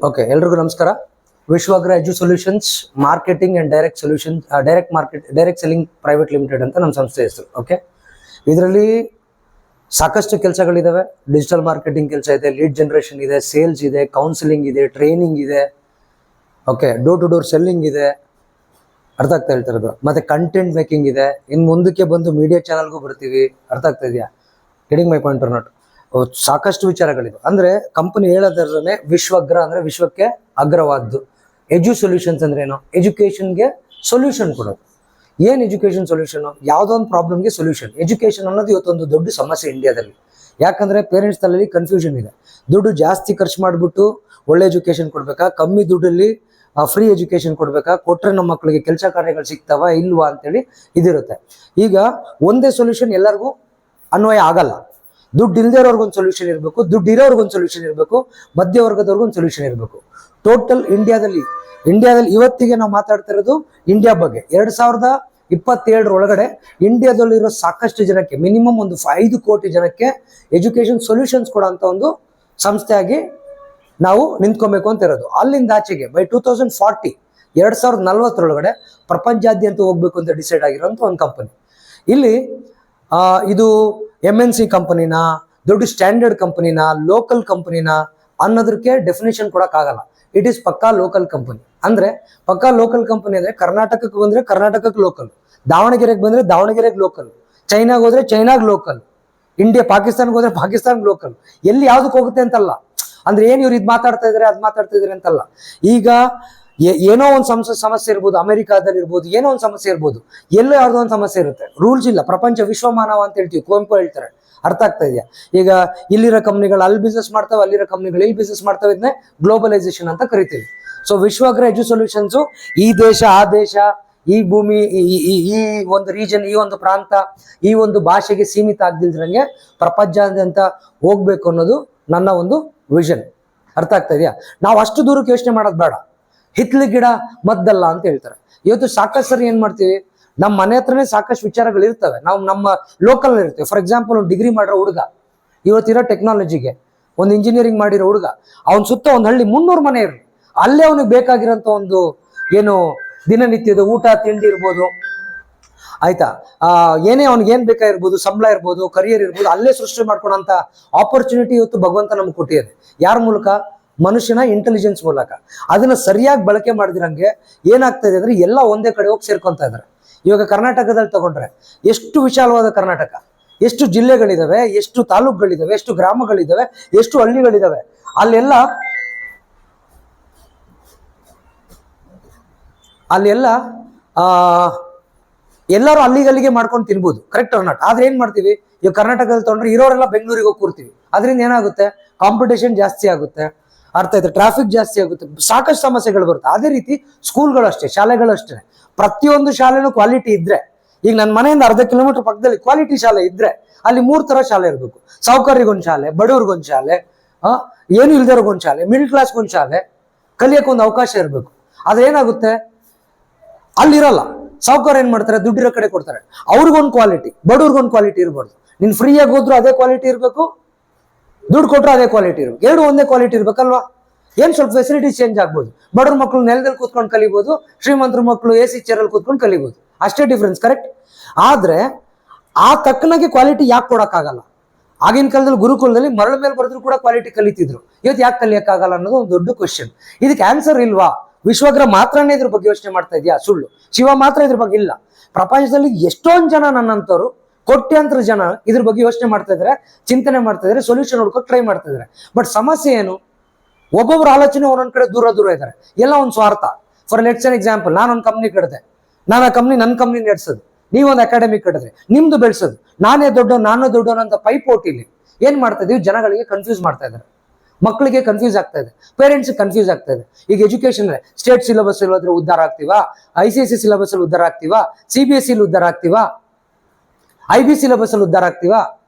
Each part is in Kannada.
ಓಕೆ, ಎಲ್ರಿಗೂ ನಮಸ್ಕಾರ. Vishwagra edu solutions marketing and direct solution direct selling private limited ಅಂತ ನಮ್ಮ ಸಂಸ್ಥೆ ಹೆಸರು. ಓಕೆ, ಇದರಲ್ಲಿ ಸಾಕಷ್ಟು ಕೆಲಸಗಳಿದ್ದಾವೆ. ಡಿಜಿಟಲ್ ಮಾರ್ಕೆಟಿಂಗ್ ಕೆಲಸ ಇದೆ, ಲೀಡ್ ಜನರೇಷನ್ ಇದೆ, ಸೇಲ್ಸ್ ಇದೆ, ಕೌನ್ಸಿಲಿಂಗ್ ಇದೆ, ಟ್ರೈನಿಂಗ್ ಇದೆ. Okay, door to door selling ಇದೆ, ಅರ್ಥ ಆಗ್ತಾ ಹೇಳ್ತಿರೋದು. ಮತ್ತೆ ಕಂಟೆಂಟ್ ಮೇಕಿಂಗ್ ಇದೆ. ಇನ್ನು ಮುಂದಕ್ಕೆ ಬಂದು ಮೀಡಿಯಾ ಚಾನಲ್ಗೂ ಬರ್ತೀವಿ. ಅರ್ಥ ಆಗ್ತಾ ಇದೆಯಾ? Getting my point or not? ಸಾಕಷ್ಟು ವಿಚಾರಗಳಿವೆ. ಅಂದ್ರೆ ಕಂಪನಿ ಹೇಳೋದ್ರೇ ವಿಶ್ವಗ್ರ ಅಂದ್ರೆ ವಿಶ್ವಕ್ಕೆ ಅಗ್ರವಾದ್ದು. ಎಜು ಸೊಲ್ಯೂಷನ್ಸ್ ಅಂದ್ರೆ ಏನು? ಎಜುಕೇಶನ್ಗೆ ಸೊಲ್ಯೂಷನ್ ಕೊಡೋದು. ಏನು ಎಜುಕೇಶನ್ ಸೊಲ್ಯೂಷನ್? ಯಾವುದೋ ಒಂದು ಪ್ರಾಬ್ಲಮ್ಗೆ ಸೊಲ್ಯೂಷನ್. ಎಜುಕೇಶನ್ ಅನ್ನೋದು ಇವತ್ತೊಂದು ದೊಡ್ಡ ಸಮಸ್ಯೆ ಇಂಡಿಯಾದಲ್ಲಿ. ಯಾಕಂದ್ರೆ ಪೇರೆಂಟ್ಸ್ ತಲೆಯಲ್ಲಿ ಕನ್ಫ್ಯೂಷನ್ ಇದೆ. ದುಡ್ಡು ಜಾಸ್ತಿ ಖರ್ಚು ಮಾಡಿಬಿಟ್ಟು ಒಳ್ಳೆ ಎಜುಕೇಶನ್ ಕೊಡ್ಬೇಕಾ, ಕಮ್ಮಿ ದುಡ್ಡಲ್ಲಿ ಫ್ರೀ ಎಜುಕೇಶನ್ ಕೊಡ್ಬೇಕಾ, ಕೊಟ್ರೆ ನಮ್ಮ ಮಕ್ಕಳಿಗೆ ಕೆಲಸ ಕಾರ್ಯಗಳು ಸಿಗ್ತಾವ ಇಲ್ವಾ ಅಂತೇಳಿ ಇದಿರುತ್ತೆ. ಈಗ ಒಂದೇ ಸೊಲ್ಯೂಷನ್ ಎಲ್ಲರಿಗೂ ಅನ್ವಯ ಆಗಲ್ಲ. ದುಡ್ಡು ಇಲ್ಲದೆ ಇರೋರ್ಗೊಂದು ಸೊಲ್ಯೂಷನ್ ಇರಬೇಕು, ದುಡ್ಡು ಇರೋರ್ಗೊಂದು ಸೊಲ್ಯೂಷನ್ ಇರಬೇಕು, ಮಧ್ಯವರ್ಗದವ್ರಿಗೊಂದು ಸೊಲ್ಯೂಷನ್ ಇರಬೇಕು. ಟೋಟಲ್ ಇಂಡಿಯಾದಲ್ಲಿ ಇವತ್ತಿಗೆ ನಾವು ಮಾತಾಡ್ತಾ ಇರೋದು ಇಂಡಿಯಾ ಬಗ್ಗೆ. 2027 ಒಳಗಡೆ ಇಂಡಿಯಾದಲ್ಲಿರೋ ಸಾಕಷ್ಟು ಜನಕ್ಕೆ, ಮಿನಿಮಮ್ ಒಂದು 5 ಕೋಟಿ ಜನಕ್ಕೆ ಎಜುಕೇಶನ್ ಸೊಲ್ಯೂಷನ್ಸ್ ಕೊಡೋ ಅಂತ ಒಂದು ಸಂಸ್ಥೆಯಾಗಿ ನಾವು ನಿಂತ್ಕೊಬೇಕು ಅಂತ ಇರೋದು. ಅಲ್ಲಿಂದ ಆಚೆಗೆ ಬೈ 2040 2040 ಪ್ರಪಂಚಾದ್ಯಂತ ಹೋಗ್ಬೇಕು ಅಂತ ಡಿಸೈಡ್ ಆಗಿರೋಂಥ ಒಂದು ಕಂಪನಿ. ಇಲ್ಲಿ ಇದು MNC ಕಂಪನಿನ, ದೊಡ್ಡ ಸ್ಟ್ಯಾಂಡರ್ಡ್ ಕಂಪನಿನ, ಲೋಕಲ್ ಕಂಪನಿನ ಅನ್ನೋದಕ್ಕೆ ಡೆಫಿನೇಷನ್ ಕೊಡೋಕ್ಕಾಗಲ್ಲ. ಇಟ್ ಈಸ್ ಪಕ್ಕಾ ಲೋಕಲ್ ಕಂಪನಿ. ಅಂದ್ರೆ ಪಕ್ಕಾ ಲೋಕಲ್ ಕಂಪನಿ ಅಂದ್ರೆ ಕರ್ನಾಟಕಕ್ಕೆ ಬಂದ್ರೆ ಕರ್ನಾಟಕಕ್ಕೆ ಲೋಕಲ್, ದಾವಣಗೆರೆಗೆ ಬಂದ್ರೆ ದಾವಣಗೆರೆಗೆ ಲೋಕಲ್, ಚೈನಾಗ್ ಹೋದ್ರೆ ಚೈನಾಗ್ ಲೋಕಲ್, ಪಾಕಿಸ್ತಾನ್ಗೆ ಹೋದ್ರೆ ಪಾಕಿಸ್ತಾನ್ಗೆ ಲೋಕಲ್. ಎಲ್ಲಿ ಯಾವ್ದಕ್ಕೆ ಹೋಗುತ್ತೆ ಅಂತಲ್ಲ. ಅಂದ್ರೆ ಏನ್ ಇವ್ರು ಇದು ಮಾತಾಡ್ತಾ ಇದಾರೆ ಅದ್ ಮಾತಾಡ್ತಾ ಇದಾರೆ ಅಂತಲ್ಲ. ಈಗ ಏನೋ ಒಂದು ಸಮಸ್ಯೆ ಇರ್ಬೋದು, ಅಮೆರಿಕಾದಲ್ಲಿ ಇರ್ಬೋದು, ಏನೋ ಒಂದು ಸಮಸ್ಯೆ ಇರ್ಬೋದು, ಎಲ್ಲೋ ಯಾವ್ದೋ ಒಂದು ಸಮಸ್ಯೆ ಇರುತ್ತೆ. ರೂಲ್ಸ್ ಇಲ್ಲ. ಪ್ರಪಂಚ ವಿಶ್ವಮಾನವ ಅಂತ ಹೇಳ್ತೀವಿ, ಕುವೆಂಪು ಹೇಳ್ತಾರೆ. ಅರ್ಥ ಆಗ್ತಾ ಇದೆಯಾ? ಈಗ ಇಲ್ಲಿರೋ ಕಂಪ್ನಿಗಳು ಅಲ್ಲಿ ಬಿಸ್ನೆಸ್ ಮಾಡ್ತಾವೆ, ಅಲ್ಲಿರೋ ಕಂಪ್ನಿಗಳು ಇಲ್ಲಿ ಬಿಸ್ನೆಸ್ ಮಾಡ್ತಾವೆ. ಇದನ್ನೇ ಗ್ಲೋಬಲೈಸೇಷನ್ ಅಂತ ಕರಿತೀವಿ. ಸೊ ವಿಶ್ವಗ್ರ ಎಜು ಸೊಲ್ಯೂಷನ್ಸ್ ಈ ದೇಶ, ಆ ದೇಶ, ಈ ಭೂಮಿ, ಈ ಒಂದು ರೀಜನ್, ಈ ಒಂದು ಪ್ರಾಂತ, ಈ ಒಂದು ಭಾಷೆಗೆ ಸೀಮಿತ ಆಗ್ದಿಲ್ದಂಗೆ ಪ್ರಪಂಚಾದ್ಯಂತ ಹೋಗ್ಬೇಕು ಅನ್ನೋದು ನನ್ನ ಒಂದು ವಿಷನ್. ಅರ್ಥ ಆಗ್ತಾ ಇದೆಯಾ? ನಾವು ಅಷ್ಟು ದೂರಕ್ಕೆ ಯೋಚನೆ ಮಾಡೋದು ಬೇಡ. ಹಿತ್ಲು ಗಿಡ ಮದ್ದಲ್ಲ ಅಂತ ಹೇಳ್ತಾರೆ. ಇವತ್ತು ಸಾಕಷ್ಟು ಸರಿ ಏನ್ ಮಾಡ್ತೀವಿ, ನಮ್ಮ ಮನೆ ಹತ್ರನೇ ಸಾಕಷ್ಟು ವಿಚಾರಗಳು ಇರ್ತವೆ. ನಾವು ನಮ್ಮ ಲೋಕಲ್ ಇರ್ತೇವೆ. ಫಾರ್ ಎಕ್ಸಾಂಪಲ್, ಒಂದು ಡಿಗ್ರಿ ಮಾಡಿರೋ ಹುಡುಗ, ಇವತ್ತಿರೋ ಟೆಕ್ನಾಲಜಿಗೆ ಒಂದು ಇಂಜಿನಿಯರಿಂಗ್ ಮಾಡಿರೋ ಹುಡುಗ, ಅವನ ಸುತ್ತ ಒಂದು ಹಳ್ಳಿ 300 ಮನೆ ಇರಲಿ, ಅಲ್ಲೇ ಅವನಿಗೆ ಬೇಕಾಗಿರೋಂಥ ಒಂದು ಏನು ದಿನನಿತ್ಯದ ಊಟ ತಿಂಡಿ ಇರ್ಬೋದು, ಆಯ್ತಾ, ಏನೇ ಅವ್ನಿಗೆ ಏನ್ ಬೇಕಾಗಿರ್ಬೋದು, ಸಂಬಳ ಇರ್ಬೋದು, ಕರಿಯರ್ ಇರ್ಬೋದು, ಅಲ್ಲೇ ಸೃಷ್ಟಿ ಮಾಡ್ಕೊಳಂತ ಆಪರ್ಚುನಿಟಿ ಇವತ್ತು ಭಗವಂತ ನಮ್ಗೆ ಕೊಟ್ಟಿದೆ. ಯಾರ ಮೂಲಕ? ಮನುಷ್ಯನ ಇಂಟೆಲಿಜೆನ್ಸ್ ಮೂಲಕ. ಅದನ್ನ ಸರಿಯಾಗಿ ಬಳಕೆ ಮಾಡಿದ್ರಂಗೆ ಏನಾಗ್ತಾ ಇದೆ ಅಂದ್ರೆ ಎಲ್ಲ ಒಂದೇ ಕಡೆ ಹೋಗಿ ಸೇರ್ಕೊಂತ ಇದಾರೆ. ಇವಾಗ ಕರ್ನಾಟಕದಲ್ಲಿ ತಗೊಂಡ್ರೆ ಎಷ್ಟು ವಿಶಾಲವಾದ ಕರ್ನಾಟಕ, ಎಷ್ಟು ಜಿಲ್ಲೆಗಳಿದಾವೆ, ಎಷ್ಟು ತಾಲೂಕುಗಳಿದಾವೆ, ಎಷ್ಟು ಗ್ರಾಮಗಳಿದಾವೆ, ಎಷ್ಟು ಹಳ್ಳಿಗಳಿದಾವೆ. ಅಲ್ಲೆಲ್ಲ ಎಲ್ಲರೂ ಅಲ್ಲಿಗೆ ಮಾಡ್ಕೊಂಡು ತಿನ್ಬೋದು. Correct or not? ಆದ್ರೆ ಏನ್ ಮಾಡ್ತೀವಿ, ಈಗ ಕರ್ನಾಟಕದಲ್ಲಿ ತಗೊಂಡ್ರೆ ಇರೋರೆಲ್ಲ ಬೆಂಗಳೂರಿಗೆ ಹೋಗಿ ಕೂರ್ತೀವಿ. ಅದರಿಂದ ಏನಾಗುತ್ತೆ? ಕಾಂಪಿಟೇಷನ್ ಜಾಸ್ತಿ ಆಗುತ್ತೆ. ಅರ್ಥ ಆಯ್ತು? ಟ್ರಾಫಿಕ್ ಜಾಸ್ತಿ ಆಗುತ್ತೆ, ಸಾಕಷ್ಟು ಸಮಸ್ಯೆಗಳು ಬರುತ್ತೆ. ಅದೇ ರೀತಿ ಸ್ಕೂಲ್ಗಳು ಅಷ್ಟೇ, ಶಾಲೆಗಳು ಅಷ್ಟೇ. ಪ್ರತಿಯೊಂದು ಶಾಲೆನೂ ಕ್ವಾಲಿಟಿ ಇದ್ರೆ, ಈಗ ನನ್ನ ಮನೆಯಿಂದ ಅರ್ಧ ಕಿಲೋಮೀಟರ್ ಪಕ್ಕದಲ್ಲಿ ಕ್ವಾಲಿಟಿ ಶಾಲೆ ಇದ್ರೆ ಅಲ್ಲಿ 3 ತರ ಶಾಲೆ ಇರಬೇಕು. ಸಾವುಕಾರಿಗೊಂದು ಶಾಲೆ, ಬಡವ್ರಿಗೊಂದು ಶಾಲೆ, ಏನು ಇಲ್ದವ್ರಿಗೊಂದು ಶಾಲೆ, ಮಿಡಲ್ ಕ್ಲಾಸ್ಗೊಂದು ಶಾಲೆ, ಕಲಿಯಕ್ಕೆ ಒಂದು ಅವಕಾಶ ಇರಬೇಕು. ಅದೇನಾಗುತ್ತೆ? ಅಲ್ಲಿರಲ್ಲ. ಸಾವುಕಾರ ಏನ್ ಮಾಡ್ತಾರೆ? ದುಡ್ಡಿರೋ ಕಡೆ ಕೊಡ್ತಾರೆ. ಅವ್ರಿಗೊಂದು ಕ್ವಾಲಿಟಿ, ಬಡವ್ರಿಗೊಂದು ಕ್ವಾಲಿಟಿ ಇರಬಾರ್ದು. ನೀನ್ ಫ್ರೀಯಾಗಿ ಹೋದ್ರು ಅದೇ ಕ್ವಾಲಿಟಿ ಇರಬೇಕು, ದುಡ್ಡು ಕೊಟ್ಟರು ಅದೇ ಕ್ವಾಲಿಟಿ ಇರ್ಬೇಕು. ಎರಡು ಒಂದೇ ಕ್ವಾಲಿಟಿ ಇರ್ಬೇಕಲ್ವಾ? ಏನ್ ಸ್ವಲ್ಪ ಫೆಸಿಲಿಟೀಸ್ ಚೇಂಜ್ ಆಗ್ಬೋದು. ಬಡವ್ರ ಮಕ್ಕಳು ನೆಲದಲ್ಲಿ ಕೂತ್ಕೊಂಡು ಕಲಿಬಹುದು, ಶ್ರೀಮಂತರ ಮಕ್ಕಳು AC ಚೇರಲ್ಲಿ ಕೂತ್ಕೊಂಡು ಕಲಿಬಹುದು. ಅಷ್ಟೇ ಡಿಫ್ರೆನ್ಸ್. ಕರೆಕ್ಟ್? ಆದ್ರೆ ಆ ತಕ್ಕನಾಗೆ ಕ್ವಾಲಿಟಿ ಯಾಕೆ ಕೊಡಕ್ಕಾಗಲ್ಲ? ಆಗಿನ ಕಾಲದಲ್ಲಿ ಗುರುಕುಲದಲ್ಲಿ ಮರಳ ಮೇಲೆ ಬರೆದ್ರು ಕೂಡ ಕ್ವಾಲಿಟಿ ಕಲಿತಿದ್ರು. ಇವತ್ತು ಯಾಕೆ ಕಲಿಯಕ್ಕಾಗಲ್ಲ ಅನ್ನೋದು ಒಂದು ದೊಡ್ಡ ಕ್ವಶನ್. ಇದಕ್ಕೆ ಆನ್ಸರ್ ಇಲ್ವಾ? ವಿಶ್ವಗ್ರ ಮಾತ್ರನೇ ಇದ್ರ ಬಗ್ಗೆ ಯೋಚನೆ ಮಾಡ್ತಾ ಇದೆಯಾ? ಸುಳ್ಳು. ಶಿವ ಮಾತ್ರ ಇದ್ರ ಬಗ್ಗೆ ಇಲ್ಲ. ಪ್ರಪಂಚದಲ್ಲಿ ಎಷ್ಟೊಂದು ಜನ ನನ್ನಂತವ್ರು, ಕೋಟ್ಯಾಂತರ ಜನ ಇದ್ರ ಬಗ್ಗೆ ಯೋಚನೆ ಮಾಡ್ತಾ ಇದಾರೆ, ಚಿಂತನೆ ಮಾಡ್ತಾ ಇದಾರೆ, ಸೊಲ್ಯೂಷನ್ ಹುಡ್ಕೋಕ್ ಟ್ರೈ ಮಾಡ್ತಾ ಇದಾರೆ. ಬಟ್ ಸಮಸ್ಯೆ ಏನು? ಒಬ್ಬೊಬ್ರು ಆಲೋಚನೆ ಒಂದೊಂದ್ ಕಡೆ ದೂರ ಇದ್ದಾರೆ. ಎಲ್ಲ ಒಂದು ಸ್ವಾರ್ಥ. ಫಾರ್ ಲೆಟ್ಸ್ ಎನ್ ಎಕ್ಸಾಂಪಲ್, ನಾನೊಂದು ಕಂಪ್ನಿ ಕಟ್ಟಿದೆ, ನಾನು ಆ ಕಂಪ್ನಿ ನನ್ನ ಕಂಪ್ನಿ ನಡೆಸೋದು, ನೀವೊಂದು ಅಕಾಡೆಮಿ ಕಟ್ಟಿದ್ರೆ ನಿಮ್ದು ಬೆಳೆಸೋದು, ನಾನೇ ದೊಡ್ಡವನು ಅಂತ ಪೈಪೋಟಿಲಿ ಏನ್ ಮಾಡ್ತಾ ಇದೀವಿ? ಜನಗಳಿಗೆ ಕನ್ಫ್ಯೂಸ್ ಮಾಡ್ತಾ ಇದ್ದಾರೆ, ಮಕ್ಕಳಿಗೆ ಕನ್ಫ್ಯೂಸ್ ಆಗ್ತಾ ಇದೆ, ಪೇರೆಂಟ್ಸ್ ಕನ್ಫ್ಯೂಸ್ ಆಗ್ತಾ ಇದೆ. ಈಗ ಎಜುಕೇಶನ್ ಸ್ಟೇಟ್ ಸಿಲೆಬಸ್ ಇಲ್ಲದ್ರೆ ಉದ್ಧಾರ ಆಗ್ತೀವಾ? ICSE ಸಿಲೆಬಸ್ ಅಲ್ಲಿ ಉದ್ಧಾರ ಆಗ್ತೀವಾ? CBSE ಉದ್ಧಾರ ಆಗ್ತೀವಾ? IB ಸಿಲೆಬಸ್ ಅಲ್ಲಿ ಉದ್ಧಾರ ಆಗ್ತೀವಾ?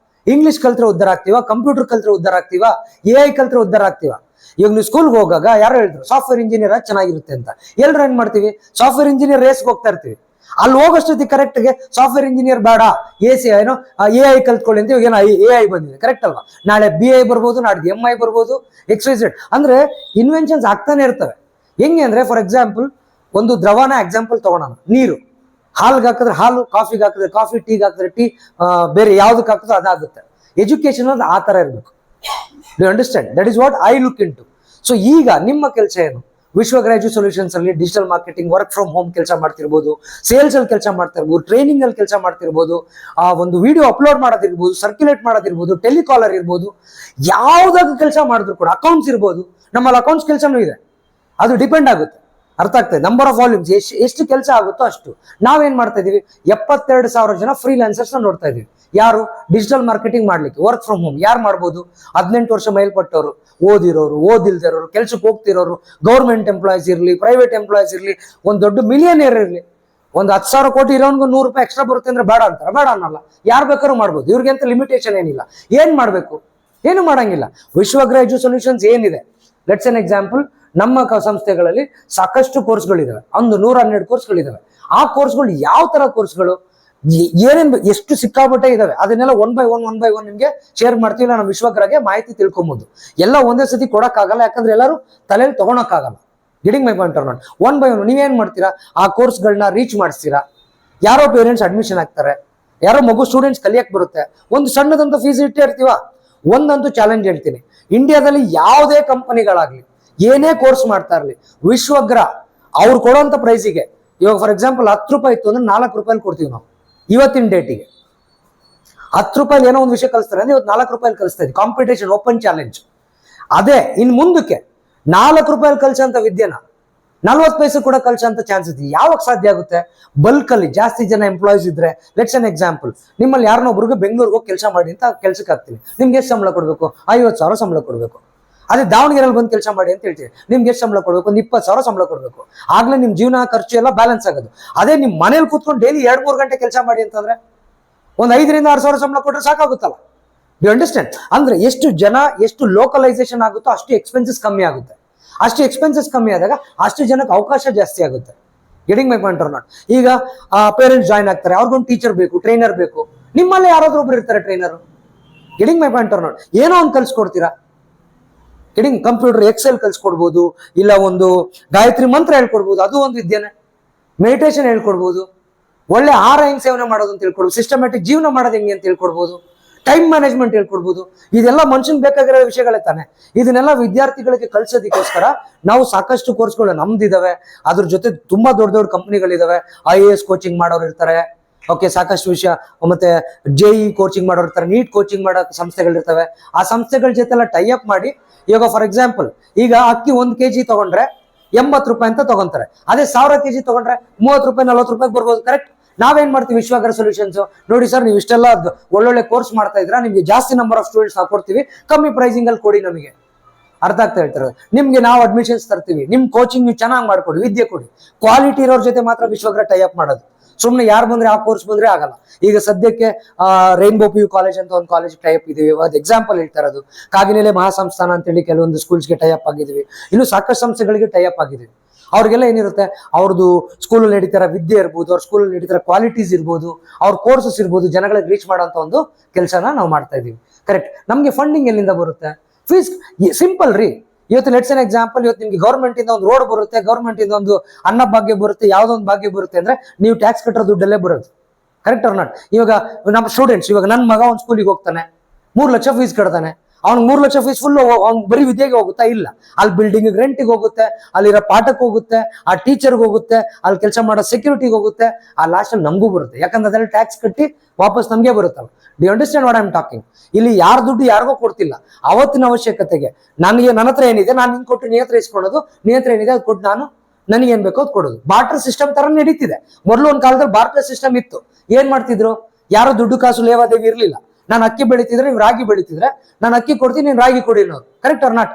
ಇಂಗ್ಲಿಷ್ ಕಲ್ತ್ರೆ ಉದ್ಧಾರ ಆಗ್ತೀವಾ? ಕಂಪ್ಯೂಟರ್ ಕಲ್ತ್ರೆ ಉದ್ಧಾರ ಆಗ್ತೀವಾ? AI ಕಲ್ತ್ರೆ ಉದ್ಧಾರ ಆಗ್ತೀವಾ? ಇವಾಗ ನೀವು ಸ್ಕೂಲ್ಗೆ ಹೋಗಾಗ ಯಾರು ಹೇಳಿದ್ರು ಸಾಫ್ಟ್ವೇರ್ ಇಂಜಿನಿಯರ್ ಚೆನ್ನಾಗಿರುತ್ತೆ ಅಂತ? ಎಲ್ಲರೂ ಏನ್ ಮಾಡ್ತೀವಿ? ಸಾಫ್ಟ್ವೇರ್ ಇಂಜಿನಿಯರ್ ರೇಸ್ಗೆ ಹೋಗ್ತಾ ಇರ್ತೀವಿ. ಅಲ್ಲಿ ಹೋಗೋಷ್ಟೊತ್ತಿಗೆ ಕರೆಕ್ಟ್ಗೆ ಸಾಫ್ಟ್ವೇರ್ ಇಂಜಿನಿಯರ್ ಬೇಡ, ಏನೋ AI ಕಲ್ತ್ಕೊಳ್ಳಿ ಅಂತ ಇವಾಗ ಏನೋ AI ಬಂದಿದೆ, ಕರೆಕ್ಟ್ ಅಲ್ವಾ? ನಾಳೆ BI ಬರ್ಬೋದು, ನಾಳೆ MI ಬರ್ಬೋದು, XYZ. ಅಂದ್ರೆ ಇನ್ವೆನ್ಷನ್ಸ್ ಆಗ್ತಾನೆ ಇರ್ತವೆ. ಹೆಂಗೆ ಅಂದ್ರೆ ಫಾರ್ ಎಕ್ಸಾಂಪಲ್ ಒಂದು ದ್ರವನ ಎಕ್ಸಾಂಪಲ್ ತಗೊಳೋಣ. ನೀರು ಹಾಲ್ಗೆ ಹಾಕಿದ್ರೆ ಹಾಲು, ಕಾಫಿಗೆ ಹಾಕಿದ್ರೆ ಕಾಫಿ, ಟೀಗೆ ಹಾಕಿದ್ರೆ ಟೀ, ಬೇರೆ ಯಾವ್ದಕ್ಕೆ ಹಾಕಿದ್ರೆ ಅದಾಗುತ್ತೆ. ಎಜುಕೇಶನ್ ಅಂದ್ರೆ ಆ ತರ ಇರಬೇಕು. You understand? That is what I look into. So ಈಗ ನಿಮ್ಮ ಕೆಲಸ ಏನು? ವಿಶ್ವಗ್ರ ಎಜು ಸೊಲ್ಯೂಷನ್ಸ್ ಅಲ್ಲಿ digital marketing, work from home ಕೆಲಸ ಮಾಡ್ತಿರ್ಬೋದು, ಸೇಲ್ಸ್ ಅಲ್ಲಿ ಕೆಲಸ ಮಾಡ್ತಿರ್ಬೋದು, ಟ್ರೈನಿಂಗ್ ಅಲ್ಲಿ ಕೆಲಸ ಮಾಡ್ತಿರ್ಬೋದು, ಒಂದು ವಿಡಿಯೋ ಅಪ್ಲೋಡ್ ಮಾಡೋದಿರ್ಬೋದು, ಸರ್ಕ್ಯುಲೇಟ್ ಮಾಡೋದಿರ್ಬೋದು, ಟೆಲಿಕಾಲರ್ ಇರ್ಬೋದು, ಯಾವ್ದಾಗ ಕೆಲಸ ಮಾಡಿದ್ರು ಕೂಡ, ಅಕೌಂಟ್ಸ್ ಇರ್ಬೋದು, ನಮ್ಮಲ್ಲಿ ಅಕೌಂಟ್ಸ್ ಕೆಲಸನೂ ಇದೆ. ಅದು ಡಿಪೆಂಡ್ ಆಗುತ್ತೆ. ಅರ್ಥ ಆಗ್ತದೆ? ನಂಬರ್ ಆಫ್ ವಾಲ್ಯೂಮ್ಸ್ ಎಷ್ಟು ಕೆಲಸ ಆಗುತ್ತೋ ಅಷ್ಟು. ನಾವೇನ್ ಮಾಡ್ತಾ ಇದೀವಿ, 72,000 ಜನ ಫ್ರೀಲಾನ್ಸರ್ಸ್ ನೋಡ್ತಾ ಇದೀವಿ. ಯಾರು ಡಿಜಿಟಲ್ ಮಾರ್ಕೆಟಿಂಗ್ ಮಾಡ್ಲಿಕ್ಕೆ, ವರ್ಕ್ ಫ್ರಮ್ ಹೋಮ್ ಯಾರು ಮಾಡ್ಬೋದು? 18 ವರ್ಷ ಮೇಲ್ಪಟ್ಟವರು, ಓದಿರೋರು, ಓದಿಲ್ದಿರೋರು, ಕೆಲ್ಸಕ್ಕೆ ಹೋಗ್ತಿರೋರು, ಗೌರ್ಮೆಂಟ್ ಎಂಪ್ಲಾಯೀಸ್ ಇರಲಿ, ಪ್ರೈವೇಟ್ ಎಂಪ್ಲಾಯೀಸ್ ಇರಲಿ, ಒಂದು ದೊಡ್ಡ ಮಿಲಿಯನಿಯರ್ ಇರಲಿ, ಒಂದು 10,000 ಕೋಟಿ ಇರೋನ್ಗೂ 100 ರೂಪಾಯಿ ಎಕ್ಸ್ಟ್ರಾ ಬರುತ್ತೆ ಅಂದ್ರೆ ಬೇಡ ಅಂತಾರೆ. ಬೇಡ ಅನ್ನಲ್ಲ, ಯಾರು ಬೇಕಾದ್ರೂ ಮಾಡ್ಬೋದು. ಇವ್ರಿಗೆಂತ ಲಿಮಿಟೇಷನ್ ಏನಿಲ್ಲ. ಏನ್ ಮಾಡ್ಬೇಕು? ಏನು ಮಾಡಂಗಿಲ್ಲ. ವಿಶ್ವಗ್ರ ಎಜು ಸೊಲ್ಯೂಷನ್ಸ್ ಏನಿದೆ, ಲೆಟ್ಸ್ ಎನ್ ಎಕ್ಸಾಂಪಲ್, ನಮ್ಮ ಸಂಸ್ಥೆಗಳಲ್ಲಿ ಸಾಕಷ್ಟು ಕೋರ್ಸ್ಗಳಿದಾವೆ. 112 ಕೋರ್ಸ್ಗಳಿದಾವೆ. ಆ ಕೋರ್ಸ್ಗಳು ಯಾವ ತರ ಕೋರ್ಸ್ಗಳು, ಏನೇನು, ಎಷ್ಟು ಸಿಕ್ಕಾಪಟ್ಟೆ ಇದಾವೆ, ಅದನ್ನೆಲ್ಲ ಒನ್ ಬೈ ಒನ್ ನಿಮ್ಗೆ ಶೇರ್ ಮಾಡ್ತೀವಿ. ನಾವು ವಿಶ್ವಗ್ರಗೆ ಮಾಹಿತಿ ತಿಳ್ಕೊಬಹುದು. ಎಲ್ಲ ಒಂದೇ ಸತಿ ಕೊಡಕ್ಕಾಗಲ್ಲ, ಯಾಕಂದ್ರೆ ಎಲ್ಲರೂ ತಲೆಯಲ್ಲಿ ತಗೊಳಕ್ಕಾಗಲ್ಲ. Getting my point or not? One by one ನೀವೇನ್ ಮಾಡ್ತೀರಾ, ಆ ಕೋರ್ಸ್ಗಳನ್ನ ರೀಚ್ ಮಾಡಿಸ್ತೀರಾ. ಯಾರೋ ಪೇರೆಂಟ್ಸ್ ಅಡ್ಮಿಷನ್ ಆಗ್ತಾರೆ, ಯಾರೋ ಮಗು ಸ್ಟೂಡೆಂಟ್ಸ್ ಕಲಿಯಕ್ ಬರುತ್ತೆ, ಒಂದು ಸಣ್ಣದಂತ ಫೀಸ್ ಇಟ್ಟೇ ಇರ್ತೀವ. ಒಂದಂತೂ ಚಾಲೆಂಜ್ ಹೇಳ್ತೀನಿ, ಇಂಡಿಯಾದಲ್ಲಿ ಯಾವುದೇ ಕಂಪನಿಗಳಾಗ್ಲಿ, ಏನೇ ಕೋರ್ಸ್ ಮಾಡ್ತಾ ಇರಲಿ, ವಿಶ್ವಗ್ರ ಅವ್ರು ಕೊಡುವಂತ ಪ್ರೈಸಿಗೆ, ಇವಾಗ ಫಾರ್ ಎಕ್ಸಾಂಪಲ್ 10 ರೂಪಾಯಿ ಇತ್ತು ಅಂದ್ರೆ 4 ರೂಪಾಯಿ ಕೊಡ್ತೀವಿ ನಾವು. ಇವತ್ತಿನ ಡೇಟಿಗೆ 10 ರೂಪಾಯಿ ಏನೋ ಒಂದು ವಿಷಯ ಕಲಿಸ್ತಾರೆ ಅಂದ್ರೆ ಇವತ್ತು 4 ರೂಪಾಯಿ ಕಲಿಸ್ತಾ ಇದ್ದೀವಿ. Competition, open challenge. ಅದೇ ಇನ್ ಮುಂದಕ್ಕೆ 4 ರೂಪಾಯಿ ಕಲಿಸೋಂತ ವಿದ್ಯೆನ 40 ಪೈಸೆ ಕೂಡ ಕಲಿಸೋಂತ ಚಾನ್ಸ್ ಇದೆ. ಯಾವಾಗ ಸಾಧ್ಯ ಆಗುತ್ತೆ? ಬಲ್ಕ್ ಅಲ್ಲಿ ಜಾಸ್ತಿ ಜನ ಎಂಪ್ಲಾಯೀಸ್ ಇದ್ರೆ. ಲೆಟ್ಸ್ ಎನ್ ಎಕ್ಸಾಂಪಲ್, ನಿಮ್ಮಲ್ಲಿ ಯಾರನ್ನೊಬ್ರಿಗೆ ಬೆಂಗಳೂರಿಗೆ ಹೋಗಿ ಕೆಲಸ ಮಾಡಿ ಅಂತ ಕೆಲ್ಸಕ್ಕೆ ಹಾಕ್ತೀವಿ. ನಿಮ್ಗೆ ಎಷ್ಟು ಸಂಬಳ ಕೊಡ್ಬೇಕು? 50,000 ಸಂಬಳ ಕೊಡ್ಬೇಕು. ಅದೇ ದಾವಣಗೆರೆಯಲ್ಲಿ ಬಂದು ಕೆಲಸ ಮಾಡಿ ಅಂತ ಹೇಳ್ತೀವಿ, ನಿಮ್ಗೆ ಎಷ್ಟು ಸಂಬಳ ಕೊಡ್ಬೇಕು? ಒಂದು 20,000 ಸಂಬಳ ಕೊಡ್ಬೇಕು. ಆಗ್ಲೇ ನಿಮ್ ಜೀವನ ಖರ್ಚು ಎಲ್ಲ ಬ್ಯಾಲೆನ್ಸ್ ಆಗೋದು. ಅದೇ ನಿಮ್ ಮನೇಲಿ ಕೂತ್ಕೊಂಡು ಡೈಲಿ 2-3 ಗಂಟೆ ಕೆಲಸ ಮಾಡಿ ಅಂತಂದ್ರೆ ಒಂದು 5,000 to 6,000 ಸಂಬಳ ಕೊಟ್ಟರೆ ಸಾಕಾಗುತ್ತಲ್ಲ. You understand? ಅಂದ್ರೆ ಎಷ್ಟು ಜನ, ಎಷ್ಟು ಲೋಕಲೈಸೇಷನ್ ಆಗುತ್ತೋ ಅಷ್ಟು ಎಕ್ಸ್ಪೆನ್ಸಸ್ ಕಮ್ಮಿ ಆಗುತ್ತೆ. ಅಷ್ಟು ಎಕ್ಸ್ಪೆನ್ಸಸ್ ಕಮ್ಮಿ ಆದಾಗ ಅಷ್ಟು ಜನಕ್ಕೆ ಅವಕಾಶ ಜಾಸ್ತಿ ಆಗುತ್ತೆ. Getting my point or not? ಈಗ ಪೇರೆಂಟ್ಸ್ ಜಾಯ್ನ್ ಆಗ್ತಾರೆ, ಅವ್ರಿಗೊಂದು ಟೀಚರ್ ಬೇಕು, ಟ್ರೈನರ್ ಬೇಕು. ನಿಮ್ಮಲ್ಲೇ ಯಾರಾದ್ರೂ ಒಬ್ರು ಇರ್ತಾರೆ trainer. Getting my point or not? ಏನೋ ಒಂದು ಕಲ್ಸ್ಕೊಡ್ತೀರಾ. ಗೆಟಿಂಗ್ ಕಂಪ್ಯೂಟರ್, ಎಕ್ಸೆಲ್ ಕಲ್ಸ್ಕೊಡ್ಬೋದು, ಇಲ್ಲ ಒಂದು ಗಾಯತ್ರಿ ಮಂತ್ರ ಹೇಳ್ಕೊಡ್ಬೋದು, ಅದು ಒಂದು ವಿದ್ಯೆನೆ. ಮೆಡಿಟೇಷನ್ ಹೇಳ್ಕೊಡ್ಬೋದು, ಒಳ್ಳೆ ಆಹಾರ ಹೆಂಗ್ ಸೇವನೆ ಮಾಡೋದು ಅಂತ ಹೇಳ್ಕೊಡ್ಬೋದು, ಸಿಸ್ಟಮ್ಯಾಟಿಕ್ ಜೀವನ ಮಾಡೋದು ಹೆಂಗೆ ಅಂತ ಹೇಳ್ಕೊಡ್ಬೋದು, ಟೈಮ್ ಮ್ಯಾನೇಜ್ಮೆಂಟ್ ಹೇಳ್ಕೊಡ್ಬೋದು. ಇದೆಲ್ಲ ಮನುಷ್ಯನ್ ಬೇಕಾಗಿರೋ ವಿಷಯಗಳೇ ತಾನೆ. ಇದನ್ನೆಲ್ಲ ವಿದ್ಯಾರ್ಥಿಗಳಿಗೆ ಕಲ್ಸೋದಕ್ಕೋಸ್ಕರ ನಾವು ಸಾಕಷ್ಟು ಕೋರ್ಸ್ಗಳು ನಮ್ದಿದಾವೆ. ಅದ್ರ ಜೊತೆ ತುಂಬಾ ದೊಡ್ಡ ದೊಡ್ಡ ಕಂಪನಿಗಳಿದಾವೆ. IAS ಕೋಚಿಂಗ್ ಮಾಡೋರು ಇರ್ತಾರೆ, ಓಕೆ, ಸಾಕಷ್ಟು ವಿಷಯ. ಮತ್ತೆ JEE ಕೋಚಿಂಗ್ ಮಾಡೋರು ಇರ್ತಾರೆ, ನೀಟ್ ಕೋಚಿಂಗ್ ಮಾಡೋ ಸಂಸ್ಥೆಗಳಿರ್ತವೆ. ಆ ಸಂಸ್ಥೆಗಳ ಜೊತೆ ಎಲ್ಲ ಟೈ ಅಪ್ ಮಾಡಿ, ಇವಾಗ ಫಾರ್ ಎಕ್ಸಾಂಪಲ್ ಈಗ ಅಕ್ಕಿ 1 kg ತಗೊಂಡ್ರೆ 80 ರೂಪಾಯಿ ಅಂತ ತಗೊಂತಾರೆ. ಅದೇ 1000 kg ತಗೊಂಡ್ರೆ 30 ರೂಪಾಯಿ 40 ರೂಪಾಯಿ ಬರ್ಬೋದು. ಕರೆಕ್ಟ್? ನಾವೇನ್ ಮಾಡ್ತೀವಿ ವಿಶ್ವಗ್ರ ಸೊಲ್ಯೂಷನ್ಸ್, ನೋಡಿ ಸರ್ ನೀವು ಇಷ್ಟೆಲ್ಲ ಒಳ್ಳೊಳ್ಳೆ ಕೋರ್ಸ್ ಮಾಡ್ತಾ ಇದ್ರ, ನಿಮ್ಗೆ ಜಾಸ್ತಿ ನಂಬರ್ ಆಫ್ ಸ್ಟೂಡೆಂಟ್ಸ್ ಕೊಡ್ತೀವಿ, ಕಮ್ಮಿ ಪ್ರೈಸಿಂಗ್ ಅಲ್ಲಿ ಕೊಡಿ ನಮಗೆ. ಅರ್ಥ ಆಗ್ತಾ ಹೇಳ್ತಾರೆ? ನಿಮ್ಗೆ ನಾವು ಅಡ್ಮಿಷನ್ಸ್ ತರ್ತೀವಿ, ನಿಮ್ ಕೋಚಿಂಗ್ ನೀವು ಚೆನ್ನಾಗಿ ಮಾಡ್ಕೊಡಿ, ವಿದ್ಯೆ ಕೊಡಿ. ಕ್ವಾಲಿಟಿ ಇರೋರ್ ಜೊತೆ ಮಾತ್ರ ವಿಶ್ವಗ್ರ ಟೈ ಅಪ್ ಮಾಡೋದು. ಸುಮ್ನೆ ಯಾರು ಬಂದ್ರೆ ಆ ಕೋರ್ಸ್ ಬಂದ್ರೆ ಆಗಲ್ಲ. ಈಗ ಸದ್ಯಕ್ಕೆ ರೈನ್ಬೋ PU ಕಾಲೇಜ್ ಅಂತ ಒಂದು ಕಾಲೇಜ್ ಟೈ ಅಪ್ ಇದೀವಿ. ಅದು ಎಕ್ಸಾಂಪಲ್ ಹೇಳ್ತಾ ಇರೋದು. ಕಾಗಿನೆಲೆ ಮಹಾಸಂಸ್ಥಾನ ಅಂತೇಳಿ ಕೆಲವೊಂದು ಸ್ಕೂಲ್ಸ್ಗೆ ಟೈ ಅಪ್ ಆಗಿದ್ದೀವಿ. ಇನ್ನು ಸಾಕಷ್ಟು ಸಂಸ್ಥೆಗಳಿಗೆ ಟೈ ಅಪ್ ಆಗಿದ್ದೀವಿ. ಅವ್ರಿಗೆಲ್ಲ ಏನಿರುತ್ತೆ, ಅವ್ರದ್ದು ಸ್ಕೂಲಲ್ಲಿ ನಡೀತಾರ ವಿದ್ಯೆ ಇರ್ಬೋದು, ಅವ್ರ ಸ್ಕೂಲಲ್ಲಿ ನಡೀತಾರ ಕ್ವಾಲಿಟೀಸ್ ಇರ್ಬೋದು, ಅವ್ರ ಕೋರ್ಸಸ್ ಇರ್ಬೋದು, ಜನಗಳಿಗೆ ರೀಚ್ ಮಾಡೋಂಥ ಒಂದು ಕೆಲಸನ ನಾವು ಮಾಡ್ತಾ ಇದೀವಿ. ಕರೆಕ್ಟ್? ನಮ್ಗೆ ಫಂಡಿಂಗ್ ಎಲ್ಲಿಂದ ಬರುತ್ತೆ? ಫೀಸ್ ಸಿಂಪಲ್ ರೀ. ಇವತ್ತು ಲೆಟ್ಸ್ ಎನ್ ಎಕ್ಸಾಂಪಲ್, ಇವತ್ತು ನಿಮ್ಗೆ ಗೌರ್ಮೆಂಟ್ ಇಂದ ಒಂದು ರೋಡ್ ಬರುತ್ತೆ, ಗೌರ್ಮೆಂಟ್ ಇಂದ ಒಂದು ಅನ್ನ ಭಾಗ್ಯ ಬರುತ್ತೆ, ಯಾವ್ದೋ ಒಂದು ಭಾಗ್ಯ ಬರುತ್ತೆ ಅಂದ್ರೆ ನೀವು ಟ್ಯಾಕ್ಸ್ ಕಟ್ಟೋ ದುಡ್ಡಲ್ಲೇ ಬರೋದು. Correct or not? ಇವಾಗ ನಮ್ಮ ಸ್ಟೂಡೆಂಟ್ಸ್, ಇವಾಗ ನನ್ನ ಮಗ ಒಂದು ಸ್ಕೂಲಿಗೆ ಹೋಗ್ತಾನೆ, 3 ಲಕ್ಷ ಫೀಸ್ ಕಟ್ತಾನೆ. ಅವ್ನಿಗೆ 3 ಲಕ್ಷ ಫೀಸ್ ಫುಲ್ ಅವ್ನು ಬರೀ ವಿದ್ಯೆಗೆ ಹೋಗುತ್ತಾ? ಇಲ್ಲ. ಅಲ್ಲಿ ಬಿಲ್ಡಿಂಗ್ ರೆಂಟಿಗೆ ಹೋಗುತ್ತೆ, ಅಲ್ಲಿರೋ ಪಾಠಕ್ಕೆ ಹೋಗುತ್ತೆ, ಆ ಟೀಚರ್ಗೆ ಹೋಗುತ್ತೆ, ಅಲ್ಲಿ ಕೆಲಸ ಮಾಡೋ ಸೆಕ್ಯೂರಿಟಿಗೆ ಹೋಗುತ್ತೆ. ಆ ಲಾಸ್ಟ್ ಅಲ್ಲಿ ನಮಗೂ ಬರುತ್ತೆ, ಯಾಕಂದ್ರೆ ಅದ್ರಲ್ಲಿ ಟ್ಯಾಕ್ಸ್ ಕಟ್ಟಿ ವಾಪಸ್ ನಮಗೆ ಬರುತ್ತಲ್ಲ. D understand what I am talking? ಇಲ್ಲಿ ಯಾರ ದುಡ್ಡು ಯಾರಿಗೋ ಕೊಡ್ತಿಲ್ಲ. ಅವತ್ತಿನ ಅವಶ್ಯಕತೆಗೆ ನನ್ನ ಹತ್ರ ಏನಿದೆ ನಾನು ಹಿಂಗೆ ಕೊಟ್ಟು ನೀ ಹತ್ರ ಇಸ್ಕೊಳೋದು, ನೀ ಹತ್ರ ಏನಿದೆ ಅದು ಕೊಟ್ಟು ನಾನು ನನಗೇನ್ ಬೇಕೋ ಅದು ಕೊಡೋದು. ಬಾರ್ಟರ್ ಸಿಸ್ಟಮ್ ತರ ನಡೀತಿದೆ. ಮೊದಲು ಒಂದು ಕಾಲದಲ್ಲಿ ಬಾರ್ಟರ್ ಸಿಸ್ಟಮ್ ಇತ್ತು. ಏನ್ ಮಾಡ್ತಿದ್ರು? ಯಾರೋ ದುಡ್ಡು ಕಾಸು ಲೇವಾದೇವಿ ಇರ್ಲಿಲ್ಲ. ನಾನು ಅಕ್ಕಿ ಬೆಳಿತಿದ್ರೆ ನೀವು ರಾಗಿ ಬೆಳಿತಿದ್ರೆ ನಾನು ಅಕ್ಕಿ ಕೊಡ್ತೀನಿ, ನೀನು ರಾಗಿ ಕೊಡಿ ಅನ್ನೋದು. Correct or not?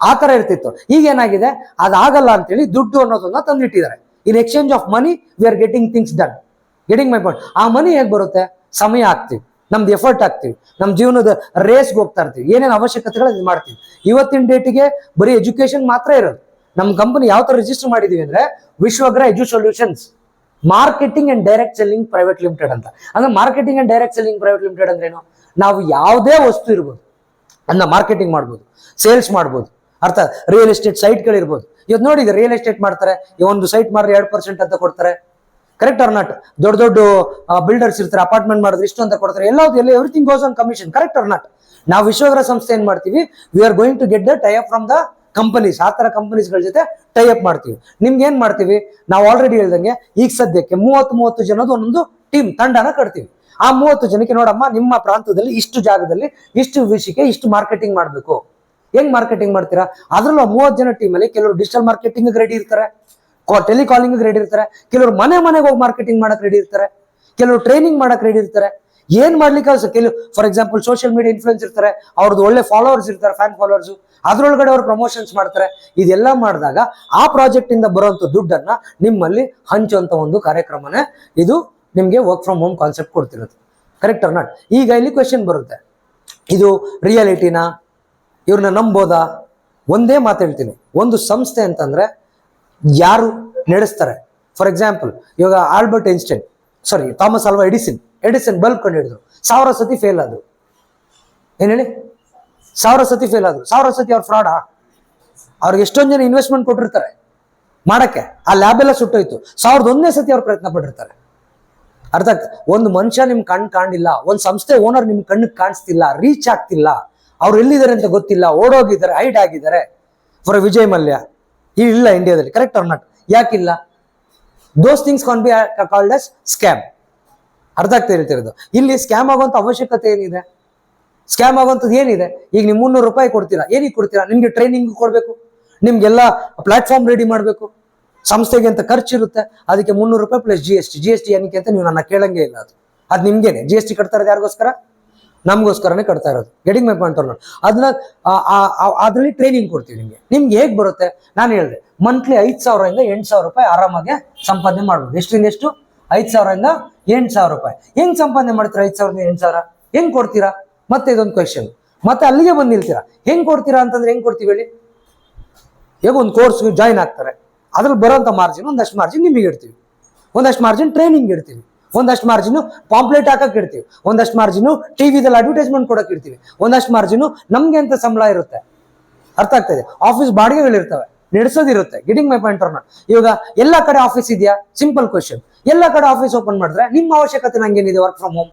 ಆ ತರ ಇರ್ತಿತ್ತು. ಈಗ ಏನಾಗಿದೆ, ಅದಾಗಲ್ಲ ಅಂತೇಳಿ ದುಡ್ಡು ಅನ್ನೋದನ್ನ ತಂದಿಟ್ಟಿದ್ದಾರೆ. In exchange of money we are getting things done. Getting my point? ಆ ಮನಿ ಹೇಗೆ ಬರುತ್ತೆ? ಸಮಯ ಹಾಕ್ತಿವಿ, ನಮ್ದು ಎಫರ್ಟ್ ಹಾಕ್ತಿವಿ, ನಮ್ಮ ಜೀವನದ ರೇಸ್ಗೆ ಹೋಗ್ತಾ ಇರ್ತೀವಿ, ಏನೇನು ಅವಶ್ಯಕತೆಗಳು ಇದು ಮಾಡ್ತೀವಿ. ಇವತ್ತಿನ ಡೇಟಿಗೆ ಬರೀ ಎಜುಕೇಶನ್ ಮಾತ್ರ ಇರೋದು. ನಮ್ಮ ಕಂಪನಿ ಯಾವ ತರ ರಿಜಿಸ್ಟರ್ ಮಾಡಿದೀವಿ ಅಂದ್ರೆ Vishwagra edu solutions. Marketing and direct selling private limited ಅಂತ. ಅಂದ್ರೆ marketing and direct selling private limited ಅಂದ್ರೆ ಏನು? ನಾವು ಯಾವುದೇ ವಸ್ತು ಇರ್ಬೋದು ಅದನ್ನ ಮಾರ್ಕೆಟಿಂಗ್ ಮಾಡ್ಬೋದು, ಸೇಲ್ಸ್ ಮಾಡ್ಬೋದು. ಅರ್ಥ, ರಿಯಲ್ ಎಸ್ಟೇಟ್ ಸೈಟ್ಗಳಿರ್ಬೋದು. ಇವತ್ತು ನೋಡಿ, ಈಗ ರಿಯಲ್ ಎಸ್ಟೇಟ್ ಮಾಡ್ತಾರೆ, ಈ ಒಂದು ಸೈಟ್ ಮಾರಿದ್ರೆ 2% ಅಂತ ಕೊಡ್ತಾರೆ. Correct or not? ದೊಡ್ಡ ದೊಡ್ಡ ಬಿಲ್ಡರ್ಸ್ ಇರ್ತಾರೆ, ಅಪಾರ್ಟ್ಮೆಂಟ್ ಮಾಡಿದ್ರೆ ಇಷ್ಟು ಅಂತ ಕೊಡ್ತಾರೆ. Everything goes on commission. Correct or not? ನಾವು ವಿಶ್ವಗ್ರಹ ಸಂಸ್ಥೆ ಏನ್ ಮಾಡ್ತೀವಿ, we are going to get the tie up from the companies. ಆ ತರ ಕಂಪನೀಸ್ಗಳ ಜೊತೆ ಟೈ ಅಪ್ ಮಾಡ್ತೀವಿ. ನಿಮ್ಗೆ ಏನ್ ಮಾಡ್ತೀವಿ, ನಾವು ಆಲ್ರೆಡಿ ಹೇಳ್ದಂಗೆ ಈಗ ಸದ್ಯಕ್ಕೆ 30 ಜನದ ಒಂದೊಂದು ಟೀಮ್ ತಂಡನ ಕಟ್ತೀವಿ. ಆ 30 ಜನಕ್ಕೆ ನೋಡಮ್ಮ, ನಿಮ್ಮ ಪ್ರಾಂತದಲ್ಲಿ ಇಷ್ಟು ಜಾಗದಲ್ಲಿ ಇಷ್ಟು ವಿಷಯಕ್ಕೆ ಇಷ್ಟು ಮಾರ್ಕೆಟಿಂಗ್ ಮಾಡಬೇಕು. ಹೆಂಗ್ ಮಾರ್ಕೆಟಿಂಗ್ ಮಾಡ್ತೀರಾ? ಅದ್ರಲ್ಲೂ 30 ಜನ ಟೀಮಲ್ಲಿ ಕೆಲವರು ಡಿಜಿಟಲ್ ಮಾರ್ಕೆಟಿಂಗ್ ರೆಡಿ ಇರ್ತಾರೆ, ಟೆಲಿಕಾಲಿಂಗ್ ರೆಡಿ ಇರ್ತಾರೆ, ಕೆಲವರು ಮನೆಗೆ ಹೋಗಿ ಮಾರ್ಕೆಟಿಂಗ್ ಮಾಡಕ್ ರೆಡಿ ಇರ್ತಾರೆ, ಕೆಲವರು ಟ್ರೈನಿಂಗ್ ಮಾಡಕ್ ರೆಡಿ ಇರ್ತಾರೆ. ಏನ್ ಮಾಡ್ಲಿಕ್ಕೆ ಕೆಲವು for example social media influence ಇರ್ತಾರೆ, ಅವ್ರದ್ದು ಒಳ್ಳೆ ಫಾಲೋವರ್ಸ್ ಇರ್ತಾರೆ, ಫ್ಯಾನ್ ಫಾಲೋವರ್ಸ್, ಅದ್ರೊಳಗಡೆ ಅವ್ರು ಪ್ರಮೋಷನ್ಸ್ ಮಾಡ್ತಾರೆ. ಇದೆಲ್ಲ ಮಾಡಿದಾಗ ಆ ಪ್ರಾಜೆಕ್ಟ್ ಇಂದ ಬರುವಂತ ದುಡ್ಡನ್ನ ನಿಮ್ಮಲ್ಲಿ ಹಂಚುವಂತ ಒಂದು ಕಾರ್ಯಕ್ರಮನೇ ಇದು. ನಿಮ್ಗೆ ವರ್ಕ್ ಫ್ರಮ್ ಹೋಮ್ ಕಾನ್ಸೆಪ್ಟ್ ಕೊಡ್ತಿರುತ್ತೆ. Correct or not? ಈಗ ಇಲ್ಲಿ ಕ್ವೆಶನ್ ಬರುತ್ತೆ, ಇದು ರಿಯಾಲಿಟಿನಾ, ಇವ್ರನ್ನ ನಂಬೋದಾ? ಒಂದೇ ಮಾತು ಹೇಳ್ತೀನಿ, ಒಂದು ಸಂಸ್ಥೆ ಅಂತಂದ್ರೆ ಯಾರು ನಡೆಸ್ತಾರೆ. ಫಾರ್ ಎಕ್ಸಾಂಪಲ್ ಇವಾಗ ಆಲ್ಬರ್ಟ್ ಐನ್ಸ್ಟೈನ್, ಥಾಮಸ್ ಆಲ್ವಾ ಎಡಿಸನ್ ಬಲ್ಬ್ ಕಂಡು ಹಿಡಿದ್ರು, 1000 ಸತಿ ಫೇಲ್ ಆದ್ರು. ಏನ್ ಹೇಳಿ? 1000 ಸತಿ ಫೇಲ್ ಆದ್ರು. 1000 ಸತಿ ಅವ್ರ ಫ್ರಾಡಾ? ಅವ್ರಿಗೆ ಎಷ್ಟೊಂದು ಜನ ಇನ್ವೆಸ್ಟ್ಮೆಂಟ್ ಕೊಟ್ಟಿರ್ತಾರೆ ಮಾಡಕ್ಕೆ, ಆ ಲ್ಯಾಬ್ ಎಲ್ಲ ಸುಟ್ಟೋಯ್ತು. 1001ನೇ ಸತಿ ಅವ್ರು ಪ್ರಯತ್ನ ಪಟ್ಟಿರ್ತಾರೆ. ಅರ್ಥ ಆಗ್ತದೆ? ಒಂದು ಮನುಷ್ಯ ನಿಮ್ ಕಾಣಿಲ್ಲ, ಒಂದು ಸಂಸ್ಥೆ ಓನರ್ ನಿಮ್ ಕಣ್ಣಿಗೆ ಕಾಣಿಸ್ತಿಲ್ಲ, ರೀಚ್ ಆಗ್ತಿಲ್ಲ, ಅವ್ರು ಎಲ್ಲಿದ್ದಾರೆ ಅಂತ ಗೊತ್ತಿಲ್ಲ, ಓಡೋಗಿದ್ದಾರೆ, ಹೈಡ್ ಆಗಿದ್ದಾರೆ. ಫಾರ್ ವಿಜಯ್ ಮಲ್ಯ ಇಲ್ಲ ಇಂಡಿಯಾದಲ್ಲಿ. Correct or not? ಯಾಕಿಲ್ಲ? Those things can be called as scam. ಅರ್ಥ ಆಗ್ತಾ ಹೇಳ್ತಿರೋದು. ಇಲ್ಲಿ ಸ್ಕ್ಯಾಮ್ ಆಗುವಂತ ಅವಶ್ಯಕತೆ ಏನಿದೆ? ಸ್ಕ್ಯಾಮ್ ಆಗುವಂಥದ್ದು ಏನಿದೆ? ಈಗ ನೀವು 300 ರೂಪಾಯಿ ಕೊಡ್ತೀರಾ, ಏನಿಗೆ ಕೊಡ್ತೀರಾ? ನಿಮ್ಗೆ ಟ್ರೈನಿಂಗ್ ಕೊಡ್ಬೇಕು, ನಿಮ್ಗೆಲ್ಲ ಪ್ಲಾಟ್ಫಾರ್ಮ್ ರೆಡಿ ಮಾಡ್ಬೇಕು, ಸಂಸ್ಥೆಗೆ ಅಂತ ಖರ್ಚಿರುತ್ತೆ. ಅದಕ್ಕೆ 300 ರೂಪಾಯಿ ಪ್ಲಸ್ GST ಏನಕ್ಕೆ ಅಂತ ನೀವು ನನ್ನ ಕೇಳಂಗೆ ಇಲ್ಲ. ಅದು ನಿಮ್ಗೇನೆ. GST ಕಟ್ತಾ ಇರೋದು ಯಾರಿಗೋಸ್ಕರ? ನಮಗೋಸ್ಕರನೇ ಕಟ್ತಾ ಇರೋದು. ಗೆಟಿಂಗ್ ಮೈ ಪಾಯಿಂಟ್ ಅವ್ರು ನೋಡಿ. ಅದನ್ನ ಅದ್ರಲ್ಲಿ ಟ್ರೈನಿಂಗ್ ಕೊಡ್ತೀವಿ ನಿಮ್ಗೆ ಹೇಗ್ ಬರುತ್ತೆ? ನಾನು ಹೇಳಿದೆ, ಮಂತ್ಲಿ 5,000 ಇಂದ 8,000 ರೂಪಾಯಿ ಆರಾಮಾಗಿ ಸಂಪಾದನೆ ಮಾಡ್ಬೋದು. ಎಷ್ಟರಿಂದ ಎಷ್ಟು? 5,000 ಇಂದ 8,000 ರೂಪಾಯಿ. ಹೆಂಗ್ ಸಂಪಾದನೆ ಮಾಡ್ತೀರಾ? 5,000 ಇಂದ 8,000 ಹೆಂಗ್ ಕೊಡ್ತೀರಾ? ಮತ್ತೆ ಇದೊಂದು ಕ್ವೆಶನ್. ಮತ್ತೆ ಅಲ್ಲಿಗೆ ಬಂದು ನಿಲ್ತೀರಾ. ಹೆಂಗ್ ಕೊಡ್ತೀರಾ ಅಂತಂದ್ರೆ ಹೆಂಗ್ ಕೊಡ್ತೀವಿ ಹೇಳಿ? ಈಗ ಒಂದು ಕೋರ್ಸ್ ಜಾಯ್ನ್ ಆಗ್ತಾರೆ, ಅದ್ರಲ್ಲಿ ಬರೋಂಥ ಮಾರ್ಜಿನ್ ಒಂದಷ್ಟು ಮಾರ್ಜಿನ್ ನಿಮಗೆ ಇಡ್ತೀವಿ, ಒಂದಷ್ಟು ಮಾರ್ಜಿನ್ ಟ್ರೈನಿಂಗ್ ಇಡ್ತೀವಿ, ಒಂದಷ್ಟು ಮಾರ್ಜಿನ್ ಪಾಂಪ್ಲೆಟ್ ಹಾಕಕ್ ಇಡ್ತೀವಿ, ಒಂದಷ್ಟು ಮಾರ್ಜಿನ್ ಟಿವಿದಲ್ಲಿ ಅಡ್ವರ್ಟೈಸ್ಮೆಂಟ್ ಕೊಡಕ್ ಇಡ್ತೀವಿ, ಒಂದಷ್ಟು ಮಾರ್ಜಿನ್ ನಮ್ಗೆ ಅಂತ ಸಂಬಳ ಇರುತ್ತೆ. ಅರ್ಥ ಆಗ್ತದೆ? ಆಫೀಸ್ ಬಾಡಿಗೆಗಳಿರ್ತವೆ, ನಡೆಸೋದಿರುತ್ತೆ. ಗೆಟಿಂಗ್ ಮೈ ಪಾಯಿಂಟ್ ಅವ್ರನ್ನ. ಇವಾಗ ಎಲ್ಲ ಕಡೆ ಆಫೀಸ್ ಇದೆಯಾ? Simple question. ಎಲ್ಲ ಕಡೆ ಆಫೀಸ್ ಓಪನ್ ಮಾಡಿದ್ರೆ ನಿಮ್ಮ ಅವಶ್ಯಕತೆ ನಂಗೇನಿದೆ? Work from home.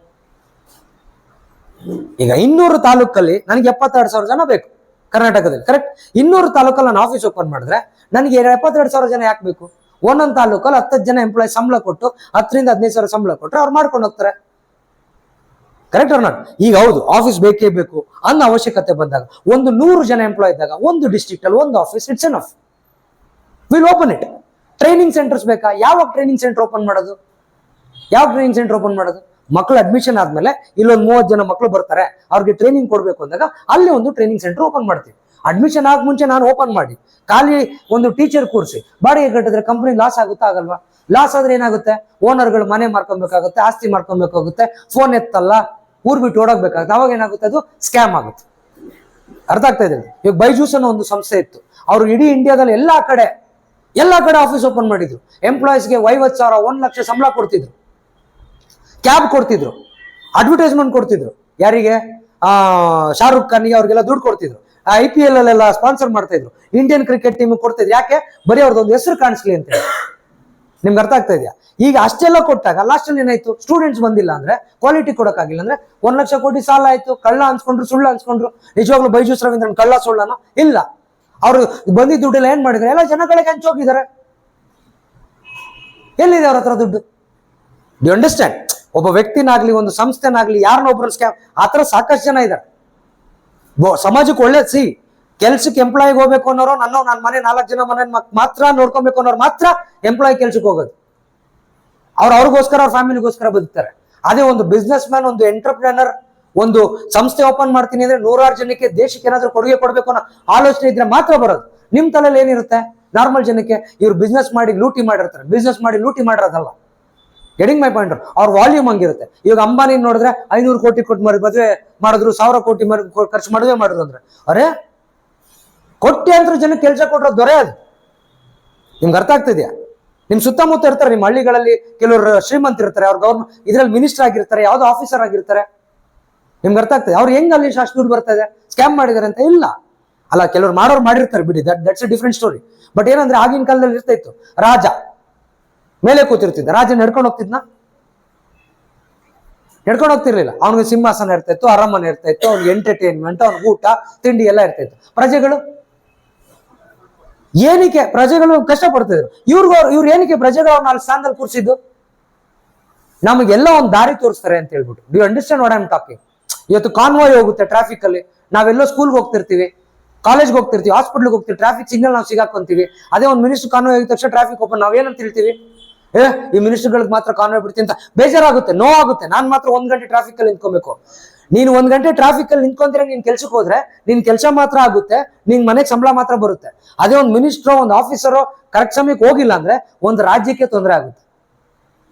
ಈಗ 200 ತಾಲೂಕಲ್ಲಿ ನನಗೆ 72,000 ಜನ ಬೇಕು ಕರ್ನಾಟಕದಲ್ಲಿ. ಕರೆಕ್ಟ್? 200 ತಾಲೂಕಲ್ಲಿ ನಾನು ಆಫೀಸ್ ಓಪನ್ ಮಾಡಿದ್ರೆ ನನಗೆ 72,000 ಜನ ಯಾಕೆ ಬೇಕು? ಒಂದೊಂದು ತಾಲೂಕಲ್ಲಿ 10 ಜನ ಎಂಪ್ಲಾಯ್ ಸಂಬಳ ಕೊಟ್ಟು 10 ರಿಂದ 15,000 ಸಂಬಳ ಕೊಟ್ಟರೆ ಅವ್ರು ಮಾಡ್ಕೊಂಡು ಹೋಗ್ತಾರೆ. Correct or not? ಈಗ ಹೌದು, ಆಫೀಸ್ ಬೇಕೇ ಬೇಕು ಅನ್ನೋ ಅವಶ್ಯಕತೆ ಬಂದಾಗ, ಒಂದು 100 ಜನ ಎಂಪ್ಲಾಯ್ ಇದ್ದಾಗ ಒಂದು ಡಿಸ್ಟ್ರಿಕ್ಟ್ ಅಲ್ಲಿ ಒಂದು office, it's enough. Will open it. Training centres ಬೇಕಾ? ಯಾವಾಗ ಟ್ರೈನಿಂಗ್ ಸೆಂಟರ್ ಓಪನ್ ಮಾಡೋದು? ಯಾವ ಟ್ರೈನಿಂಗ್ ಸೆಂಟರ್ ಓಪನ್ ಮಾಡೋದು? ಮಕ್ಕಳು ಅಡ್ಮಿಷನ್ ಆದ್ಮೇಲೆ ಇಲ್ಲೊಂದು 30 ಜನ ಮಕ್ಕಳು ಬರ್ತಾರೆ, ಅವ್ರಿಗೆ ಟ್ರೈನಿಂಗ್ ಕೊಡ್ಬೇಕು ಅಂದಾಗ ಅಲ್ಲಿ ಒಂದು ಟ್ರೈನಿಂಗ್ ಸೆಂಟರ್ ಓಪನ್ ಮಾಡ್ತೀವಿ. ಅಡ್ಮಿಷನ್ ಆಗ ಮುಂಚೆ ನಾನು ಓಪನ್ ಮಾಡಿ ಖಾಲಿ ಒಂದು ಟೀಚರ್ ಕೂರಿಸಿ ಬಾಡಿಗೆ ಕಟ್ಟಿದ್ರೆ ಕಂಪನಿ ಲಾಸ್ ಆಗುತ್ತಾ? ಆಗಲ್ವಾ? ಲಾಸ್ ಆದ್ರೆ ಏನಾಗುತ್ತೆ? ಓನರ್ಗಳು ಮನೆ ಮಾರ್ಕೊಬೇಕಾಗುತ್ತೆ, ಆಸ್ತಿ ಮಾರ್ಕೊಬೇಕಾಗುತ್ತೆ, ಫೋನ್ ಎತ್ತಲ್ಲ, ಊರ್ ಬಿಟ್ಟು ಓಡೋಗ್ಬೇಕಾಗುತ್ತೆ. ಅವಾಗ ಏನಾಗುತ್ತೆ? ಅದು ಸ್ಕ್ಯಾಮ್ ಆಗುತ್ತೆ. ಅರ್ಥ ಆಗ್ತಾ ಇದೆ? ಇವಾಗ ಬೈಜೂಸ್ ಅನ್ನೋ ಒಂದು ಸಂಸ್ಥೆ ಇತ್ತು, ಅವರು ಇಡೀ ಇಂಡಿಯಾದಲ್ಲಿ ಎಲ್ಲಾ ಕಡೆ ಆಫೀಸ್ ಓಪನ್ ಮಾಡಿದ್ರು. ಎಂಪ್ಲಾಯೀಸ್ಗೆ 50,000 1 ಲಕ್ಷ ಸಂಬಳ ಕೊಡ್ತಿದ್ರು, ಕ್ಯಾಬ್ ಕೊಡ್ತಿದ್ರು, ಅಡ್ವರ್ಟೈಸ್ಮೆಂಟ್ ಕೊಡ್ತಿದ್ರು. ಯಾರಿಗೆ? ಶಾರುಖ್ ಖಾನ್ಗೆ ಅವ್ರಿಗೆಲ್ಲ ದುಡ್ಡು ಕೊಡ್ತಿದ್ರು. IPL ಅಲ್ಲೆಲ್ಲ ಸ್ಪಾನ್ಸರ್ ಮಾಡ್ತಾ ಇದ್ರು. ಇಂಡಿಯನ್ ಕ್ರಿಕೆಟ್ ಟೀಮ್ ಕೊಡ್ತಿದ್ರು. ಯಾಕೆ? ಬರೀ ಅವ್ರದ್ದೊಂದು ಹೆಸರು ಕಾಣಿಸ್ಲಿ ಅಂತ. ನಿಮ್ಗೆ ಅರ್ಥ ಆಗ್ತಾ ಇದೆಯಾ? ಈಗ ಅಷ್ಟೆಲ್ಲ ಕೊಟ್ಟಾಗ ಲಾಸ್ಟ್ ಅಲ್ಲಿ ಏನಾಯ್ತು? ಸ್ಟೂಡೆಂಟ್ಸ್ ಬಂದಿಲ್ಲ ಅಂದ್ರೆ, ಕ್ವಾಲಿಟಿ ಕೊಡಕ್ಕಾಗಿಲ್ಲ ಅಂದ್ರೆ 1 ಲಕ್ಷ ಕೋಟಿ ಸಾಲ ಆಯ್ತು. ಕಳ್ಳ ಅನ್ಸ್ಕೊಂಡ್ರು, ಸುಳ್ಳು ಅನ್ಸ್ಕೊಂಡ್ರು. ನಿಜವಾಗ್ಲೂ ಬೈಜೂಸ್ ರವೀಂದ್ರನ್ ಕಳ್ಳ ಸುಳ್ಳನ? ಇಲ್ಲ. ಅವ್ರು ಬಂದಿದ್ದ ದುಡ್ಡೆಲ್ಲ ಏನ್ ಮಾಡಿದ್ರೆ ಎಲ್ಲ ಜನಗಳಿಗೆ ಹಂಚೋಗಿದ್ದಾರೆ. ಎಲ್ಲಿದೆ ಅವ್ರ ಹತ್ರ ದುಡ್ಡು? Do you understand? ಒಬ್ಬ ವ್ಯಕ್ತಿನಾಗ್ಲಿ, ಒಂದು ಸಂಸ್ಥೆನಾಗ್ಲಿ, ಯಾರನ್ನೊಬ್ರು ಸ್ಕ್ಯಾಮ್, ಆತರ ಸಾಕಷ್ಟು ಜನ ಇದ್ದಾರೆ. ಸಮಾಜಕ್ಕೆ ಒಳ್ಳೇದ್. ಕೆಲ್ಸಕ್ಕೆ ಎಂಪ್ಲಾಯಿಗೆ ಹೋಗ್ಬೇಕು ಅನ್ನೋರು, ನನ್ನ ಮನೆ 4 ಜನ ಮನೆ ಮಾತ್ರ ನೋಡ್ಕೊಬೇಕು ಅನ್ನೋರು ಮಾತ್ರ ಎಂಪ್ಲಾಯ್ ಕೆಲ್ಸಕ್ಕೆ ಹೋಗೋದು. ಅವ್ರಿಗೋಸ್ಕರ, ಅವ್ರ ಫ್ಯಾಮಿಲಿಗೋಸ್ಕರ ಬದುಕ್ತಾರೆ. ಅದೇ ಒಂದು ಬಿಸ್ನೆಸ್ ಮ್ಯಾನ್, ಒಂದು ಎಂಟರ್ಪ್ರಿನರ್, ಒಂದು ಸಂಸ್ಥೆ ಓಪನ್ ಮಾಡ್ತೀನಿ ಅಂದ್ರೆ 100 ಜನಕ್ಕೆ, ದೇಶಕ್ಕೆ ಏನಾದ್ರೂ ಕೊಡುಗೆ ಕೊಡ್ಬೇಕು ಅನ್ನೋ ಆಲೋಚನೆ ಇದ್ರೆ ಮಾತ್ರ ಬರೋದು. ನಿಮ್ ತಲೆಯಲ್ಲಿ ಏನಿರುತ್ತೆ? ನಾರ್ಮಲ್ ಜನಕ್ಕೆ ಇವ್ರು ಬಿಸ್ನೆಸ್ ಮಾಡಿ ಲೂಟಿ ಮಾಡಿರ್ತಾರೆ. ಬಿಸ್ನೆಸ್ ಮಾಡಿ ಲೂಟಿ ಮಾಡಿರೋದಲ್ಲ. Getting my point. ಅವ್ರ ವಾಲ್ಯೂಮ್ ಹಂಗಿರುತ್ತೆ. ಇವಾಗ ಅಂಬಾನಿ ನೋಡಿದ್ರೆ 500 ಕೋಟಿ ಕೊಟ್ಟು ಮದುವೆ ಮಾಡಿದ್ರು, 1000 ಕೋಟಿ ಖರ್ಚು ಮದುವೆ ಮಾಡಿದ್ರು ಅಂದ್ರೆ, ಅರೆ ಕೋಟ್ಯಾಂತರ ಜನಕ್ಕೆ ಕೆಲಸ ಕೊಟ್ಟರು ದೊರೆ ಅದು. ನಿಮ್ಗೆ ಅರ್ಥ ಆಗ್ತಿದ್ಯಾ? ನಿಮ್ ಸುತ್ತಮುತ್ತ ಇರ್ತಾರೆ, ನಿಮ್ಮ ಹಳ್ಳಿಗಳಲ್ಲಿ ಕೆಲವರು ಶ್ರೀಮಂತ ಇರ್ತಾರೆ, ಅವ್ರು ಇದ್ರಲ್ಲಿ ಮಿನಿಸ್ಟರ್ ಆಗಿರ್ತಾರೆ, ಯಾವ್ದೋ ಆಫೀಸರ್ ಆಗಿರ್ತಾರೆ. ನಿಮ್ಗೆ ಅರ್ಥ ಆಗ್ತದೆ ಅವ್ರು ಹೆಂಗ್ ಅಲ್ಲಿ ಅಷ್ಟು ದುಡ್ಡು ಬರ್ತಾ ಇದೆ, ಸ್ಕ್ಯಾಮ್ ಮಾಡಿದಾರೆ ಅಂತ ಇಲ್ಲ ಅಲ್ಲ, ಕೆಲವ್ರು ಮಾಡೋರು ಮಾಡಿರ್ತಾರೆ ಬಿಡಿ, that's A different story. But ಏನಂದ್ರೆ ಆಗಿನ ಕಾಲದಲ್ಲಿ ಇರ್ತಾ ಇತ್ತು, ರಾಜ ಮೇಲೆ ಕೂತಿರ್ತಿದ್ದ, ರಾಜ ನಡ್ಕೊಂಡು ಹೋಗ್ತಿದ್ನ, ನಡ್ಕೊಂಡು ಹೋಗ್ತಿರ್ಲಿಲ್ಲ. ಅವ್ನಿಗೆ ಸಿಂಹಾಸನ ಇರ್ತಾ ಇತ್ತು, ಅರಮನೆ ಇರ್ತಾ ಇತ್ತು, ಅವ್ನಿಗೆ ಎಂಟರ್ಟೈನ್ಮೆಂಟ್, ಅವ್ನಿಗೆ ಊಟ ತಿಂಡಿ ಎಲ್ಲ ಇರ್ತಾ ಇತ್ತು. ಪ್ರಜೆಗಳು ಏನಕ್ಕೆ ಪ್ರಜೆಗಳು ಕಷ್ಟಪಡ್ತಿದ್ರು, ಇವ್ರು ಏನಕ್ಕೆ ಪ್ರಜೆಗಳು ಅವ್ರನ್ನ ಅಲ್ಲಿ ಸ್ಥಾನದಲ್ಲಿ ಕೂರಿಸಿದ್ದು, ನಮಗೆಲ್ಲ ಒಂದು ದಾರಿ ತೋರಿಸ್ತಾರೆ ಅಂತ ಹೇಳ್ಬಿಟ್ಟು. Do you understand what I am talking? ಇವತ್ತು ಕಾನ್ವಾಯ್ ಹೋಗುತ್ತೆ ಟ್ರಾಫಿಕ್ ಅಲ್ಲಿ, ನಾವೆಲ್ಲೋ ಸ್ಕೂಲ್ಗೆ ಹೋಗ್ತಿರ್ತೀವಿ, ಕಾಲೇಜ್ಗೆ ಹೋಗ್ತಿರ್ತೀವಿ, ಹಾಸ್ಪಿಟ್ಲ್ಗೆ ಹೋಗ್ತೀವಿ, ಟ್ರಾಫಿಕ್ ಸಿಗ್ನಲ್ ನಾವು ಸಿಗಾಕೊಂತೀವಿ. ಅದೇ ಒಂದು ಮಿನಿಸ್ಟರ್ ಕಾನ್ವಾಯ್ ಆಗಿದ ತಕ್ಷಣ ಟ್ರಾಫಿಕ್ ಓಪನ್, ನಾವೇನಂತ ಹೇಳ್ತೀವಿ, ಈ ಮಿನಿಸ್ಟರ್ಗಳಿಗೆ ಮಾತ್ರ ಕಾನ್ವಾಯ್ ಬಿಡ್ತೀನಿ ಅಂತ ಬೇಜಾರಾಗುತ್ತೆ, ನೋವಾಗುತ್ತೆ. ನಾನ್ ಮಾತ್ರ 1 ಗಂಟೆ ಟ್ರಾಫಿಕ್ ಅಲ್ಲಿ ನಿಂತ್ಕೊಬೇಕು. ನೀನು 1 ಗಂಟೆ ಟ್ರಾಫಿಕ್ ಅಲ್ಲಿ ನಿಂತ್ಕೊಂಡ್ರೆ ನೀನ್ ಕೆಲ್ಸಕ್ಕೆ ಹೋದ್ರೆ ನಿನ್ ಕೆಲಸ ಮಾತ್ರ ಆಗುತ್ತೆ, ನಿನ್ ಮನೆಗೆ ಸಂಬಳ ಮಾತ್ರ ಬರುತ್ತೆ. ಅದೇ ಒಂದು ಮಿನಿಸ್ಟ್ರೋ ಒಂದು ಆಫೀಸರೋ ಕರೆಕ್ಟ್ ಸಮಯಕ್ಕೆ ಹೋಗಿಲ್ಲ ಅಂದ್ರೆ ಒಂದು ರಾಜ್ಯಕ್ಕೆ ತೊಂದರೆ ಆಗುತ್ತೆ.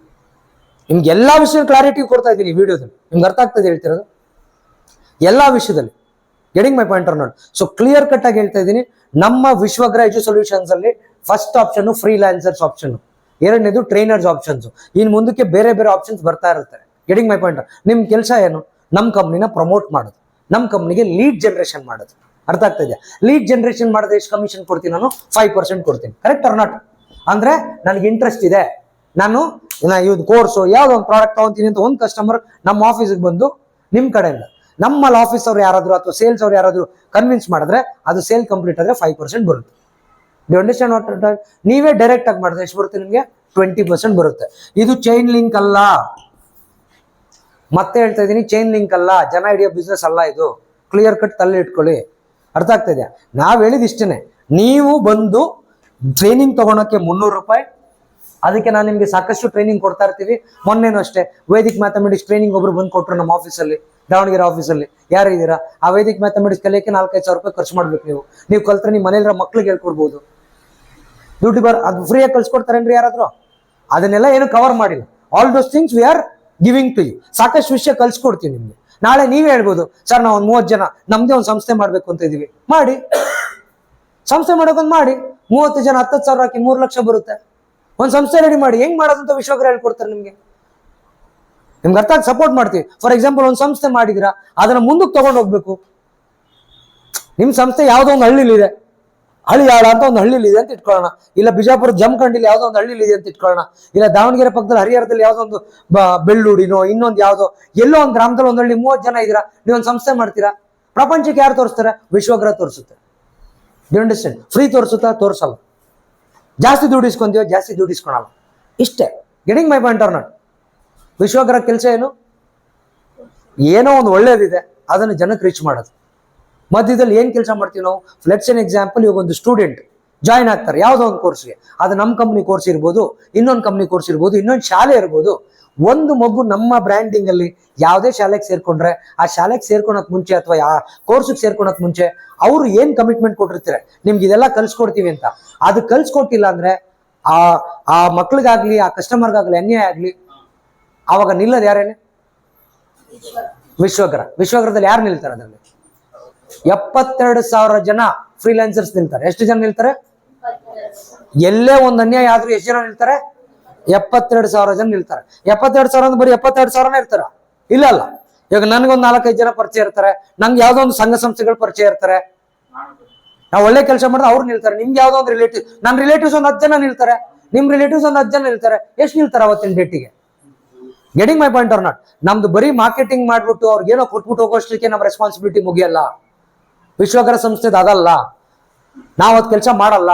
ನಿಮ್ಗೆ ಎಲ್ಲಾ ವಿಷಯ ಕ್ಲಾರಿಟಿ ಕೊಡ್ತಾ ಇದ್ದೀನಿ ಈ ವಿಡಿಯೋದಲ್ಲಿ, ನಿಮ್ಗೆ ಅರ್ಥ ಆಗ್ತದೆ ಹೇಳ್ತಿರೋದು ಎಲ್ಲಾ ವಿಷಯದಲ್ಲಿ. Getting my point or not? So clear cut ಆಗಿ ಹೇಳ್ತಾ ಇದ್ದೀನಿ, ನಮ್ಮ ವಿಶ್ವಗ್ರ ಎಜು ಸೊಲ್ಯೂಷನ್ಸ್ ಅಲ್ಲಿ ಫಸ್ಟ್ ಆಪ್ಷನ್ ಫ್ರೀಲಾನ್ಸರ್ಸ್ ಆಪ್ಷನ್, ಎರಡನೇದು ಟ್ರೈನರ್ಸ್ ಆಪ್ಷನ್ಸ್, ಇನ್ ಮುಂದಕ್ಕೆ ಬೇರೆ ಬೇರೆ ಆಪ್ಷನ್ಸ್ ಬರ್ತಾ ಇರುತ್ತೆ. Getting my point? ನಿಮ್ ಕೆಲಸ ಏನು, ನಮ್ಮ ಕಂಪ್ನಿನ ಪ್ರಮೋಟ್ ಮಾಡೋದು, ನಮ್ಮ ಕಂಪ್ನಿಗೆ ಲೀಡ್ ಜನರೇಷನ್ ಮಾಡೋದು. ಅರ್ಥ ಆಗ್ತಾ ಇದೆಯಾ? ಲೀಡ್ ಜನರೇಷನ್ ಮಾಡಿದ್ರೆ ಎಷ್ಟು ಕಮಿಷನ್ ಕೊಡ್ತೀನಿ ನಾನು? 5% ಕೊಡ್ತೀನಿ. Correct or not? ಅಂದ್ರೆ ನನಗೆ ಇಂಟ್ರೆಸ್ಟ್ ಇದೆ, ನಾನು ಇವ್ದು ಕೋರ್ಸು ಯಾವ್ದೋ ಒಂದು ಪ್ರಾಡಕ್ಟ್ ತಗೊಂತೀನಿ ಅಂತ ಒಂದು ಕಸ್ಟಮರ್ ನಮ್ಮ ಆಫೀಸಿಗೆ ಬಂದು ನಿಮ್ಮ ಕಡೆಯಿಂದ ನಮ್ಮಲ್ಲಿ ಆಫೀಸ್ ಅವ್ರು ಯಾರಾದ್ರು ಅಥವಾ ಸೇಲ್ಸ್ ಅವ್ರು ಯಾರಾದ್ರು ಕನ್ವಿನ್ಸ್ ಮಾಡಿದ್ರೆ ಅದು ಸೇಲ್ ಕಂಪ್ಲೀಟ್ ಆದ್ರೆ 5% ಬರುತ್ತೆ. Do understand what? ನೀವೇ ಡೈರೆಕ್ಟ್ ಆಗಿ ಮಾಡಿದ್ರೆ ಎಷ್ಟು ಬರುತ್ತೆ ನಿಮಗೆ? 20% ಬರುತ್ತೆ. ಇದು ಚೈನ್ ಲಿಂಕ್ ಅಲ್ಲ, ಮತ್ತೆ ಹೇಳ್ತಾ ಇದ್ದೀನಿ, ಚೈನ್ ಲಿಂಕ್ ಅಲ್ಲ, ಜನ ಹಿಡಿಯೋ ಬಿಸ್ನೆಸ್ ಅಲ್ಲ ಇದು. ಕ್ಲಿಯರ್ ಕಟ್ ತಲೆ ಇಟ್ಕೊಳ್ಳಿ. ಅರ್ಥ ಆಗ್ತಾ ಇದೆಯಾ? ನಾವ್ ಹೇಳಿದ ಇಷ್ಟೇನೆ, ನೀವು ಬಂದು ಟ್ರೈನಿಂಗ್ ತಗೊಳಕ್ಕೆ 300 ರೂಪಾಯಿ, ಅದಕ್ಕೆ ನಾನು ನಿಮ್ಗೆ ಸಾಕಷ್ಟು ಟ್ರೈನಿಂಗ್ ಕೊಡ್ತಾ ಇರ್ತೀವಿ. ಮೊನ್ನೆನೂ ಅಷ್ಟೇ ವೇದಿಕ್ ಮ್ಯಾಥಮೆಟಿಕ್ಸ್ ಟ್ರೈನಿಂಗ್ ಒಬ್ರು ಬಂದು ಕೊಟ್ಟರು ನಮ್ಮ ಆಫೀಸಲ್ಲಿ, ದಾವಣಗೆರೆ ಆಫೀಸಲ್ಲಿ. ಯಾರಿದ್ದೀರಾ? ಆ ವೇದಿಕ್ ಮ್ಯಾಥಮೆಟಿಕ್ಸ್ ಕಲಿಯಕ್ಕೆ 4-5 ಸಾವಿರ ರೂಪಾಯಿ ಖರ್ಚು ಮಾಡ್ಬೇಕು. ನೀವು ಕಲ್ತ್ರೆ ನಿಮ್ಮ ಮನೇಲಿರೋ ಮಕ್ಳಿಗೆ ಹೇಳ್ಕೊಡ್ಬೋದು. ದುಡ್ಡು ಅದು ಫ್ರೀಯಾಗಿ ಕಳ್ಸಿಕೊಡ್ತಾರೇನ್ರಿ ಯಾರಾದ್ರು? ಅದನ್ನೆಲ್ಲ ಏನು ಕವರ್ ಮಾಡಿಲ್ಲ. All those things we are giving to you. ಸಾಕಷ್ಟು ವಿಷಯ ಕಲ್ಸ್ಕೊಡ್ತೀವಿ ನಿಮ್ಗೆ. ನಾಳೆ ನೀವೇ ಹೇಳ್ಬೋದು, ಸರ್ ನಾವು ಒಂದು 30 ಜನ ನಮ್ದೇ ಒಂದು ಸಂಸ್ಥೆ ಮಾಡ್ಬೇಕು ಅಂತ ಇದೀವಿ. ಮಾಡಿ, ಸಂಸ್ಥೆ ಮಾಡೋಕೊಂದು ಮಾಡಿ. 30 ಜನ 10,000 ಹಾಕಿ 3 ಲಕ್ಷ ಬರುತ್ತೆ. ಒಂದು ಸಂಸ್ಥೆ ರೆಡಿ ಮಾಡಿ. ಹೆಂಗ್ ಮಾಡೋದಂತ ವಿಶ್ವಗ್ರ ಹೇಳ್ಕೊಡ್ತಾರೆ ನಿಮ್ಗೆ. ನಿಮ್ಗೆ ಅರ್ಥ ಆಗಿ ಸಪೋರ್ಟ್ ಮಾಡ್ತೀವಿ. ಫಾರ್ ಎಕ್ಸಾಂಪಲ್ ಒಂದು ಸಂಸ್ಥೆ ಮಾಡಿದಿರಾ, ಅದನ್ನ ಮುಂದಕ್ಕೆ ತಗೊಂಡು ಹೋಗ್ಬೇಕು. ನಿಮ್ ಸಂಸ್ಥೆ ಯಾವ್ದೋ ಒಂದು ಹಳ್ಳಿಲಿ ಇದೆ, ಹಳಿಯಾಳ ಅಂತ ಒಂದು ಹಳ್ಳಿಲಿ ಇದೆ ಅಂತ ಇಟ್ಕೊಳ್ಳೋಣ, ಇಲ್ಲ ಬಿಜಾಪುರ ಜಮಖಂಡಿಲಿ ಯಾವ್ದೋ ಒಂದು ಹಳ್ಳಿಲಿ ಇದೆ ಅಂತ ಇಟ್ಕೊಳ್ಳೋಣ, ಇಲ್ಲ ದಾವಣಗೆರೆ ಪಕ್ಕದಲ್ಲಿ ಹರಿಹರದಲ್ಲಿ ಯಾವ್ದೋ ಒಂದು ಬೆಳ್ಳೂಡಿನೋ ಇನ್ನೊಂದು ಯಾವ್ದೋ ಎಲ್ಲೋ ಒಂದು ಗ್ರಾಮದಲ್ಲಿ ಒಂದು ಹಳ್ಳಿ 30 ಜನ ಇದ್ದೀರಾ, ನೀವೊಂದು ಸಂಸ್ಥೆ ಮಾಡ್ತೀರಾ. ಪ್ರಪಂಚಕ್ಕೆ ಯಾರು ತೋರಿಸ್ತಾರೆ? ವಿಶ್ವಗ್ರ ತೋರಿಸುತ್ತೆ. Do you understand? ಫ್ರೀ ತೋರಿಸುತ್ತಾ? ತೋರಿಸಲ್ಲ. ಜಾಸ್ತಿ ದುಡ್ಡು ಇಸ್ಕೊಂತೀವೋ? ಜಾಸ್ತಿ ದುಡ್ಡು ಇಸ್ಕೊಳಲ್ಲ. ಇಷ್ಟೇ. Getting my point or not? Vishwagra ಕೆಲಸ ಏನು? ಏನೋ ಒಂದು ಒಳ್ಳೇದಿದೆ ಅದನ್ನು ಜನಕ್ಕೆ ರೀಚ್ ಮಾಡೋದು. ಮಧ್ಯದಲ್ಲಿ ಏನ್ ಕೆಲಸ ಮಾಡ್ತೀವಿ ನಾವು? ಲೆಟ್ಸ್ ಎನ್ ಎಕ್ಸಾಂಪಲ್, ಇವಾಗ ಒಂದು ಸ್ಟೂಡೆಂಟ್ ಜಾಯ್ನ್ ಆಗ್ತಾರೆ ಯಾವುದೋ ಒಂದು ಕೋರ್ಸ್ಗೆ, ಅದು ನಮ್ಮ ಕಂಪ್ನಿ ಕೋರ್ಸ್ ಇರ್ಬೋದು, ಇನ್ನೊಂದು ಕಂಪ್ನಿ ಕೋರ್ಸ್ ಇರ್ಬೋದು, ಇನ್ನೊಂದು ಶಾಲೆ ಇರ್ಬೋದು. ಒಂದು ಮಗು ನಮ್ಮ ಬ್ರ್ಯಾಂಡಿಂಗ್ ಅಲ್ಲಿ ಯಾವುದೇ ಶಾಲೆಗೆ ಸೇರ್ಕೊಂಡ್ರೆ, ಆ ಶಾಲೆಗೆ ಸೇರ್ಕೊಳಕ್ ಮುಂಚೆ ಅಥವಾ ಕೋರ್ಸ್ಗೆ ಸೇರ್ಕೊಳಕ್ ಮುಂಚೆ ಅವ್ರು ಏನ್ ಕಮಿಟ್ಮೆಂಟ್ ಕೊಟ್ಟಿರ್ತಾರೆ, ನಿಮ್ಗೆ ಇದೆಲ್ಲ ಕಲ್ಸ್ಕೊಡ್ತೀವಿ ಅಂತ, ಅದು ಕಲ್ಸ್ಕೊಟ್ಟಿಲ್ಲ ಅಂದ್ರೆ ಆ ಮಕ್ಳಿಗಾಗ್ಲಿ ಆ ಕಸ್ಟಮರ್ಗಾಗ್ಲಿ ಅನ್ಯಾಯ ಆಗ್ಲಿ, ಆವಾಗ ನಿಲ್ಲೋದು ಯಾರೇನೆ? ವಿಶ್ವಗ್ರದಲ್ಲಿ ಯಾರು ನಿಲ್ತಾರೆ? ಅದರಲ್ಲಿ 72,000 ಜನ ಫ್ರೀಲಾನ್ಸರ್ಸ್ ನಿಲ್ತಾರೆ. ಎಷ್ಟು ಜನ ನಿಲ್ತಾರೆ? ಎಲ್ಲೇ ಒಂದು ಅನ್ಯಾಯ ಆದ್ರೂ ಎಷ್ಟು ಜನ ನಿಲ್ತಾರೆ? 72,000 ಜನ ನಿಲ್ತಾರೆ. 72,000 ಅಂದ್ರೆ ಬರೀ 72,000 ಇರ್ತಾರ? ಇಲ್ಲ ಅಲ್ಲ. ಇವಾಗ ನನ್ಗೊಂದು 4-5 ಜನ ಪರಿಚಯ ಇರ್ತಾರೆ, ನಂಗೆ ಯಾವ್ದೋ ಒಂದು ಸಂಘ ಸಂಸ್ಥೆಗಳು ಪರಿಚಯ ಇರ್ತಾರೆ. ನಾವು ಒಳ್ಳೆ ಕೆಲಸ ಮಾಡಿದ್ರೆ ಅವ್ರು ನಿಲ್ತಾರೆ. ನಿಮ್ಗೆ ಯಾವ್ದೋ ಒಂದು ರಿಲೇಟಿವ್, ನನ್ನ ರಿಲೇಟಿವ್ಸ್ ಒಂದು 10 ಜನ ನಿಲ್ತಾರೆ, ನಿಮ್ ರಿಲೇಟಿವ್ಸ್ ಒಂದು 10 ಜನ ನಿಲ್ತಾರೆ. ಎಷ್ಟು ನಿಲ್ತಾರೆ ಅವತ್ತಿನ ಡೇಟಿಗೆ? Getting my point or not? ನಮ್ದು ಬರೀ ಮಾರ್ಕೆಟಿಂಗ್ ಮಾಡ್ಬಿಟ್ಟು ಅವ್ರಿಗೇನೋ ಕೊಟ್ಬಿಟ್ಟು ಹೋಗೋಷ್ಟಕ್ಕೆ ನಮ್ಮ ರೆಸ್ಪಾನ್ಸಿಬಿಲಿಟಿ ಮುಗಿಯಲ್ಲ. ವಿಶ್ವಗ್ರ ಸಂಸ್ಥೆದ ಅದಲ್ಲ. ನಾವು ಅದ್ ಕೆಲಸ ಮಾಡಲ್ಲ.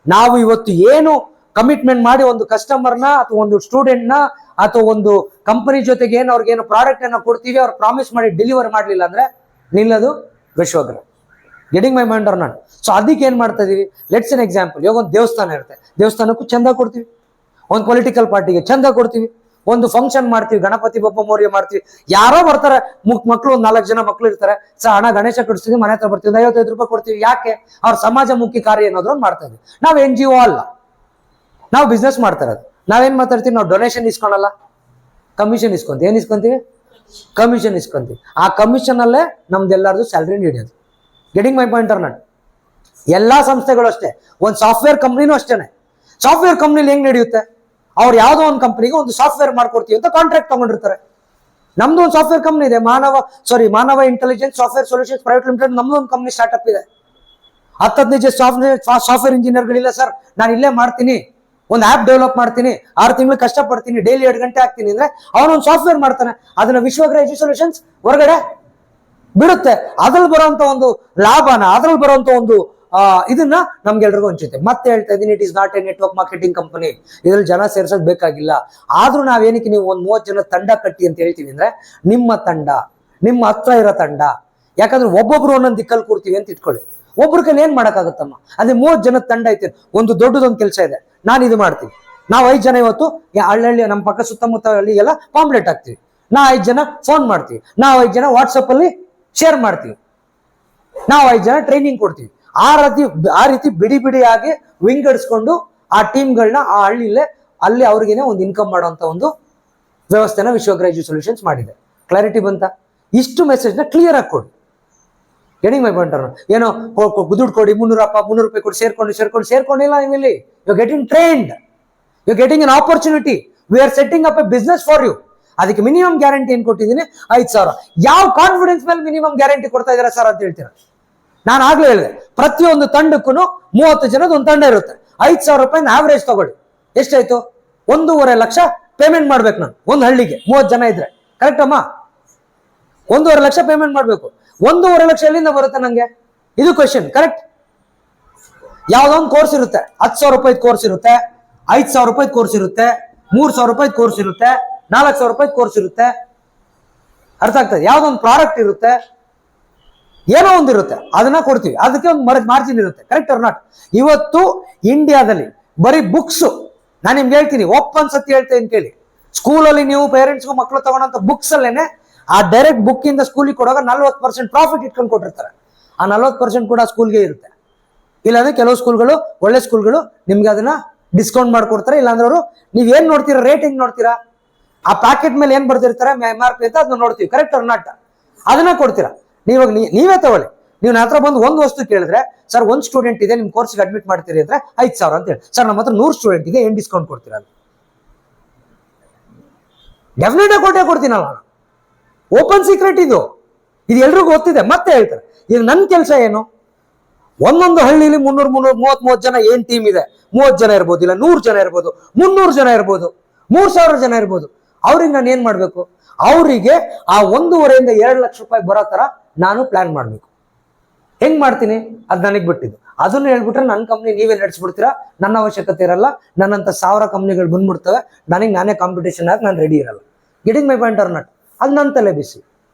ನಾವು ಇವತ್ತು ಏನು ಕಮಿಟ್ಮೆಂಟ್ ಮಾಡಿ ಒಂದು ಕಸ್ಟಮರ್ನ ಅಥವಾ ಒಂದು ಸ್ಟೂಡೆಂಟ್ನ ಅಥವಾ ಒಂದು ಕಂಪನಿ ಜೊತೆಗೆ ಏನು ಅವ್ರಿಗೇನು ಪ್ರಾಡಕ್ಟ್ ಅನ್ನ ಕೊಡ್ತೀವಿ, ಅವ್ರು ಪ್ರಾಮಿಸ್ ಮಾಡಿ ಡೆಲಿವರ್ ಮಾಡ್ಲಿಲ್ಲ ಅಂದ್ರೆ ನಿಲ್ಲೋದು Vishwagra. Getting my point or not? So ಅದಕ್ಕೆ ಏನ್ ಮಾಡ್ತಾ ಇದೀವಿ? ಲೆಟ್ಸ್ ಎನ್ ಎಕ್ಸಾಂಪಲ್, ಇವಾಗ ಒಂದು ದೇವಸ್ಥಾನ ಇರುತ್ತೆ, ದೇವಸ್ಥಾನಕ್ಕೂ ಚಂದ ಕೊಡ್ತೀವಿ, ಒಂದು ಪೊಲಿಟಿಕಲ್ ಪಾರ್ಟಿಗೆ ಚಂದ ಕೊಡ್ತೀವಿ, ಒಂದು ಫಂಕ್ಷನ್ ಮಾಡ್ತೀವಿ, ಗಣಪತಿ ಬಪ್ಪ ಮೌರ್ಯ ಮಾಡ್ತೀವಿ, ಯಾರೋ ಬರ್ತಾರೆ ಮಕ್ಳು, ಒಂದು 4 ಜನ ಮಕ್ಳು ಇರ್ತಾರೆ, ಹಣ ಗಣೇಶ ಕಟ್ಟಿಸ್ತೀವಿ, ಮನೆ ಹತ್ರ ಬರ್ತೀವಿ, 55 ರೂಪಾಯಿ ಕೊಡ್ತೀವಿ. ಯಾಕೆ? ಅವ್ರ ಸಮಾಜಮುಖಿ ಕಾರ್ಯ ಏನಾದ್ರು ಮಾಡ್ತಾ ಇದ್ವಿ. ನಾವು NGO ಅಲ್ಲ, ನಾವು ಬಿಸ್ನೆಸ್ ಮಾಡ್ತಾ ಇರೋದು. ನಾವೇನ್ ಮಾತಾಡ್ತೀವಿ? ನಾವು ಡೊನೇಷನ್ ಇಸ್ಕೊಳಲ್ಲ, ಕಮಿಷನ್ ಇಸ್ಕೊಂತೀವಿ. ಏನ್ ಇಸ್ಕೊಂತೀವಿ? ಕಮಿಷನ್ ಇಸ್ಕೊಂತೀವಿ. ಆ ಕಮಿಷನ್ ಅಲ್ಲೇ ನಮ್ದೆಲ್ಲಾರ್ದು ಸ್ಯಾಲ್ರಿ ಹಿಡಿಯೋದು. Getting my point or not? ಎಲ್ಲಾ ಸಂಸ್ಥೆಗಳು ಅಷ್ಟೇ, ಒಂದು ಸಾಫ್ಟ್ವೇರ್ ಕಂಪ್ನಿನೂ ಅಷ್ಟೇನೆ. ಸಾಫ್ಟ್ವೇರ್ ಕಂಪ್ನಿಲಿ ಹೆಂಗ್ ನಡೆಯುತ್ತೆ? ಅವ್ರು ಯಾವ್ದೋ ಒಂದು ಕಂಪ್ನಿಗೆ ಒಂದು ಸಾಫ್ಟ್ವೇರ್ ಮಾಡ್ಕೊಡ್ತೀವಿ ಅಂತ ಕಾಂಟ್ರಾಕ್ಟ್ ತಗೊಂಡಿರ್ತಾರೆ. ನಮ್ದು ಒಂದು ಸಾಫ್ಟ್ವೇರ್ ಕಂಪ್ನಿ ಇದೆ, ಮಾನವ intelligence software solutions private limited. ನಮ್ದು ಒಂದು ಕಂಪ್ನಿ ಸ್ಟಾರ್ಟ್ಅಪ್ ಇದೆ. 10-15 ಸಾಫ್ಟ್ವೇರ್ ಇಂಜಿನಿಯರ್ಗಳಿಲ್ಲ ಸರ್, ನಾನು ಇಲ್ಲೇ ಮಾಡ್ತೀನಿ, ಒಂದು ಆಪ್ ಡೆವಲಪ್ ಮಾಡ್ತೀನಿ, 6 ತಿಂಗಳು ಕಷ್ಟಪಡ್ತೀನಿ, ಡೈಲಿ 2 ಗಂಟೆ ಆಗ್ತೀನಿ ಅಂದ್ರೆ ಅವನೊಂದು ಸಾಫ್ಟ್ವೇರ್ ಮಾಡ್ತಾನೆ. ಅದನ್ನ ವಿಶ್ವಗ್ರಾಹಿ ಎಜು ಸೊಲ್ಯೂಷನ್ಸ್ ಹೊರಗಡೆ ಬಿಡುತ್ತೆ. ಅದ್ರಲ್ಲಿ ಬರುವಂತ ಒಂದು ಲಾಭನ, ಅದ್ರಲ್ಲಿ ಬರುವಂತ ಒಂದು ಇದನ್ನ ನಮ್ಗೆಲ್ರಿಗೂ ಹಂಚುತ್ತೆ. ಮತ್ತೆ ಹೇಳ್ತಾ ಇದ್ದೀನಿ, it is not A network marketing company. ಇದ್ರಲ್ಲಿ ಜನ ಸೇರ್ಸೋದ್ ಬೇಕಾಗಿಲ್ಲ. ಆದ್ರೂ ನಾವೇನಕ್ಕೆ ನೀವು ಒಂದು 30 ಜನ ತಂಡ ಕಟ್ಟಿ ಅಂತ ಹೇಳ್ತೀವಿ ಅಂದ್ರೆ, ನಿಮ್ಮ ತಂಡ, ನಿಮ್ಮ ಹತ್ರ ಇರೋ ತಂಡ. ಯಾಕಂದ್ರೆ ಒಬ್ಬೊಬ್ರು ಒಂದೊಂದು ದಿಕ್ಕಲ್ಲಿ ಕೂರ್ತೀವಿ ಅಂತ ಇಟ್ಕೊಳ್ಳಿ, ಒಬ್ರ ಕೈಲಿ ಏನ್ ಮಾಡಕ್ಕಾಗತ್ತಮ್ಮ? ಅದೇ 30 ಜನದ ತಂಡ ಐತೆ, ಒಂದು ದೊಡ್ಡದೊಂದು ಕೆಲಸ ಇದೆ, ನಾನು ಇದು ಮಾಡ್ತೀನಿ. ನಾವು 5 ಜನ ಇವತ್ತು ಹಳ್ಳಿ ನಮ್ಮ ಪಕ್ಕ ಸುತ್ತಮುತ್ತ ಹಳ್ಳಿಗೆಲ್ಲ ಪಾಂಪ್ಲೆಟ್ ಹಾಕ್ತಿವಿ, ನಾವು 5 ಜನ ಫೋನ್ ಮಾಡ್ತೀವಿ, ನಾವು 5 ಜನ ವಾಟ್ಸಪ್ ಅಲ್ಲಿ ಶೇರ್ ಮಾಡ್ತೀವಿ, ನಾವು 5 ಜನ ಟ್ರೈನಿಂಗ್ ಕೊಡ್ತೀವಿ. ಆ ರೀತಿ ಬಿಡಿ ಬಿಡಿಯಾಗಿ ವಿಂಗಡಿಸ್ಕೊಂಡು ಆ ಟೀಮ್ಗಳನ್ನ ಆ ಅಲ್ಲಿ ಅವ್ರಿಗೇನೆ ಒಂದು ಇನ್ಕಮ್ ಮಾಡುವಂತ ಒಂದು ವ್ಯವಸ್ಥೆನ ವಿಶ್ವಗ್ರಾಹಿ ಎಜು ಸೊಲ್ಯೂಷನ್ಸ್ ಮಾಡಿದೆ. ಕ್ಲಾರಿಟಿ ಬಂತ? ಇಷ್ಟು ಮೆಸೇಜ್ ನ ಕ್ಲಿಯರ್ ಆಗಿ ಕೊಡಿ. ಎಣಿಂಗ್ ಮೈ ಪಾಯಿಂಟ್ ಏನೋ ದುಡ್ಡು ಕೊಡಿ, 300 ರೂಪಾಯಿ ಕೊಡಿ, ಸೇರ್ಕೊಂಡಿಲ್ಲ. ನೀವಿಲ್ಲಿ you getting trained, you getting an opportunity. We are setting up a business for you. ಅದಕ್ಕೆ ಮಿನಿಮಮ್ ಗ್ಯಾರಂಟಿ ಏನ್ ಕೊಟ್ಟಿದ್ದೀನಿ? 5,000. ಯಾವ ಕಾನ್ಫಿಡೆನ್ಸ್ ಮೇಲೆ ಮಿನಿಮಮ್ ಗ್ಯಾರಂಟಿ ಕೊಡ್ತಾ ಇದ್ದೀರಾ ಸರ್ ಅಂತ ಹೇಳ್ತೀರಾ? ನಾನು ಆಗ್ಲೇ ಹೇಳಿದೆ, ಪ್ರತಿಯೊಂದು ತಂಡಕ್ಕೂ 30 ಜನದ ಒಂದು ತಂಡ ಇರುತ್ತೆ. 5,000 ರೂಪಾಯಿ ಆವರೇಜ್ ತಗೊಳ್ಳಿ. ಎಷ್ಟಾಯ್ತು? 1.5 ಲಕ್ಷ ಪೇಮೆಂಟ್ ಮಾಡ್ಬೇಕು ನಾನು ಒಂದು ಹಳ್ಳಿಗೆ. 30 ಜನ ಇದ್ರೆ ಕರೆಕ್ಟ್ ಅಮ್ಮ? 1.5 ಲಕ್ಷ ಪೇಮೆಂಟ್ ಮಾಡ್ಬೇಕು. 1.5 ಲಕ್ಷ ಎಲ್ಲಿಂದ ಬರುತ್ತೆ ನಂಗೆ? ಇದು ಕ್ವೆಶ್ಚನ್. ಕರೆಕ್ಟ್? ಯಾವ್ದೊಂದು ಕೋರ್ಸ್ ಇರುತ್ತೆ, 10,000 ರೂಪಾಯಿ ಕೋರ್ಸ್ ಇರುತ್ತೆ, 5,000 ರೂಪಾಯಿ ಕೋರ್ಸ್ ಇರುತ್ತೆ, 3,000 ರೂಪಾಯಿ ಕೋರ್ಸ್ ಇರುತ್ತೆ, 4,000 ರೂಪಾಯಿ ಕೋರ್ಸ್ ಇರುತ್ತೆ. ಅರ್ಥ ಆಗ್ತದೆ? ಯಾವ್ದೊಂದು ಪ್ರಾಡಕ್ಟ್ ಇರುತ್ತೆ, ಏನೋ ಒಂದಿರುತ್ತೆ, ಅದನ್ನ ಕೊಡ್ತೀವಿ. ಅದಕ್ಕೆ ಒಂದು ಮಾರ್ಜಿನ್ ಇರುತ್ತೆ. Correct or not? ಇವತ್ತು ಇಂಡಿಯಾದಲ್ಲಿ ಬರೀ ಬುಕ್ಸ್, ನಾನು ನಿಮ್ಗೆ ಹೇಳ್ತೀನಿ, ಒಪ್ಪನ್ಸತಿ ಹೇಳ್ತೇನೆ ಕೇಳಿ. ಸ್ಕೂಲಲ್ಲಿ ನೀವು ಪೇರೆಂಟ್ಸ್ಗೂ ಮಕ್ಕಳು ತಗೊಂಡಂತ ಬುಕ್ಸ್ ಅಲ್ಲೇನೆ ಆ ಡೈರೆಕ್ಟ್ ಬುಕ್ ಇಂದ ಸ್ಕೂಲಿಗೆ ಕೊಡುವಾಗ 40% ಪ್ರಾಫಿಟ್ ಇಟ್ಕೊಂಡು ಕೊಟ್ಟಿರ್ತಾರೆ. ಆ 40% ಕೂಡ ಸ್ಕೂಲ್ಗೆ ಇರುತ್ತೆ. ಇಲ್ಲಾಂದ್ರೆ ಕೆಲವು ಸ್ಕೂಲ್ಗಳು, ಒಳ್ಳೆ ಸ್ಕೂಲ್ಗಳು ನಿಮ್ಗೆ ಅದನ್ನ ಡಿಸ್ಕೌಂಟ್ ಮಾಡ್ಕೊಡ್ತಾರೆ. ಇಲ್ಲಾಂದ್ರೆ ಅವರು ನೀವೇನ್ ನೋಡ್ತೀರಾ, ರೇಟಿಂಗ್ ನೋಡ್ತೀರಾ, ಆ ಪ್ಯಾಕೆಟ್ ಮೇಲೆ ಏನ್ ಬರ್ದಿರ್ತಾರೆ MRP ಅಂತ ಅದನ್ನ ನೋಡ್ತೀವಿ. Correct or not? ಅದನ್ನ ಕೊಡ್ತೀರಾ. ನೀವೇ ತಗೊಳ್ಳಿ. ನೀವು ನನ್ನ ಹತ್ರ ಬಂದು ಒಂದು ವಸ್ತು ಕೇಳಿದ್ರೆ, ಸರ್ 1 ಸ್ಟೂಡೆಂಟ್ ಇದೆ, ನಿಮ್ ಕೋರ್ಸ್ಗೆ ಅಡ್ಮಿಟ್ ಮಾಡ್ತೀರಿ ಅಂದ್ರೆ 5,000 ಅಂತ ಹೇಳಿ. ಸರ್ ನಮ್ಮ ಹತ್ರ 100 ಸ್ಟೂಡೆಂಟ್ ಇದೆ, ಏನ್ ಡಿಸ್ಕೌಂಟ್ ಕೊಡ್ತೀರಾ? ಡೆಫಿನೆಟ್ ಆಗಿ ಕೊಡ್ತೀನಲ್ಲ. ಓಪನ್ ಸೀಕ್ರೆಟ್ ಇದು ಎಲ್ರಿಗೂ ಗೊತ್ತಿದೆ. ಮತ್ತೆ ಹೇಳ್ತಾರೆ, ಈಗ ನನ್ನ ಕೆಲಸ ಏನು? ಒಂದೊಂದು ಹಳ್ಳಿಲಿ 330 ಜನ ಏನ್ ಟೀಮ್ ಇದೆ, 30 ಜನ ಇರ್ಬೋದು, ಇಲ್ಲ 100 ಜನ ಇರ್ಬೋದು, 300 ಜನ ಇರ್ಬೋದು, 3,000 ಜನ ಇರ್ಬೋದು. ಅವ್ರಿಗೆ ನಾನು ಏನ್ ಮಾಡ್ಬೇಕು? ಅವರಿಗೆ ಆ 1.5 2 ಲಕ್ಷ ರೂಪಾಯಿ ಬರೋ ತರ ನಾನು ಪ್ಲಾನ್ ಮಾಡ್ಬೇಕು. ಹೆಂಗ್ ಮಾಡ್ತೀನಿ ಅದು ನನಗೆ ಬಿಟ್ಟಿದ್ದು. ಅದನ್ನ ಹೇಳ್ಬಿಟ್ರೆ ನನ್ನ ಕಂಪ್ನಿ ನೀವೇ ನಡೆಸ್ಬಿಡ್ತೀರಾ, ನನ್ನ ಅವಶ್ಯಕತೆ ಇರಲ್ಲ. ನನ್ನಂತ 1000 ಕಂಪ್ನಿಗಳು ಬಂದ್ಬಿಡ್ತವೆ, ನಾನೇ ಕಾಂಪಿಟೇಷನ್ ಆಗಿ ನಾನು ರೆಡಿ ಇರಲ್ಲ. Getting my point or not? ಅದು ನನ್ನ ತಲೆ ಬಿಸಿ.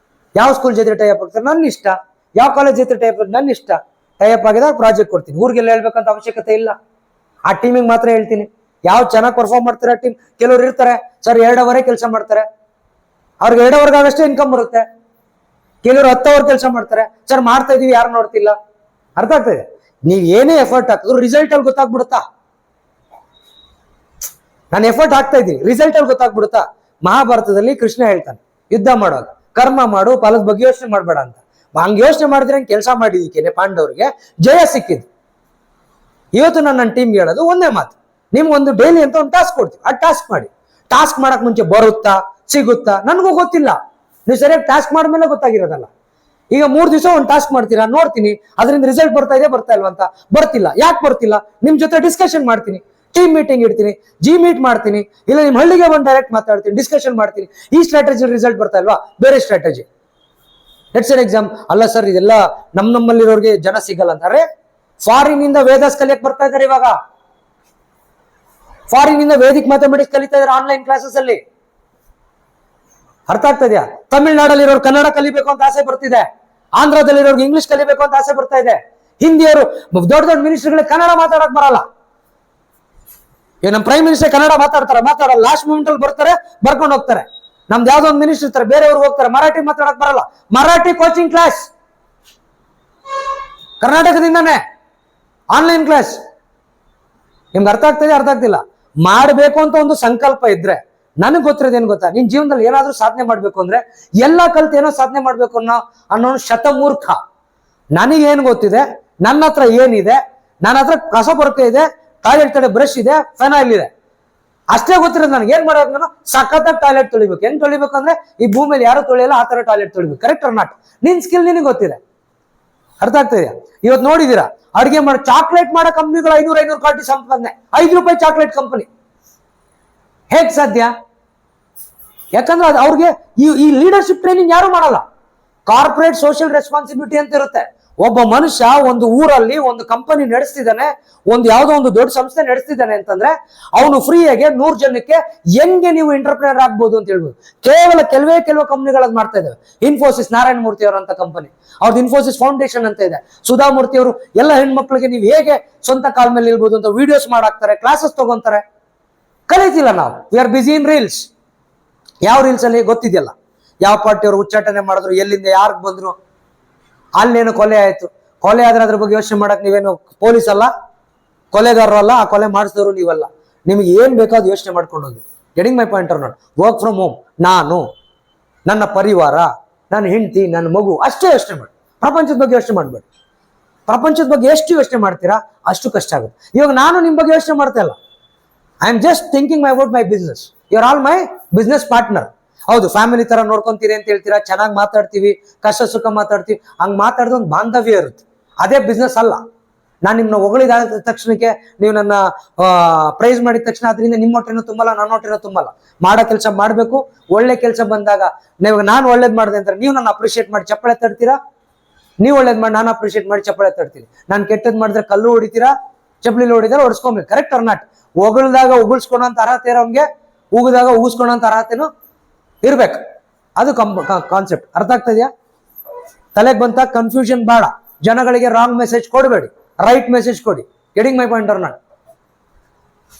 ಯಾವ ಸ್ಕೂಲ್ ಜೊತೆ ಟೈಅಪ್ ಆಗ್ತಾರೆ ನನ್ನ ಇಷ್ಟ, ಯಾವ ಕಾಲೇಜ್ ಜೊತೆ ಟೈಅಪ್ ನನ್ನ ಇಷ್ಟ. ಟೈಅಪ್ ಆಗಿದಾಗ ಪ್ರಾಜೆಕ್ಟ್ ಕೊಡ್ತೀನಿ. ಊರಿಗೆಲ್ಲ ಹೇಳ್ಬೇಕಂತ ಅವಶ್ಯಕತೆ ಇಲ್ಲ. ಆ ಟೀಮಿಗೆ ಮಾತ್ರ ಹೇಳ್ತೀನಿ. ಯಾವ ಚೆನ್ನಾಗಿ ಪರ್ಫಾರ್ಮ್ ಮಾಡ್ತಾರೆ ಟೀಮ್. ಕೆಲವರು ಇರ್ತಾರೆ ಸರ್ 2 ಅವರೇ ಕೆಲಸ ಮಾಡ್ತಾರೆ, ಅವ್ರಿಗೆ 2 ಅವರ್ಗಾಗಷ್ಟೇ ಇನ್ಕಮ್ ಬರುತ್ತೆ. ಕೆಲವರು 10 ಅವರ್ ಕೆಲಸ ಮಾಡ್ತಾರೆ, ಸರ್ ಮಾಡ್ತಾ ಇದೀವಿ, ಯಾರು ನೋಡ್ತಿಲ್ಲ. ಅರ್ಥ ಆಗ್ತದೆ? ನೀವ್ ಏನೇ ಎಫರ್ಟ್ ಹಾಕಿದ್ರು ರಿಸಲ್ಟ್ ಅಲ್ಲಿ ಗೊತ್ತಾಗ್ಬಿಡುತ್ತಾ? ನಾನು ಎಫರ್ಟ್ ಹಾಕ್ತಾ ಇದ್ದೀನಿ, ರಿಸಲ್ಟ್ ಅಲ್ಲಿ ಗೊತ್ತಾಗ್ಬಿಡುತ್ತಾ? ಮಹಾಭಾರತದಲ್ಲಿ ಕೃಷ್ಣ ಹೇಳ್ತಾನೆ, ಯುದ್ಧ ಮಾಡುವಾಗ ಕರ್ಮ ಮಾಡು, ಫಲದ ಬಗ್ಗೆ ಯೋಚನೆ ಮಾಡ್ಬೇಡ ಅಂತ. ಹಂಗೆ ಯೋಚನೆ ಮಾಡಿದ್ರೆ ಕೆಲಸ ಮಾಡಿದಕ್ಕೇನೆ ಪಾಂಡವ್ರಿಗೆ ಜಯ ಸಿಕ್ಕಿದ್ದು. ಇವತ್ತು ನಾನು ನನ್ನ ಟೀಮ್ಗೆ ಹೇಳೋದು ಒಂದೇ ಮಾತು, ನಿಮ್ಗೊಂದು ಡೈಲಿ ಅಂತ ಒಂದು ಟಾಸ್ಕ್ ಕೊಡ್ತೀವಿ, ಆ ಟಾಸ್ಕ್ ಮಾಡಿ. ಟಾಸ್ಕ್ ಮಾಡಕ್ ಮುಂಚೆ ಬರುತ್ತಾ ಸಿಗುತ್ತಾ ನನಗೂ ಗೊತ್ತಿಲ್ಲ. ನೀವು ಸರಿಯಾಗಿ ಟಾಸ್ಕ್ ಮಾಡಿದ್ಮೇಲೆ ಗೊತ್ತಾಗಿರೋದಲ್ಲ. ಈಗ 3 ದಿವಸ ಒಂದು ಟಾಸ್ಕ್ ಮಾಡ್ತೀರಾ, ನೋಡ್ತೀನಿ ಅದರಿಂದ ರಿಸಲ್ಟ್ ಬರ್ತಾ ಇಲ್ವಾ ಅಂತ. ಬರ್ತಿಲ್ಲ. ಯಾಕೆ ಬರ್ತಿಲ್ಲ? ನಿಮ್ ಜೊತೆ ಡಿಸ್ಕಷನ್ ಮಾಡ್ತೀನಿ, ಟೀಮ್ ಮೀಟಿಂಗ್ ಇಡ್ತೀನಿ, ಮೀಟ್ ಮಾಡ್ತೀನಿ, ಇಲ್ಲ ನಿಮ್ ಹಳ್ಳಿಗೆ ಬಂದು ಡೈರೆಕ್ಟ್ ಮಾತಾಡ್ತೀನಿ, ಡಿಸ್ಕಷನ್ ಮಾಡ್ತೀನಿ. ಈ ಸ್ಟ್ರಾಟಜಿ ರಿಸಲ್ಟ್ ಬರ್ತಾ ಇಲ್ವಾ? ಬೇರೆ ಸ್ಟ್ರಾಟಜಿ. Let's N exam. ಅಲ್ಲ ಸರ್ ಇದೆಲ್ಲ ನಮ್ಮಲ್ಲಿರೋರಿಗೆ ಜನ ಸಿಗಲ್ಲ ಅಂತಾರೆ. ಫಾರಿನ್ ಇಂದ ವೇದಾಸ್ ಕಲಿಯಕ್ ಬರ್ತಾ ಇದಾರೆ ಇವಾಗ. ಫಾರಿನ್ ಇಂದ ವೇದಿಕ್ ಮ್ಯಾಥಮೆಟಿಕ್ಸ್ ಕಲಿತಾ ಇದಾರೆ ಆನ್ಲೈನ್ ಕ್ಲಾಸಸ್ ಅಲ್ಲಿ. ಅರ್ಥ ಆಗ್ತಾ ಇದೆಯಾ? ತಮಿಳ್ನಾಡಲ್ಲಿರೋರು ಕನ್ನಡ ಕಲಿಬೇಕು ಅಂತ ಆಸೆ ಬರ್ತಿದೆ, ಆಂಧ್ರದಲ್ಲಿರೋರ್ಗೆ ಇಂಗ್ಲಿಷ್ ಕಲಿಬೇಕು ಅಂತ ಆಸೆ ಬರ್ತಾ ಇದೆ. ಹಿಂದಿಯವರು ದೊಡ್ಡ ಮಿನಿಸ್ಟರ್ಗಳಿಗೆ ಕನ್ನಡ ಮಾತಾಡಕ್ ಬರಲ್ಲ. ನಮ್ಮ ಪ್ರೈಮ್ ಮಿನಿಸ್ಟರ್ ಕನ್ನಡ ಮಾತಾಡಲ್ಲ. ಲಾಸ್ಟ್ ಮೂಮೆಂಟ್ ಅಲ್ಲಿ ಬರ್ತಾರೆ, ಬರ್ಕೊಂಡು ಹೋಗ್ತಾರೆ. ನಮ್ದು ಯಾವ್ದೋ ಒಂದು ಮಿನಿಸ್ಟರ್ ಇರ್ತಾರೆ, ಬೇರೆಯವ್ರು ಹೋಗ್ತಾರೆ, ಮರಾಠಿ ಮಾತಾಡಕ್ ಬರಲ್ಲ. ಮರಾಠಿ ಕೋಚಿಂಗ್ ಕ್ಲಾಸ್ ಕರ್ನಾಟಕದಿಂದಾನೆ, ಆನ್ಲೈನ್ ಕ್ಲಾಸ್. ನಿಮ್ಗೆ ಅರ್ಥ ಆಗ್ತದೆ? ಅರ್ಥ ಆಗ್ತಿಲ್ಲ? ಮಾಡಬೇಕು ಅಂತ ಒಂದು ಸಂಕಲ್ಪ ಇದ್ರೆ, ನನಗೆ ಗೊತ್ತಿರೋದು ಏನ್ ಗೊತ್ತಾ, ನಿನ್ ಜೀವನದಲ್ಲಿ ಏನಾದ್ರೂ ಸಾಧನೆ ಮಾಡ್ಬೇಕು ಅಂದ್ರೆ ಎಲ್ಲ ಕಲ್ತು ಏನೋ ಸಾಧನೆ ಮಾಡ್ಬೇಕು ಅನ್ನೋ ಶತಮೂರ್ಖ. ನನಗೇನು ಗೊತ್ತಿದೆ, ನನ್ನ ಹತ್ರ ಏನಿದೆ, ನನ್ನ ಹತ್ರ ಕಸಬೊರಕೆ ಇದೆ, ಟಾಯ್ಲೆಟ್ ತೊಳೆ ಬ್ರಷ್ ಇದೆ, ಫೆನಾಯಿಲ್ ಇದೆ, ಅಷ್ಟೇ ಗೊತ್ತಿರೋದು ನನಗೆ. ಏನ್ ಮಾಡೋದು ನಾನು? ಸಖತ್ತಾಗಿ ಟಾಯ್ಲೆಟ್ ತೊಳಿಬೇಕು. ಹೆಂಗ್ ತೊಳಿಬೇಕು ಅಂದ್ರೆ ಈ ಭೂಮಿಯಲ್ಲಿ ಯಾರು ತೊಳಿಯಲ್ಲ ಆ ತರ ಟಾಯ್ಲೆಟ್ ತೊಳಿಬೇಕು. Correct or not? ನಿನ್ ಸ್ಕಿಲ್ ನಿನಗೆ ಗೊತ್ತಿದೆ, ಅರ್ಥ ಆಗ್ತಾ ಇದೆಯಾ? ಇವತ್ತು ನೋಡಿದೀರಾ ಅಡುಗೆ ಮಾಡೋ ಚಾಕ್ಲೇಟ್ ಮಾಡೋ ಕಂಪ್ನಿಗಳು 500 ಕೋಟಿ ಸಂಪಾದನೆ, ₹5 ಚಾಕ್ಲೇಟ್ ಕಂಪನಿ. ಹೇಗ್ ಸಾಧ್ಯ? ಯಾಕಂದ್ರೆ ಅದು ಅವ್ರಿಗೆ ಈ ಲೀಡರ್ಶಿಪ್ ಟ್ರೈನಿಂಗ್ ಯಾರು ಮಾಡಲ್ಲ. ಕಾರ್ಪೊರೇಟ್ ಸೋಷಿಯಲ್ ರೆಸ್ಪಾನ್ಸಿಬಿಲಿಟಿ ಅಂತ ಇರುತ್ತೆ. ಒಬ್ಬ ಮನುಷ್ಯ ಒಂದು ಊರಲ್ಲಿ ಒಂದು ಕಂಪನಿ ನಡೆಸ್ತಿದ್ದಾನೆ, ಯಾವುದೋ ಒಂದು ದೊಡ್ಡ ಸಂಸ್ಥೆ ನಡೆಸ್ತಿದ್ದಾನೆ ಅಂತಂದ್ರೆ ಅವನು ಫ್ರೀಯಾಗಿ 100 ಜನಕ್ಕೆ ಹೆಂಗೆ ನೀವು ಎಂಟರ್ಪ್ರಿನರ್ ಆಗ್ಬೋದು ಅಂತ ಹೇಳ್ಬೋದು. ಕೆಲವು ಕಂಪನಿಗಳನ್ನ ಮಾಡ್ತಾ ಇದ್ದಾವೆ. ಇನ್ಫೋಸಿಸ್, ನಾರಾಯಣ ಮೂರ್ತಿ ಅವರಂತ ಕಂಪನಿ, ಅವ್ರದ್ದು ಇನ್ಫೋಸಿಸ್ ಫೌಂಡೇಶನ್ ಅಂತ ಇದೆ. ಸುಧಾಮೂರ್ತಿ ಅವರು ಎಲ್ಲ ಹೆಣ್ಮಕ್ಳಿಗೆ ನೀವು ಹೇಗೆ ಸ್ವಂತ ಕಾಲ ಮೇಲೆ ನಿಲ್ಬೋದು ಅಂತ ವಿಡಿಯೋಸ್ ಮಾಡಾಕ್ತಾರೆ, ಕ್ಲಾಸಸ್ ತಗೊಂತಾರೆ. ಕಲಿತಿಲ್ಲ ನಾವು. We are busy in reels. ಯಾವ ರೀಲ್ಸ್ ಅಲ್ಲಿ ಗೊತ್ತಿದೆಯಲ್ಲ, ಯಾವ ಪಾರ್ಟಿಯವರು ಉಚ್ಚಾಟನೆ ಮಾಡಿದ್ರು, ಎಲ್ಲಿಂದ ಯಾರಿಗೆ ಬಂದ್ರು, ಅಲ್ಲೇನು ಕೊಲೆ ಆಯ್ತು, ಕೊಲೆ ಆದ್ರೆ ಅದ್ರ ಬಗ್ಗೆ ಯೋಚನೆ ಮಾಡಕ್ ನೀವೇನು ಪೊಲೀಸ್ ಅಲ್ಲ, ಕೊಲೆಗಾರರು ಅಲ್ಲ, ಆ ಕೊಲೆ ಮಾಡಿಸಿದವರು ನೀವಲ್ಲ. ನಿಮ್ಗೆ ಏನ್ ಬೇಕಾದ ಯೋಚನೆ ಮಾಡ್ಕೊಂಡು ಹೋಗಿ. Getting my point or not? Work from home, ನಾನು, ನನ್ನ ಪರಿವಾರ, ನನ್ನ ಹೆಂಡತಿ, ನನ್ನ ಮಗು, ಅಷ್ಟೇ ಯೋಚನೆ ಮಾಡಿ. ಪ್ರಪಂಚದ ಬಗ್ಗೆ ಯೋಚನೆ ಮಾಡ್ಬೇಡಿ. ಪ್ರಪಂಚದ ಬಗ್ಗೆ ಎಷ್ಟು ಯೋಚನೆ ಮಾಡ್ತೀರಾ ಅಷ್ಟು ಕಷ್ಟ ಆಗುತ್ತೆ. ಇವಾಗ ನಾನು ನಿಮ್ ಬಗ್ಗೆ ಯೋಚನೆ ಮಾಡ್ತಾ ಇಲ್ಲ. I am just thinking about my business. You are all my business partner. ಹೌದು, ಫ್ಯಾಮಿಲಿ ತರ ನೋಡ್ಕೊಂತೀರಿ ಅಂತ ಹೇಳ್ತೀರಾ, ಚೆನ್ನಾಗಿ ಮಾತಾಡ್ತೀವಿ, ಕಷ್ಟ ಸುಖ ಮಾತಾಡ್ತೀವಿ. ಹಂಗ್ ಮಾತಾಡಿದ ಒಂದು ಬಾಂಧವ್ಯ ಇರುತ್ತೆ, ಅದೇ ಬಿಸ್ನೆಸ್ ಅಲ್ಲ. ನಾನು ನಿಮ್ಮನ್ನ ಹೊಗಳಿದ ತಕ್ಷಣಕ್ಕೆ, ನೀವು ನನ್ನ ಪ್ರೈಸ್ ಮಾಡಿದ ತಕ್ಷಣ ಅದರಿಂದ ನಿಮ್ಮ ಹೊಟ್ಟೆನೂ ತುಂಬಲ್ಲ, ನನ್ನ ಹೊಟ್ಟೆನೂ ತುಂಬಲ್ಲ. ಮಾಡೋ ಕೆಲಸ ಮಾಡಬೇಕು. ಒಳ್ಳೆ ಕೆಲಸ ಬಂದಾಗ ನಾನು ಒಳ್ಳೇದ್ ಮಾಡಿದೆ ಅಂತ ನೀವು ನನ್ನ ಅಪ್ರಿಷಿಯೇಟ್ ಮಾಡಿ ಚಪ್ಪಳೆ ತಡ್ತೀರಾ, ನೀವು ಒಳ್ಳೇದ್ ಮಾಡಿ ನಾನು ಅಪ್ರಿಷಿಯೇಟ್ ಮಾಡಿ ಚಪ್ಪಳೆ ತಡ್ತೀನಿ. ನಾನು ಕೆಟ್ಟದ್ ಮಾಡಿದ್ರೆ ಕಲ್ಲು ಹೊಡಿತೀರಾ, ಚಪ್ಪಲಿ ಹೊಡಿದಾರೆ ಹೊಡ್ಸ್ಕೊಬೇಕು. Correct or not? ಹೊಗಳ್ದಾಗ ಉಗುಳ್ಸ್ಕೊಳೋಂತ ಅರ್ಹತೆ ಇರೋಂಗೆ ಉಗಿದಾಗ ಉಗಿಸ್ಕೊಳೋಂತ ಅರ್ಹತೆನೂ ಇರ್ಬೇಕು. ಅದು ಕಾನ್ಸೆಪ್ಟ್. ಅರ್ಥ ಆಗ್ತಾ ಇದೆಯಾ? ತಲೆಗೆ ಬಂತ ಕನ್ಫ್ಯೂಷನ್ ಬೇಡ. ಜನಗಳಿಗೆ ರಾಂಗ್ ಮೆಸೇಜ್ ಕೊಡಬೇಡಿ, ರೈಟ್ ಮೆಸೇಜ್ ಕೊಡಿ. Getting my point or not?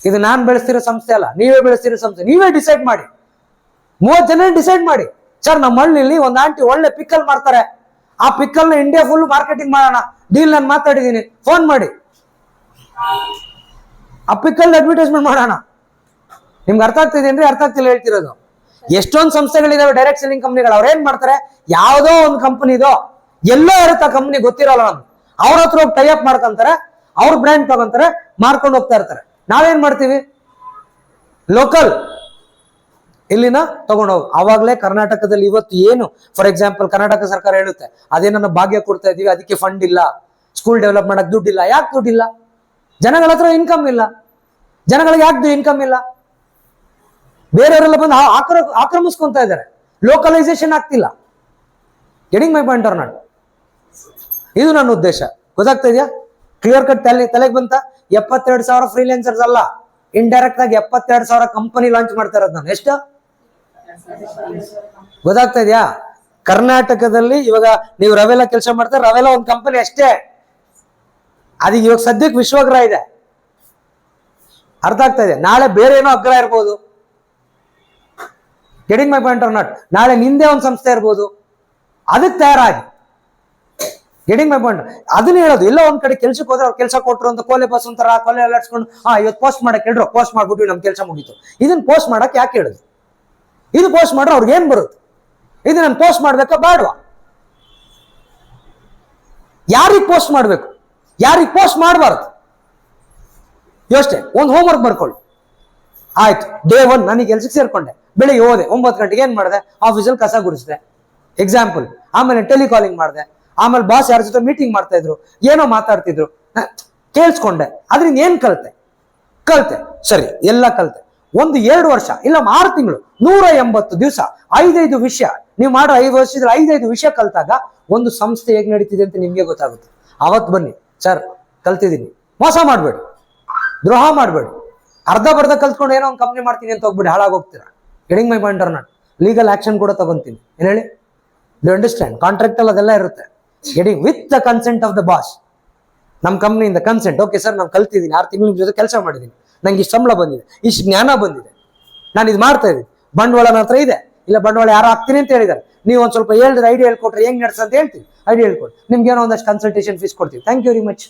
ಇದು ನಾನು ಬೆಳೆಸ್ತಿರೋ ಸಂಸ್ಥೆ ಅಲ್ಲ, ನೀವೇ ಬೆಳೆಸ್ತಿರೋ ಸಂಸ್ಥೆ. ನೀವೇ ಡಿಸೈಡ್ ಮಾಡಿ. 30 ಜನ ಡಿಸೈಡ್ ಮಾಡಿ. ಸರ್, ನಮ್ಮ ಹಳ್ಳಿಲಿ ಒಂದು ಆಂಟಿ ಒಳ್ಳೆ ಪಿಕ್ಕಲ್ ಮಾಡ್ತಾರೆ, ಆ ಪಿಕ್ಕಲ್ನ ಇಂಡಿಯಾ ಫುಲ್ ಮಾರ್ಕೆಟಿಂಗ್ ಮಾಡೋಣ, ಡೀಲ್ ನಾನು ಮಾತಾಡಿದ್ದೀನಿ, ಫೋನ್ ಮಾಡಿ, ಆ ಪಿಕ್ಕಲ್ ಅಡ್ವರ್ಟೈಸ್ಮೆಂಟ್ ಮಾಡೋಣ. ನಿಮ್ಗೆ ಅರ್ಥ ಆಗ್ತಿದೆ ಅಂದ್ರೆ? ಅರ್ಥ ಆಗ್ತಿಲ್ಲ ಹೇಳ್ತಿರೋದು. ಎಷ್ಟೊಂದು ಸಂಸ್ಥೆಗಳಿದಾವೆ, ಡೈರೆಕ್ಟ್ ಸೆಲ್ಲಿಂಗ್ ಕಂಪ್ನಿಗಳು. ಅವ್ರು ಏನ್ ಮಾಡ್ತಾರೆ, ಯಾವುದೋ ಒಂದು ಕಂಪನಿದು ಎಲ್ಲೋ ಇರುತ್ತೆ ಆ ಕಂಪನಿ, ಗೊತ್ತಿರಲ್ಲ ನಮ್ಗೆ. ಅವ್ರ ಹತ್ರ ಹೋಗಿ ಟೈ ಅಪ್ ಮಾಡ್ಕೊಂತಾರೆ, ಅವ್ರ ಬ್ರ್ಯಾಂಡ್ ತಗೊಂತಾರೆ, ಮಾರ್ಕೊಂಡು ಹೋಗ್ತಾ ಇರ್ತಾರೆ. ನಾವೇನ್ ಮಾಡ್ತೀವಿ, ಲೋಕಲ್ ಇಲ್ಲಿನ ತಗೊಂಡೋಗಿ. ಆವಾಗಲೇ ಕರ್ನಾಟಕದಲ್ಲಿ ಇವತ್ತು ಏನು, ಫಾರ್ ಎಕ್ಸಾಂಪಲ್ ಕರ್ನಾಟಕ ಸರ್ಕಾರ ಹೇಳುತ್ತೆ, ಅದೇನನ್ನ ಭಾಗ್ಯ ಕೊಡ್ತಾ ಇದೀವಿ, ಅದಕ್ಕೆ ಫಂಡ್ ಇಲ್ಲ, ಸ್ಕೂಲ್ ಡೆವಲಪ್ ಮಾಡಕ್ ದುಡ್ಡಿಲ್ಲ. ಯಾಕೆ ದುಡ್ಡಿಲ್ಲ? ಜನಗಳ ಹತ್ರ ಇನ್ಕಮ್ ಇಲ್ಲ. ಜನಗಳಿಗೆ ಯಾಕೆ ಇನ್ಕಮ್ ಇಲ್ಲ? ಬೇರೆಯವರೆಲ್ಲ ಬಂದು ಆಕ್ರಮಿಸ್ಕೊಂತ ಇದ್ದಾರೆ. ಲೋಕಲೈಸೇಷನ್ ಆಗ್ತಿಲ್ಲ. Getting my point or not? ಇದು ನನ್ನ ಉದ್ದೇಶ. ಗೊತ್ತಾಗ್ತಾ ಇದೆಯಾ? ಕ್ಲಿಯರ್ ಕಟ್ ತಲೆಗೆ ಬಂತ? 72,000 ಫ್ರೀಲಾನ್ಸರ್ಸ್ ಅಲ್ಲ, ಇಂಡೈರೆಕ್ಟ್ ಆಗಿ 72,000 ಕಂಪನಿ ಲಾಂಚ್ ಮಾಡ್ತಾ ಇರೋದು ನಾನು. ಎಷ್ಟು? ಗೊತ್ತಾಗ್ತಾ ಇದೆಯಾ? ಕರ್ನಾಟಕದಲ್ಲಿ ಇವಾಗ ನೀವು ರವೆಲ್ಲ ಕೆಲಸ ಮಾಡ್ತಾರೆ, ರವೆಲ್ಲ ಒಂದು ಕಂಪನಿ ಅಷ್ಟೇ. ಅದಕ್ಕೆ ಇವಾಗ ಸದ್ಯಕ್ಕೆ ವಿಶ್ವಗ್ರಹ ಇದೆ. ಅರ್ಥ ಆಗ್ತಾ ಇದೆ? ನಾಳೆ ಬೇರೆ ಏನೋ ಅಗ್ರಹ ಇರ್ಬೋದು. Getting my point or not? ನಾಳೆ ನಿಂದೆ ಒಂದು ಸಂಸ್ಥೆ ಇರ್ಬೋದು, ಅದಕ್ಕೆ ತಯಾರಾಗಿ. Getting my point? ಅದನ್ನ ಹೇಳೋದು. ಇಲ್ಲ ಒಂದ್ ಕಡೆ ಕೆಲ್ಸಕ್ಕೆ ಹೋದ್ರೆ ಅವ್ರು ಕೆಲಸ ಕೊಟ್ಟರು ಅಂತ ಕೋಲೆ ಬಸ್ ಒಂಥರ ಕೊಲೆ ಅಲ್ಲಾಡ್ಸ್ಕೊಂಡು, ಇವತ್ತು ಪೋಸ್ಟ್ ಮಾಡಕ್ ಹೇಳ್ರು, ಪೋಸ್ಟ್ ಮಾಡ್ಬಿಟ್ಟು ನಮ್ ಕೆಲಸ ಮುಗೀತು. ಇದನ್ನ ಪೋಸ್ಟ್ ಮಾಡಕ್ ಯಾಕೆ ಹೇಳುದು? ಇದು ಪೋಸ್ಟ್ ಮಾಡ್ರೆ ಅವ್ರಿಗೆ ಏನ್ ಬರುತ್ತೆ? ಇದು ನಾನು ಪೋಸ್ಟ್ ಮಾಡ್ಬೇಕಾ ಬೇಡವಾ? ಯಾರಿಗೆ ಪೋಸ್ಟ್ ಮಾಡ್ಬೇಕು, ಯಾರಿಗೆ ಪೋಸ್ಟ್ ಮಾಡಬಾರ್ದು ಯೋಚನೆ. ಒಂದು ಹೋಮ್ ವರ್ಕ್ ಬರ್ಕೊಳ್ಳಿ. ಆಯ್ತು, ಡೇ 1 ನನಗೆ ಕೆಲ್ಸಕ್ಕೆ ಸೇರ್ಕೊಂಡೆ, ಬೆಳಿಗ್ಗೆ ಹೋದೆ, 9 ಗಂಟೆಗೆ ಏನ್ ಮಾಡಿದೆ, ಆಫೀಸಲ್ಲಿ ಕಸ ಗುಡಿಸಿದೆ ಎಕ್ಸಾಂಪಲ್. ಆಮೇಲೆ ಟೆಲಿಕಾಲಿಂಗ್ ಮಾಡಿದೆ, ಆಮೇಲೆ ಬಾಸ್ ಯಾರ ಜೊತೆ ಮೀಟಿಂಗ್ ಮಾಡ್ತಾ ಇದ್ರು, ಏನೋ ಮಾತಾಡ್ತಿದ್ರು, ಕೇಳಿಸ್ಕೊಂಡೆ. ಅದರಿಂದ ಏನ್ ಕಲ್ತೆ? ಸರಿ, ಎಲ್ಲ ಕಲ್ತೆ. 1-2 ವರ್ಷ ಇಲ್ಲ 6 ತಿಂಗಳು, 180 ದಿವಸ, 5 ವಿಷಯ ನೀವು ಮಾಡೋ 5 ವರ್ಷದಲ್ಲಿ 5 ವಿಷಯ ಕಲ್ತಾಗ ಒಂದು ಸಂಸ್ಥೆ ಹೇಗೆ ನಡೀತಿದೆ ಅಂತ ನಿಮ್ಗೆ ಗೊತ್ತಾಗುತ್ತೆ. ಅವತ್ತು ಬನ್ನಿ, ಸರ್ ಕಲ್ತಿದ್ದೀನಿ. ಮೋಸ ಮಾಡಬೇಡಿ, ದ್ರೋಹ ಮಾಡಬೇಡಿ. ಅರ್ಧ ಬರ್ಧ ಕಲ್ತ್ಕೊಂಡು ಏನೋ ಒಂದು ಕಂಪ್ನಿ ಮಾಡ್ತೀನಿ ಅಂತ ಹೋಗ್ಬಿಡಿ, ಹಾಳಾಗೋಗ್ತೀರಾ. Getting my point or not? Legal action ಕೂಡ ತಗೊಂತೀನಿ. ಏನ್ ಹೇಳಿ? Do understand? ಕಾಂಟ್ರಾಕ್ಟ್ ಅಲ್ಲಿ ಅದೆಲ್ಲ ಇರುತ್ತೆ. Getting with the consent of the boss. ನಮ್ಮ ಕಂಪ್ನಿಯಿಂದ ಕನ್ಸೆಂಟ್. ಓಕೆ ಸರ್, ನಾನು ಕಲ್ತಿದ್ದೀನಿ, 6 ತಿಂಗಳು ನಿಮ್ ಜೊತೆ ಕೆಲಸ ಮಾಡಿದ್ದೀನಿ, ನಂಗೆ ಇಷ್ಟು ಸಂಬಳ ಬಂದಿದೆ, ಇಷ್ಟು ಜ್ಞಾನ ಬಂದಿದೆ, ನಾನು ಇದು ಮಾಡ್ತಾ ಇದ್ದೀನಿ, ಬಂಡವಾಳ ನನ್ನ ಹತ್ರ ಇದೆ, ಇಲ್ಲ ಬಂಡವಾಳ ಯಾರು ಹಾಕ್ತೀನಿ ಅಂತ ಹೇಳಿದ್ದಾರೆ, ನೀವು ಒಂದು ಸ್ವಲ್ಪ ಹೇಳಿದ್ರೆ ಐಡಿಯಾ ಹೇಳ್ಕೊಟ್ರೆ ಹೆಂಗ್ ನಡೆಸ ಅಂತ ಹೇಳ್ತೀವಿ, ಐಡಿಯಾ ಹೇಳ್ಕೊಡಿ, ನಿಮ್ಗೆ ಏನೋ ಒಂದಷ್ಟು ಕನ್ಸಲ್ಟೇಷನ್ ಫೀಸ್ ಕೊಡ್ತೀವಿ. Thank you very much.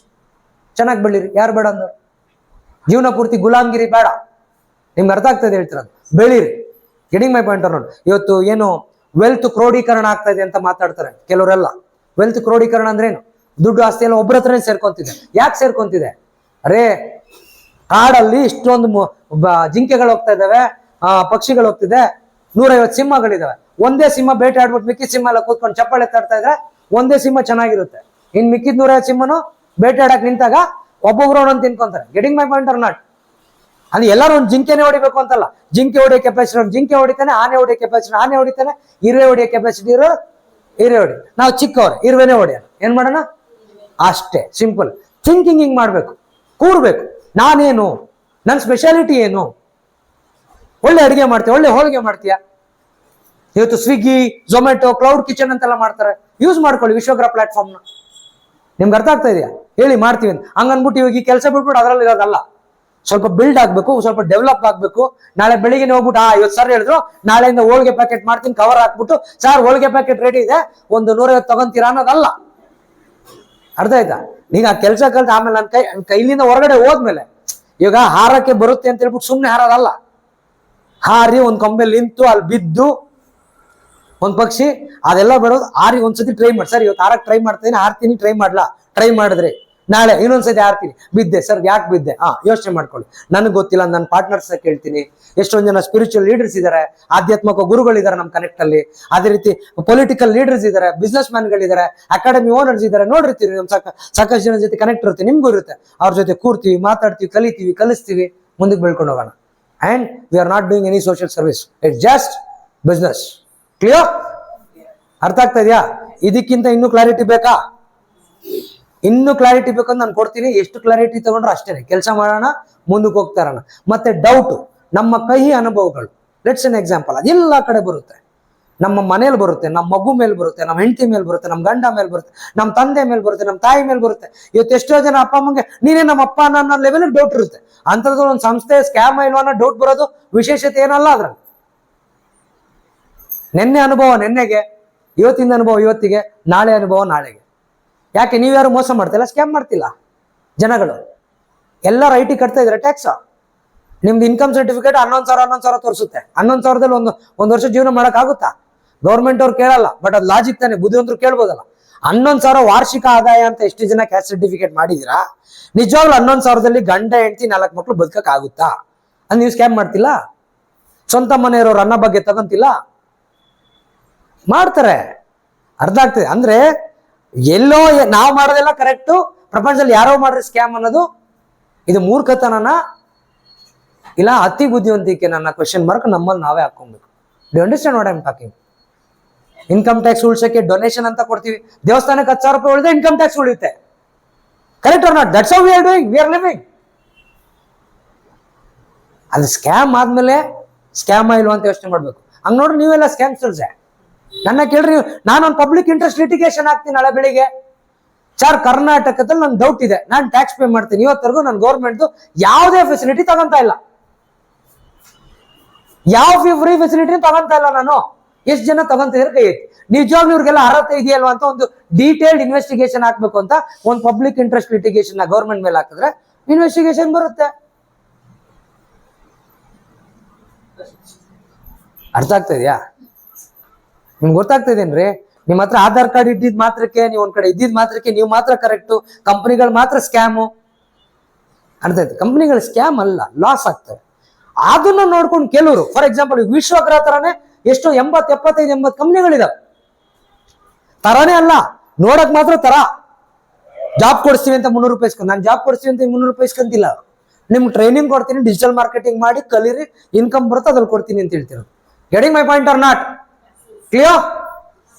ಚೆನ್ನಾಗಿ ಬೆಳೀರಿ. ಯಾರು ಬೇಡ ಅಂದ್ರು? ಜೀವನ ಪೂರ್ತಿ ಗುಲಾಮ್ಗಿರಿ ಬೇಡ. ನಿಮ್ಗೆ ಅರ್ಥ ಆಗ್ತದೆ ಹೇಳ್ತಿರೋದು? ಬೆಳೀರಿ. Getting my point or not? ಇವತ್ತು ಏನು ವೆಲ್ತ್ ಕ್ರೋಢೀಕರಣ ಆಗ್ತಾ ಇದೆ ಅಂತ ಮಾತಾಡ್ತಾರೆ ಕೆಲವರೆಲ್ಲ. ವೆಲ್ತ್ ಕ್ರೋಢೀಕರಣ ಅಂದ್ರೇನು? ದುಡ್ಡು ಆಸ್ತಿ ಎಲ್ಲ ಒಬ್ಬರ ಹತ್ರನೇ ಸೇರ್ಕೊಂತಿದೆ. ಯಾಕೆ ಸೇರ್ಕೊಂತಿದೆ? ಅರೇ ಕಾಡಲ್ಲಿ ಇಷ್ಟೊಂದು ಜಿಂಕೆಗಳು ಹೋಗ್ತಾ ಇದಾವೆ, ಪಕ್ಷಿಗಳು ಹೋಗ್ತಿದೆ, 150 ಸಿಂಹಗಳಿದಾವೆ. ಒಂದೇ ಸಿಂಹ ಬೇಟೆ ಆಡ್ಬಿಟ್ಟು ಮಿಕ್ಕಿದ ಸಿಂಹ ಎಲ್ಲ ಕೂತ್ಕೊಂಡು ಚಪ್ಪಾಳೆ ತಡ್ತಾ ಇದ್ರೆ ಒಂದೇ ಸಿಂಹ ಚೆನ್ನಾಗಿರುತ್ತೆ. ಇನ್ ಮಿಕ್ಕಿದ 150 ಸಿಂಹನು ಬೇಟೆ ಆಡಕ್ ನಿಂತಾಗ ಒಬ್ಬೊಬ್ರು ಒಂದೊಂದು ತಿನ್ಕೊಂತಾರೆ. Getting my point or not? ಅದು ಎಲ್ಲರೂ ಒಂದು ಜಿಂಕೆನೆ ಹೊಡಿಬೇಕು ಅಂತಲ್ಲ. ಜಿಂಕೆ ಹೊಡಿಯೋ ಕೆಪಾಸಿಟಿ ಜಿಂಕೆ ಹೊಡಿತಾನೆ, ಆನೆ ಹೊಡಿಯೋ ಕೆಪಾಸಿಟಿ ಆನೆ ಹೊಡಿತಾನೆ, ಇರುವೆ ಹೊಡಿಯೋ ಕೆಪಾಸಿಟಿ ಇರೋ ಇರುವೆ ಹೊಡಿ. ನಾವು ಚಿಕ್ಕವ್ರು ಇರುವೆನೆ ಹೊಡಿಯೋಣ, ಏನ್ ಮಾಡೋಣ ಅಷ್ಟೇ, ಸಿಂಪಲ್. ಥಿಂಕಿಂಗ್ ಹಿಂಗ್ ಮಾಡ್ಬೇಕು, ಕೂರ್ಬೇಕು. ನಾನೇನು, ನನ್ನ ಸ್ಪೆಷಾಲಿಟಿ ಏನು? ಒಳ್ಳೆ ಅಡಿಗೆ ಮಾಡ್ತೀಯ, ಒಳ್ಳೆ ಹೋಳಿಗೆ ಮಾಡ್ತೀಯ. ಇವತ್ತು ಸ್ವಿಗ್ಗಿ, ಝೊಮ್ಯಾಟೊ, ಕ್ಲೌಡ್ ಕಿಚನ್ ಅಂತೆಲ್ಲ ಮಾಡ್ತಾರೆ. ಯೂಸ್ ಮಾಡ್ಕೊಳ್ಳಿ ವಿಶ್ವಗ್ರ ಪ್ಲಾಟ್ಫಾರ್ಮ್ನ. ನಿಮ್ಗೆ ಅರ್ಥ ಆಗ್ತಾ ಇದೆಯಾ? ಹೇಳಿ ಮಾಡ್ತೀವಿ ಅಂತ ಹಂಗನ್ಬಿಟ್ಟು ಇವಾಗ ಈ ಕೆಲಸ ಬಿಟ್ಬಿಟ್ಟು ಅದರಲ್ಲಿ ಇರೋದಲ್ಲ. ಸ್ವಲ್ಪ ಬಿಲ್ಡ್ ಆಗ್ಬೇಕು, ಸ್ವಲ್ಪ ಡೆವಲಪ್ ಆಗ್ಬೇಕು. ನಾಳೆ ಬೆಳಿಗ್ಗೆ ಹೋಗ್ಬಿಟ್ಟು ಇವತ್ತು ಸರ್ ಹೇಳಿದ್ರು ನಾಳೆಯಿಂದ ಹೋಳಿಗೆ ಪ್ಯಾಕೆಟ್ ಮಾಡ್ತೀನಿ, ಕವರ್ ಹಾಕ್ಬಿಟ್ಟು ಸರ್ ಹೋಳಿಗೆ ಪ್ಯಾಕೆಟ್ ರೆಡಿ ಇದೆ, ಒಂದು 150 ತಗೊಂತೀರಾ ಅನ್ನೋದಲ್ಲ. ಅರ್ಥ ಆಯ್ತಾ? ಈಗ ಆ ಕೆಲಸ ಕಲ್ತು ಆಮೇಲೆ ನನ್ನ ಕೈಲಿಂದ ಹೊರಗಡೆ ಹೋದ್ಮೇಲೆ ಈಗ ಹಾರಕ್ಕೆ ಬರುತ್ತೆ ಅಂತ ಹೇಳ್ಬಿಟ್ಟು ಸುಮ್ಮನೆ ಹಾರೋದಲ್ಲ. ಹಾರಿ ಒಂದ್ ಕೊಂಬೆಲಿ ನಿಂತು ಅಲ್ಲಿ ಬಿದ್ದು ಒಂದ್ ಪಕ್ಷಿ ಅದೆಲ್ಲ ಬರೋದು. ಹಾರಿ ಒಂದ್ಸತಿ ಟ್ರೈ ಮಾಡಿ, ಸರ್ ಇವತ್ತು ಹಾರಕ್ಕೆ ಟ್ರೈ ಮಾಡ್ತೀನಿ, ಹಾರ್ತೀನಿ, ಟ್ರೈ ಮಾಡ್ಲಾ, ಟ್ರೈ ಮಾಡಿದ್ರಿ, ನಾಳೆ ಇನ್ನೊಂದ್ಸತಿ ಹಾರ್ತೀನಿ, ಬಿದ್ದೆ ಸರ್, ಯಾಕೆ ಬಿದ್ದೆ? ಯೋಚನೆ ಮಾಡ್ಕೊಳ್ಳಿ. ನನಗೆ ಗೊತ್ತಿಲ್ಲ, ನನ್ನ ಪಾರ್ಟ್ನರ್ಸ್ ಕೇಳ್ತೀನಿ. ಎಷ್ಟೊಂದು ಜನ ಸ್ಪಿರಿಚುವಲ್ ಲೀಡರ್ಸ್ ಇದ್ದಾರೆ, ಆಧ್ಯಾತ್ಮಿಕ ಗುರುಗಳಿದ್ದಾರೆ ನಮ್ಮ ಕನೆಕ್ಟ್ ಅಲ್ಲಿ. ಅದೇ ರೀತಿ ಪೊಲಿಟಿಕಲ್ ಲೀಡರ್ಸ್ ಇದ್ದಾರೆ, ಬಿಸ್ನೆಸ್ ಮ್ಯಾನ್ಗಳಿದ್ದಾರೆ, ಅಕಾಡೆಮಿ ಓನರ್ಸ್ ಇದ್ದಾರೆ. ನೋಡಿರ್ತೀವಿ, ನಮ್ ಸಾಕಷ್ಟು ಜನ ಜೊತೆ ಕನೆಕ್ಟ್ ಇರುತ್ತೆ, ನಿಮ್ಗೂ ಇರುತ್ತೆ. ಅವ್ರ ಜೊತೆ ಕೂರ್ತೀವಿ, ಮಾತಾಡ್ತೀವಿ, ಕಲಿತೀವಿ, ಕಲಿಸ್ತೀವಿ, ಮುಂದಕ್ಕೆ ಬೆಳ್ಕೊಂಡು ಹೋಗೋಣ. And we are not doing any social service, it's just business. Clear? ಅರ್ಥ ಆಗ್ತಾ ಇದೆಯಾ? ಇದಕ್ಕಿಂತ ಇನ್ನೂ ಕ್ಲಾರಿಟಿ ಬೇಕಾ? ಇನ್ನೂ ಕ್ಲಾರಿಟಿ ಬೇಕಂತ ನಾನು ಕೊಡ್ತೀನಿ. ಎಷ್ಟು ಕ್ಲಾರಿಟಿ ತಗೊಂಡ್ರೆ ಅಷ್ಟೇನೆ. ಕೆಲಸ ಮಾಡೋಣ, ಮುಂದಕ್ಕೆ ಹೋಗ್ತಾ ಇರೋಣ. ಮತ್ತೆ ಡೌಟು, ನಮ್ಮ ಕಹಿ ಅನುಭವಗಳು, ಲೆಟ್ಸ್ ಎನ್ ಎಕ್ಸಾಂಪಲ್, ಅದೆಲ್ಲ ಕಡೆ ಬರುತ್ತೆ. ನಮ್ಮ ಮನೇಲಿ ಬರುತ್ತೆ, ನಮ್ಮ ಮಗು ಮೇಲೆ ಬರುತ್ತೆ, ನಮ್ಮ ಹೆಂಡತಿ ಮೇಲೆ ಬರುತ್ತೆ, ನಮ್ಮ ಗಂಡ ಮೇಲೆ ಬರುತ್ತೆ, ನಮ್ಮ ತಂದೆ ಮೇಲೆ ಬರುತ್ತೆ, ನಮ್ಮ ತಾಯಿ ಮೇಲೆ ಬರುತ್ತೆ. ಇವತ್ತು ಎಷ್ಟೋ ಜನ ಅಪ್ಪ ಅಮ್ಮಗೆ ನೀನೇ ನಮ್ಮ ಅಪ್ಪ ಅನ್ನೋ ಲೆವೆಲ್ ಡೌಟ್ ಇರುತ್ತೆ. ಅಂಥದ್ದು ಒಂದು ಸಂಸ್ಥೆ ಸ್ಕ್ಯಾಮ್ ಇಲ್ವಾ ಅನ್ನೋ ಡೌಟ್ ಬರೋದು ವಿಶೇಷತೆ ಏನಲ್ಲ. ಅದ್ರಲ್ಲಿ ನಿನ್ನೆ ಅನುಭವ ನಿನ್ನೆಗೆ, ಇವತ್ತಿನ ಅನುಭವ ಇವತ್ತಿಗೆ, ನಾಳೆ ಅನುಭವ ನಾಳೆಗೆ. ಯಾಕೆ ನೀವ್ಯಾರು ಮೋಸ ಮಾಡ್ತಿಲ್ಲ, ಸ್ಕ್ಯಾಮ್ ಮಾಡ್ತಿಲ್ಲ? ಜನಗಳು ಎಲ್ಲರೂ ಐ ಟಿ ಕಟ್ತಾ ಇದ್ರೆ ಟ್ಯಾಕ್ಸ್. ನಿಮ್ದು ಇನ್ಕಮ್ ಸರ್ಟಿಫಿಕೇಟ್ 11,000 ತೋರಿಸುತ್ತೆ. 11,000ದಲ್ಲಿ ಒಂದು ವರ್ಷ ಜೀವನ ಮಾಡೋಕ್ಕಾಗುತ್ತಾ? ಗೌರ್ಮೆಂಟ್ ಅವ್ರು ಕೇಳಲ್ಲ, ಬಟ್ ಅದು ಲಾಜಿಕ್ ತಾನೆ, ಬುದ್ಧಿವಂತರು ಕೇಳ್ಬೋದಲ್ಲ. 11,000 ವಾರ್ಷಿಕ ಆದಾಯ ಅಂತ ಎಷ್ಟು ಜನ ಕ್ಯಾಸ್ಟ್ ಸರ್ಟಿಫಿಕೇಟ್ ಮಾಡಿದೀರಾ? ನಿಜವಾಗ್ಲೂ 11,000ದಲ್ಲಿ ಗಂಡ ಹೆಂಡತಿ 4 ಮಕ್ಳು ಬದುಕಕ್ ಆಗುತ್ತಾ? ಅದು ನೀವು ಸ್ಕ್ಯಾಮ್ ಮಾಡ್ತಿಲ್ಲ? ಸ್ವಂತ ಮನೆಯವರು ಅನ್ನ ಬಗ್ಗೆ ತಗೊಂತಿಲ್ಲ? ಮಾಡ್ತಾರೆ. ಅರ್ಥ ಆಗ್ತದೆ? ಅಂದ್ರೆ ಎಲ್ಲೋ ನಾವು ಮಾಡೋದೆಲ್ಲ ಕರೆಕ್ಟು, ಪ್ರಪಂಚದಲ್ಲಿ ಯಾರೋ ಮಾಡ್ರೆ ಸ್ಕ್ಯಾಮ್ ಅನ್ನೋದು ಇದು ಮೂರ್ಖತನನ ಇಲ್ಲ ಅತಿ ಬುದ್ಧಿವಂತಿಕೆ ನನ್ನ ಕ್ವೆಶ್ಚನ್ ಮಾರ್ಕ್ ನಮ್ಮಲ್ಲಿ ನಾವೇ ಹಾಕೊಬೇಕು. Do understand what I am talking? Income tax ಉಳಿಸಕ್ಕೆ ಡೊನೇಷನ್ ಅಂತ ಕೊಡ್ತೀವಿ. ದೇವಸ್ಥಾನಕ್ಕೆ 10,000 ರೂಪಾಯಿ ಉಳಿದ್ರೆ ಇನ್ಕಮ್ ಟ್ಯಾಕ್ಸ್ ಉಳಿಯುತ್ತೆ. Correct or not? That's how we are doing, we are living. ಅದು ಸ್ಕ್ಯಾಮ್ ಆದ್ಮೇಲೆ ಸ್ಕ್ಯಾಮ್ ಇಲ್ವಾ ಅಂತ ಯೋಚನೆ ಮಾಡ್ಬೇಕು. ಹಂಗ್ ನೋಡ್ರಿ ನೀವೆಲ್ಲ ಸ್ಕ್ಯಾಮ್ಸ್ಟರ್ಸೆ. ನನ್ನ ಕೇಳ್ರಿ, ನಾನೊಂದು ಪಬ್ಲಿಕ್ ಇಂಟ್ರೆಸ್ಟ್ ಲಿಟಿಗೇಷನ್ ಹಾಕ್ತೀನಿ ನಾಳೆ ಬೆಳಿಗ್ಗೆ. ಸರ್ ಕರ್ನಾಟಕದಲ್ಲಿ ನನ್ ಡೌಟ್ ಇದೆ, ನಾನು ಟ್ಯಾಕ್ಸ್ ಪೇ ಮಾಡ್ತೀನಿ, ಇವತ್ತರೆಗೂ ನನ್ನ ಗೌರ್ಮೆಂಟ್ ಯಾವುದೇ ಫೆಸಿಲಿಟಿ ತಗೊಂತ ಇಲ್ಲ, ಯಾವ ಫ್ರೀ ಫೆಸಿಲಿಟಿ ತಗೊಂತ ಇಲ್ಲ. ನಾನು ಎಷ್ಟು ಜನ ತಗೊಂತಿದ್ರೆ ಕೈ ಐತಿ. ನಿಜವಾಗ್ಲೂ ಇವ್ರಿಗೆಲ್ಲ ಅರ್ಹತೆ ಇದೆಯಲ್ವಾ ಅಂತ ಒಂದು ಡೀಟೇಲ್ಡ್ ಇನ್ವೆಸ್ಟಿಗೇಷನ್ ಹಾಕ್ಬೇಕು ಅಂತ ಒಂದು ಪಬ್ಲಿಕ್ ಇಂಟ್ರೆಸ್ಟ್ ಲಿಟಿಗೇಷನ್ ಗೌರ್ಮೆಂಟ್ ಮೇಲೆ ಹಾಕಿದ್ರೆ ಇನ್ವೆಸ್ಟಿಗೇಷನ್ ಬರುತ್ತೆ. ಅರ್ಥ ಆಗ್ತಾ ಇದೆಯಾ? ನಿಮ್ಗೆ ಗೊತ್ತಾಗ್ತಾ ಇದೇನ್ರಿ? ನಿಮ್ಮ ಹತ್ರ ಆಧಾರ್ ಕಾರ್ಡ್ ಇದ್ದಿದ್ ಮಾತ್ರಕ್ಕೆ, ನೀವು ಒಂದ್ ಕಡೆ ಇದ್ದಿದ್ ಮಾತ್ರಕ್ಕೆ ನೀವು ಮಾತ್ರ ಕರೆಕ್ಟು, ಕಂಪನಿಗಳು ಮಾತ್ರ ಸ್ಕ್ಯಾಮು. ಅರ್ಥ ಆಯ್ತು? ಕಂಪನಿಗಳು ಸ್ಕ್ಯಾಮ್ ಅಲ್ಲ, ಲಾಸ್ ಆಗ್ತವೆ. ಅದನ್ನ ನೋಡ್ಕೊಂಡು ಕೆಲವರು, ಫಾರ್ ಎಕ್ಸಾಂಪಲ್ ವಿಶ್ವಗ್ರ ತರಾನೇ ಎಷ್ಟೋ 80, 75, 80 ಕಂಪ್ನಿಗಳಿದಾವೆ. ತರಾನೇ ಅಲ್ಲ, ನೋಡಕ್ ಮಾತ್ರ ತರ. ಜಾಬ್ ಕೊಡಿಸ್ತೀವಿ ಅಂತ 300 ರೂಪಾಯಿ ಇಸ್ಕೊಂಡು, ನಾನು ಜಾಬ್ ಕೊಡಿಸ್ತೀವಿ ಅಂತ 300 ರೂಪಾಯಿ ಇಸ್ಕೊಂತಿಲ್ಲ. ನಿಮ್ಗೆ ಟ್ರೈನಿಂಗ್ ಕೊಡ್ತೀನಿ, ಡಿಜಿಟಲ್ ಮಾರ್ಕೆಟಿಂಗ್ ಮಾಡಿ ಕಲೀರಿ, ಇನ್ಕಮ್ ಬರುತ್ತೆ, ಅದ್ರಲ್ಲಿ ಕೊಡ್ತೀನಿ ಅಂತ ಹೇಳ್ತಿರೋದು. Getting my point or not? Clear?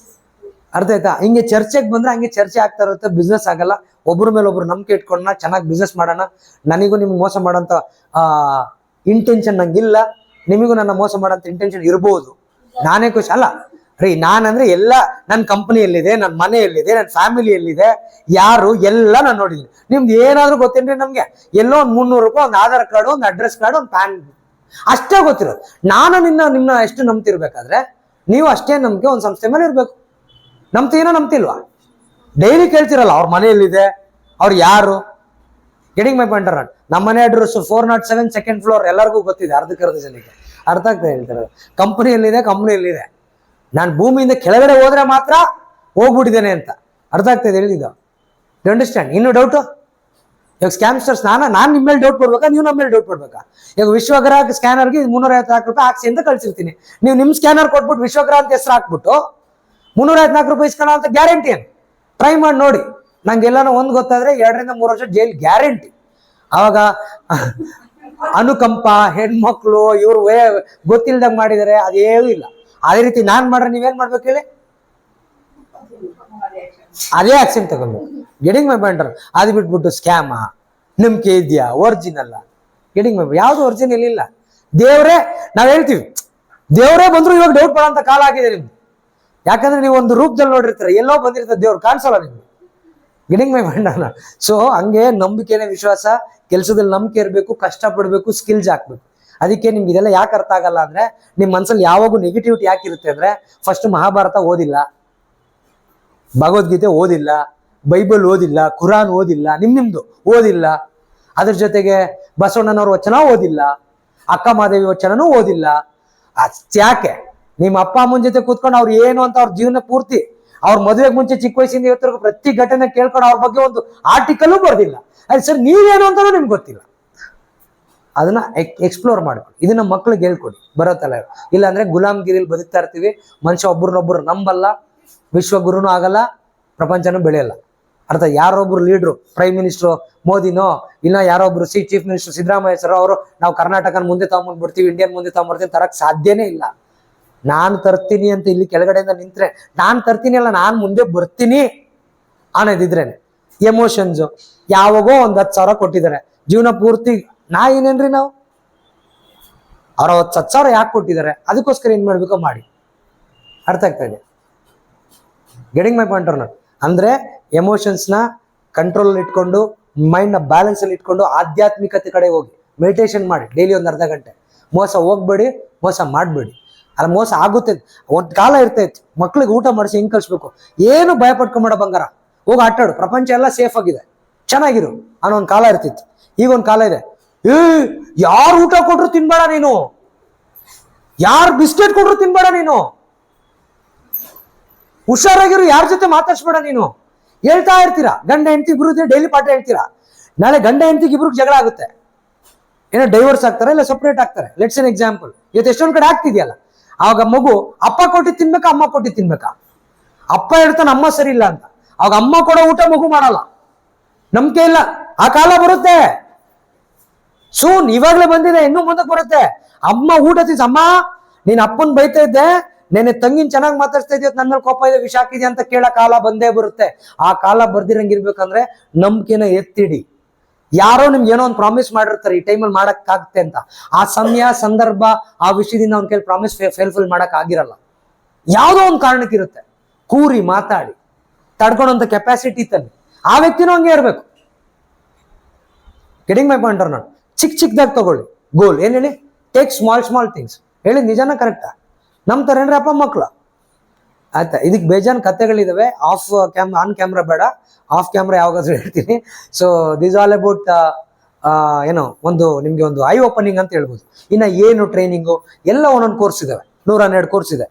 ಅರ್ಥ ಆಯ್ತಾ? ಹಿಂಗೆ ಚರ್ಚೆಗೆ ಬಂದ್ರೆ ಹಂಗೆ ಚರ್ಚೆ ಆಗ್ತಾ ಇರುತ್ತೆ, ಬಿಸ್ನೆಸ್ ಆಗಲ್ಲ. ಒಬ್ಬರ ಮೇಲೆ ಒಬ್ರು ನಂಬಿಕೆ ಇಟ್ಕೊಂಡ ಚೆನ್ನಾಗಿ ಬಿಸ್ನೆಸ್ ಮಾಡೋಣ. ನನಗೂ ನಿಮ್ಗೆ ಮೋಸ ಮಾಡೋಂಥ ಇಂಟೆನ್ಷನ್ ನಂಗಿಲ್ಲ, ನಿಮಗೂ ನನ್ನ ಮೋಸ ಮಾಡೋಂಥ ಇಂಟೆನ್ಷನ್ ಇರ್ಬೋದು. ನಾನೇ ಖುಷಿ ಅಲ್ಲ ರೀ. ನಾನಂದ್ರೆ ಎಲ್ಲ ನನ್ನ ಕಂಪನಿಯಲ್ಲಿದೆ, ನನ್ನ ಮನೆಯಲ್ಲಿದೆ, ನನ್ನ ಫ್ಯಾಮಿಲಿಯಲ್ಲಿದೆ, ಯಾರು ಎಲ್ಲ ನಾನು ನೋಡಿದ್ದೀನಿ. ನಿಮ್ದು ಏನಾದರೂ ಗೊತ್ತೇನ್ರಿ? ನಮಗೆ ಎಲ್ಲೋ ಒಂದು 300 ರೂಪಾಯಿ, ಒಂದು ಆಧಾರ್ ಕಾರ್ಡು, ಒಂದು ಅಡ್ರೆಸ್ ಕಾರ್ಡು, ಒಂದು ಪ್ಯಾನ್, ಅಷ್ಟೇ ಗೊತ್ತಿರೋದು. ನಾನು ನಿನ್ನ ಎಷ್ಟು ನಂಬ್ತಿರ್ಬೇಕಾದ್ರೆ ನೀವು ಅಷ್ಟೇ ನಂಬಿಕೆ ಒಂದು ಸಂಸ್ಥೆ ಮೇಲೆ ಇರಬೇಕು. ನಂಬ್ತೀನೋ ನಂಬ್ತಿಲ್ವಾ? ಡೈಲಿ ಕೇಳ್ತಿರಲ್ಲ ಅವ್ರ ಮನೆಯಲ್ಲಿದೆ, ಅವ್ರು ಯಾರು. Getting my point or not? ನಮ್ಮ ಮನೆ ಅಡ್ರೆಸ್ 407 2nd ಫ್ಲೋರ್, ಎಲ್ಲರಿಗೂ ಗೊತ್ತಿದೆ, ಅರ್ಧ ಜನಕ್ಕೆ. ಅರ್ಥ ಆಗ್ತಾ ಹೇಳ್ತಿರೋದು? ಕಂಪನಿಯಲ್ಲಿದೆ. ನಾನು ಭೂಮಿಯಿಂದ ಕೆಳಗಡೆ ಹೋದ್ರೆ ಮಾತ್ರ ಹೋಗ್ಬಿಟ್ಟಿದ್ದೇನೆ ಅಂತ. ಅರ್ಥ ಆಗ್ತಾ ಇದೆ ಹೇಳಿದ್ದು? Do understand? ಇನ್ನು ಡೌಟು? ಇವಾಗ ಸ್ಕ್ಯಾಮ್ಸ್ಟರ್ಸ್ ನಾನು ನಿಮ್ಮ ಮೇಲೆ ಡೌಟ್ ಪಡ್ಬೇಕಾ, ನೀವು ನಮ್ಮ ಮೇಲೆ ಡೌಟ್ ಪಡ್ಬೇಕಾ? ಈಗ ವಿಶ್ವಗ್ರಹ ಸ್ಕ್ಯಾನರ್ಗೆ 354 ರೂಪಾಯಿ ಹಾಕ್ಸಿ ಅಂತ ಕಳ್ಸಿರ್ತೀನಿ. ನೀವು ನಿಮ್ಮ ಸ್ಕ್ಯಾನರ್ ಕೊಟ್ಬಿಟ್ಟು ವಿಶ್ವಗ್ರಹ ಅಂತ ಹೆಸರು ಹಾಕ್ಬಿಟ್ಟು 354 ರೂಪಾಯಿ ಇಸ್ಕೊಳ್ಳೋ ಅಂತ ಗ್ಯಾರಂಟಿ ಏನು? ಟ್ರೈ ಮಾಡಿ ನೋಡಿ. ನಂಗೆ ಎಲ್ಲಾನು ಒಂದು ಗೊತ್ತಾದ್ರೆ 2 ರಿಂದ 3 ವರ್ಷ ಜೈಲ್ ಗ್ಯಾರಂಟಿ. ಅವಾಗ ಅನುಕಂಪ, ಹೆಣ್ಮಕ್ಳು ಇವ್ರು ಗೊತ್ತಿಲ್ದಂಗೆ ಮಾಡಿದರೆ ಅದೇನೂ ಇಲ್ಲ. ಅದೇ ರೀತಿ ನಾನು ಮಾಡ್ರೆ ನೀವೇನ್ ಮಾಡ್ಬೇಕು ಹೇಳಿ? ಅದೇ ಆಕ್ಷನ್ ತಗೊಳ್ಬೇಕು. Getting my point? ಅದು ಬಿಟ್ಬಿಟ್ಟು ಸ್ಕ್ಯಾಮ, ನಂಬಿಕೆ ಇದೆಯಾ, ಒರಿಜಿನಲ್ ಗೆಟಿಂಗ್ ಮೈ? ಯಾವ್ದು ಒರಿಜಿನಲ್ ಇಲ್ಲ. ದೇವ್ರೇ, ನಾವ್ ಹೇಳ್ತೀವಿ ದೇವ್ರೇ ಬಂದ್ರು ಇವಾಗ ಡೌಟ್ ಪಡೋಂತ ಕಾಲ ಆಗಿದೆ ನಿಮ್ದು. ಯಾಕಂದ್ರೆ ನೀವು ಒಂದು ರೂಪದಲ್ಲಿ ನೋಡಿರ್ತೀರ, ಎಲ್ಲೋ ಬಂದಿರ್ತಾರೆ, ದೇವ್ರು ಕಾಣಿಸಲ್ಲ ನಿಮ್ಗೆ. Getting my point? ಸೊ ಹಂಗೆ ನಂಬಿಕೆನೇ ವಿಶ್ವಾಸ, ಕೆಲಸದಲ್ಲಿ ನಂಬಿಕೆ ಇರಬೇಕು, ಕಷ್ಟ ಪಡ್ಬೇಕು, ಸ್ಕಿಲ್ಸ್ ಹಾಕ್ಬೇಕು. ಅದಕ್ಕೆ ನಿಮ್ಗೆ ಇದೆಲ್ಲ ಯಾಕೆ ಅರ್ಥ ಆಗಲ್ಲ ಅಂದ್ರೆ, ನಿಮ್ ಮನ್ಸಲ್ಲಿ ಯಾವಾಗೂ ನೆಗೆಟಿವಿಟಿ ಯಾಕಿರುತ್ತೆ ಅಂದ್ರೆ, ಫಸ್ಟ್ ಮಹಾಭಾರತ ಓದಿಲ್ಲ, ಭಗವದ್ಗೀತೆ ಓದಿಲ್ಲ, ಬೈಬಲ್ ಓದಿಲ್ಲ, ಕುರಾನ್ ಓದಿಲ್ಲ, ನಿಮ್ದು ಓದಿಲ್ಲ. ಅದ್ರ ಜೊತೆಗೆ ಬಸವಣ್ಣನವ್ರ ವಚನ ಓದಿಲ್ಲ, ಅಕ್ಕ ಮಹಾದೇವಿ ವಚನನೂ ಓದಿಲ್ಲ. ಯಾಕೆ? ನಿಮ್ಮ ಅಪ್ಪ ಅಮ್ಮನ ಜೊತೆ ಕೂತ್ಕೊಂಡು ಅವ್ರು ಏನು ಅಂತ ಅವ್ರ ಜೀವನ ಪೂರ್ತಿ, ಅವ್ರ ಮದುವೆಗೆ ಮುಂಚೆ ಚಿಕ್ಕ ವಯಸ್ಸಿಂದ ಇವತ್ತರೆಗೂ ಪ್ರತಿ ಘಟನೆ ಕೇಳ್ಕೊಂಡು ಅವ್ರ ಬಗ್ಗೆ ಒಂದು ಆರ್ಟಿಕಲ್ ಬರ್ದಿಲ್ಲ. ಅದೇ ಸರ್ ನೀವೇನು ಅಂತಾನೂ ನಿಮ್ಗೆ ಗೊತ್ತಿಲ್ಲ. ಅದನ್ನ ಎಕ್ಸ್ಪ್ಲೋರ್ ಮಾಡ್ಕೊಡಿ. ಇದನ್ನ ಮಕ್ಳಿಗೆ ಹೇಳ್ಕೊಡಿ, ಬರೋತ್ತಲ್ಲ. ಇಲ್ಲ ಅಂದ್ರೆ ಗುಲಾಮ್ಗಿರಿಲಿ ಬದುಕ್ತಾ ಇರ್ತೀವಿ, ಮನುಷ್ಯ ಒಬ್ರನ್ನೊಬ್ರು ನಂಬಲ್ಲ, ವಿಶ್ವಗುರುನೂ ಆಗಲ್ಲ, ಪ್ರಪಂಚನೂ ಬೆಳೆಯಲ್ಲ. ಅರ್ಥ? ಯಾರೊಬ್ರು ಲೀಡ್ರು, ಪ್ರೈಮ್ ಮಿನಿಸ್ಟ್ರು ಮೋದಿನೋ, ಇಲ್ಲ ಯಾರೊಬ್ರು ಚೀಫ್ ಮಿನಿಸ್ಟರ್ ಸಿದ್ದರಾಮಯ್ಯ ಸರ್ ಅವರು ನಾವು ಕರ್ನಾಟಕನ ಮುಂದೆ ತಗೊಂಡ್ಬಿಡ್ತೀವಿ, ಇಂಡಿಯನ್ ಮುಂದೆ ತಗೊಂಡ್ಬರ್ತೀವಿ ತರಕ್ ಸಾಧ್ಯನೇ ಇಲ್ಲ. ನಾನು ತರ್ತೀನಿ ಅಂತ ಇಲ್ಲಿ ಕೆಳಗಡೆಯಿಂದ ನಿಂತ್ರೆ, ನಾನು ತರ್ತೀನಿ ಅಲ್ಲ, ನಾನು ಮುಂದೆ ಬರ್ತೀನಿ ಅನ್ನೋದಿದ್ರೇನೆ. ಎಮೋಷನ್ಸು ಯಾವಾಗೋ 10,000 ಕೊಟ್ಟಿದ್ದಾರೆ, ಜೀವನ ಪೂರ್ತಿ ನಾ ಏನೇನ್ರಿ ನಾವು ಅವ್ರ 10,000 ಯಾಕೆ ಕೊಟ್ಟಿದ್ದಾರೆ, ಅದಕ್ಕೋಸ್ಕರ ಏನ್ ಮಾಡ್ಬೇಕೋ ಮಾಡಿ. ಅರ್ಥ ಆಗ್ತಾ ಇದೆ? Getting my point? ಅಂದ್ರೆ ಎಮೋಷನ್ಸ್ನ ಕಂಟ್ರೋಲ್ ಇಟ್ಕೊಂಡು, ಮೈಂಡ್ನ ಬ್ಯಾಲೆನ್ಸ್ ಅಲ್ಲಿ ಇಟ್ಕೊಂಡು ಆಧ್ಯಾತ್ಮಿಕತೆ ಕಡೆ ಹೋಗಿ ಮೆಡಿಟೇಷನ್ ಮಾಡಿ ಡೈಲಿ 1 ಅರ್ಧ ಗಂಟೆ. ಮೋಸ ಹೋಗ್ಬೇಡಿ, ಮೋಸ ಮಾಡಬೇಡಿ. ಅಲ್ಲ, ಮೋಸ ಆಗುತ್ತೆ. ಒಂದು ಕಾಲ ಇರ್ತೈತಿ, ಮಕ್ಳಿಗೆ ಊಟ ಮಾಡಿಸಿ ಹೆಂಗ್ ಕಳ್ಸ್ಬೇಕು, ಏನು ಭಯ ಪಡ್ಕೊಂಬೇಡ ಬಂಗಾರ, ಹೋಗಿ ಆಟಾಡು, ಪ್ರಪಂಚ ಎಲ್ಲ ಸೇಫ್ ಆಗಿದೆ, ಚೆನ್ನಾಗಿರು ಅನ್ನೋ ಒಂದು ಕಾಲ ಇರ್ತಿತ್ತು. ಈಗ ಒಂದು ಕಾಲ ಇದೆ, ಯಾರು ಊಟ ಕೊಟ್ರು ತಿನ್ಬೇಡ ನೀನು, ಯಾರು ಬಿಸ್ಕೆಟ್ ಕೊಟ್ರು ತಿನ್ಬೇಡ ನೀನು, ಹುಷಾರಾಗಿರು, ಯಾರ ಜೊತೆ ಮಾತಾಡ್ಸ್ಬೇಡ ನೀನು. ಹೇಳ್ತಾ ಇರ್ತೀರಾ, ಗಂಡ ಹೆಂಡತಿ ಇಬ್ರು ಡೈಲಿ ಪಾಠ ಹೇಳ್ತೀರಾ. ನಾಳೆ ಗಂಡ ಹೆಂಡತಿಗೆ ಇಬ್ರಿಗೆ ಜಗಳ ಆಗುತ್ತೆ, ಏನೋ ಡೈವರ್ಸ್ ಆಗ್ತಾರೆ, ಇಲ್ಲ ಸಪ್ರೇಟ್ ಆಗ್ತಾರೆ. Let's an example. ಇವತ್ತು ಎಷ್ಟೊಂದ್ ಕಡೆ ಆಗ್ತಿದೆಯಲ್ಲ, ಆವಾಗ ಮಗು ಅಪ್ಪ ಕೊಟ್ಟು ತಿನ್ಬೇಕಾ, ಅಮ್ಮ ಕೊಟ್ಟು ತಿನ್ಬೇಕಾ? ಅಪ್ಪ ಹೇಳ್ತಾನೆ ಅಮ್ಮ ಸರಿ ಇಲ್ಲ ಅಂತ, ಆವಾಗ ಅಮ್ಮ ಕೊಡೋ ಊಟ ಮಗು ಮಾಡಲ್ಲ. ನಂಬಿಕೆ ಇಲ್ಲ. ಆ ಕಾಲ ಬರುತ್ತೆ ಸೂನ್, ಇವಾಗ್ಲೇ ಬಂದಿದೆ, ಇನ್ನೂ ಮುಂದಕ್ಕೆ ಬರುತ್ತೆ. ಅಮ್ಮ ಊಟ ತಿನ್ಸ, ಅಮ್ಮ ನೀನ್ ಅಪ್ಪನ್ ಬೈತಾ ಇದ್ದೆ, ನೆನೆ ತಂಗಿನ ಚೆನ್ನಾಗಿ ಮಾತಾಡ್ತಾ ಇದೆಯಾ, ನನ್ನ ಮೇಲೆ ಕೋಪ ಇದೆ, ವಿಷ ಹಾಕಿದ್ಯಾ ಅಂತ ಕೇಳೋ ಕಾಲ ಬಂದೇ ಬರುತ್ತೆ. ಆ ಕಾಲ ಬರ್ದಿರಂಗಿರ್ಬೇಕಂದ್ರೆ ನಂಬಿಕೆನ ಎತ್ತಿಡಿ. ಯಾರೋ ನಿಮ್ಗೆ ಏನೋ ಒಂದು ಪ್ರಾಮಿಸ್ ಮಾಡಿರ್ತಾರೆ, ಈ ಟೈಮಲ್ಲಿ ಮಾಡಕ್ಕಾಗುತ್ತೆ ಅಂತ. ಆ ಸಮಯ, ಸಂದರ್ಭ, ಆ ವಿಷಯದಿಂದ ಅವ್ನ ಕೈಲಿ ಪ್ರಾಮಿಸ್ ಫೇಲ್ಫುಲ್ ಮಾಡಕ್ ಆಗಿರಲ್ಲ. ಯಾವುದೋ ಒಂದು ಕಾರಣಕ್ಕಿರುತ್ತೆ. ಕೂರಿ ಮಾತಾಡಿ ತಡ್ಕೊಳೋಂಥ ಕೆಪಾಸಿಟಿ ತನ್ನಿ. ಆ ವ್ಯಕ್ತಿನೂ ಹಂಗೆ ಇರಬೇಕು. Getting my point? ನಾನು ಚಿಕ್ಕದಾಗಿ ತಗೊಳ್ಳಿ ಗೋಲ್. ಏನ್ ಹೇಳಿ? Take small things. ಹೇಳಿ ನಿಜಾನ ಕರೆಕ್ಟಾ? ನಂಬ್ತಾರೇನ್ರಿ ಅಪ್ಪ ಮಕ್ಕಳು? ಆಯ್ತಾ? ಇದಕ್ಕೆ ಬೇಜಾನ್ ಕಥೆಗಳಿದಾವೆ. ಆನ್ ಕ್ಯಾಮ್ರಾ ಬೇಡ, ಆಫ್ ಕ್ಯಾಮ್ರಾ ಯಾವಾಗಾದ್ರೂ ಹೇಳ್ತೀನಿ. ಸೊ ದಿಸ್ ಆಲ್ ಅಬೌಟ್ ಏನೋ ಒಂದು ನಿಮ್ಗೆ ಒಂದು ಐ ಓಪನಿಂಗ್ ಅಂತ ಹೇಳ್ಬೋದು. ಇನ್ನ ಏನು ಟ್ರೈನಿಂಗು ಎಲ್ಲ ಒಂದೊಂದು ಕೋರ್ಸ್ ಇದಾವೆ, 112 ಕೋರ್ಸ್ ಇದೆ.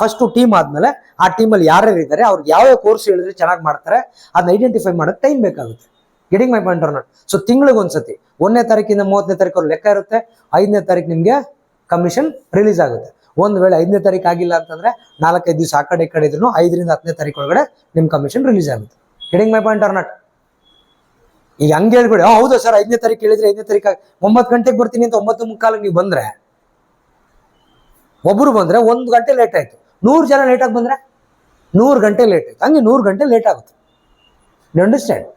ಫಸ್ಟ್ ಟೀಮ್ ಆದ್ಮೇಲೆ ಆ ಟೀಮಲ್ಲಿ ಯಾರ್ಯಾರು ಇದ್ದಾರೆ, ಅವ್ರಿಗೆ ಯಾವ ಕೋರ್ಸ್ ಹೇಳಿದ್ರೆ ಚೆನ್ನಾಗಿ ಮಾಡ್ತಾರೆ, ಅದನ್ನ ಐಡೆಂಟಿಫೈ ಮಾಡೋಕೆ ಟೈಮ್ ಬೇಕಾಗುತ್ತೆ. Getting my point? ಸೊ ತಿಂಗಳಿಗೆ ಒಂದ್ಸತಿ 1ನೇ ತಾರೀಕಿಂದ 30ನೇ ತಾರೀಕು ಲೆಕ್ಕ ಇರುತ್ತೆ. 5ನೇ ತಾರೀಕು ನಿಮ್ಗೆ ಕಮಿಷನ್ ರಿಲೀಸ್ ಆಗುತ್ತೆ. ಒಂದು ವೇಳೆ 5ನೇ ತಾರೀಕು ಆಗಿಲ್ಲ ಅಂತಂದ್ರೆ 4-5 ದಿವಸ ಆ ಕಡೆ ಈ ಕಡೆ ಇದ್ರು 5 ರಿಂದ 10ನೇ ತಾರೀಕು ಒಳಗಡೆ ನಿಮ್ ಕಮಿಷನ್ ರಿಲೀಸ್ ಆಗುತ್ತೆ. Getting my point? ಈಗ ಹಂಗೆ ಹೇಳ್ಬೇಡಿ, ಹೌದಾ ಸರ್ 5ನೇ ತಾರೀಕು ಹೇಳಿದ್ರೆ 5ನೇ ತಾರೀಕು 9 ಗಂಟೆಗೆ ಬರ್ತೀನಿ ಅಂತ 9:45 ನೀವು ಬಂದ್ರೆ, ಒಬ್ರು ಬಂದ್ರೆ 1 ಗಂಟೆ ಲೇಟ್ ಆಯ್ತು, 100 ಜನ ಲೇಟಾಗಿ ಬಂದ್ರೆ 100 ಗಂಟೆ ಲೇಟ್ ಆಯ್ತು. ಹಂಗೆ 100 ಗಂಟೆ ಲೇಟ್ ಆಗುತ್ತೆ. You understand?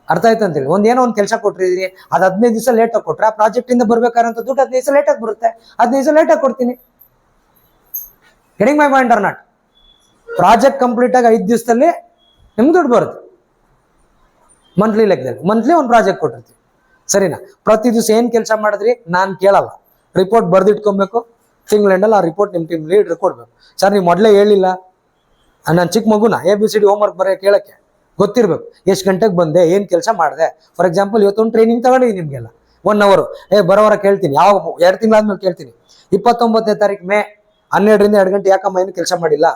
ಅರ್ಥ ಆಯ್ತು ಅಂತೇಳಿ. ಏನೋ ಒಂದು ಕೆಲಸ ಕೊಟ್ಟಿದ್ರಿ, ಅದು 15 ದಿವಸ ಲೇಟಾಗಿ ಕೊಟ್ರೆ, ಆ ಪ್ರಾಜೆಕ್ಟ್ ಇಂದ ಬರ್ಬೇಕಾರಂತ ದುಡ್ಡು 15 ದಿವಸ ಲೇಟಾಗಿ ಬರುತ್ತೆ, 15 ದಿವಸ ಲೇಟಾಗಿ ಕೊಡ್ತೀನಿ. Getting my point? Project complete ಆಗಿ 5 ದಿವಸದಲ್ಲಿ ನಿಮ್ಗೆ ದುಡ್ಡು ಬರುತ್ತೆ. ಮಂತ್ಲಿ ಲೆಕ್ಕದಲ್ಲಿ ಮಂತ್ಲಿ ಒಂದು ಪ್ರಾಜೆಕ್ಟ್ ಕೊಟ್ಟಿರ್ತೀವಿ, ಸರಿನಾ? ಪ್ರತಿ ದಿವಸ ಏನ್ ಕೆಲಸ ಮಾಡಿದ್ರಿ ನಾನು ಕೇಳಲ್ಲ, ರಿಪೋರ್ಟ್ ಬರ್ದಿಟ್ಕೊಬೇಕು. ತಿಂಗಳ ಎಂಡಲ್ಲಿ ಆ ರಿಪೋರ್ಟ್ ನಿಮ್ಮ ಟೀಮ್ ಲೀಡರ್ ಕೊಡ್ಬೇಕು. ಸರ್ ನೀವು ಮೊದಲೇ ಹೇಳಿಲ್ಲ, ನಾನು ಚಿಕ್ಕ ಮಗುನ ABCD ಹೋಮ್ವರ್ಕ್ ಬರೆಯೋ ಕೇಳಕ್ಕೆ ಗೊತ್ತಿರ್ಬೇಕು. ಎಷ್ಟು ಗಂಟೆಗೆ ಬಂದೆ, ಏನ್ ಕೆಲಸ ಮಾಡಿದೆ. ಫಾರ್ ಎಕ್ಸಾಂಪಲ್ ಇವತ್ತೊಂದು ಟ್ರೈನಿಂಗ್ ತಗೊಂಡಿದ್ದೀನಿ ನಿಮ್ಗೆಲ್ಲ 1 hour. ಬರೋವರ ಕೇಳ್ತೀನಿ, ಯಾವ 2 ತಿಂಗಳಾದ್ಮೇಲೆ ಕೇಳ್ತೀನಿ. 29ನೇ ತಾರೀಕು ಮೇ 12 ರಿಂದ 2 ಗಂಟೆ ಯಾಕಮ್ಮ ಏನು ಕೆಲಸ ಮಾಡಿಲ್ಲ?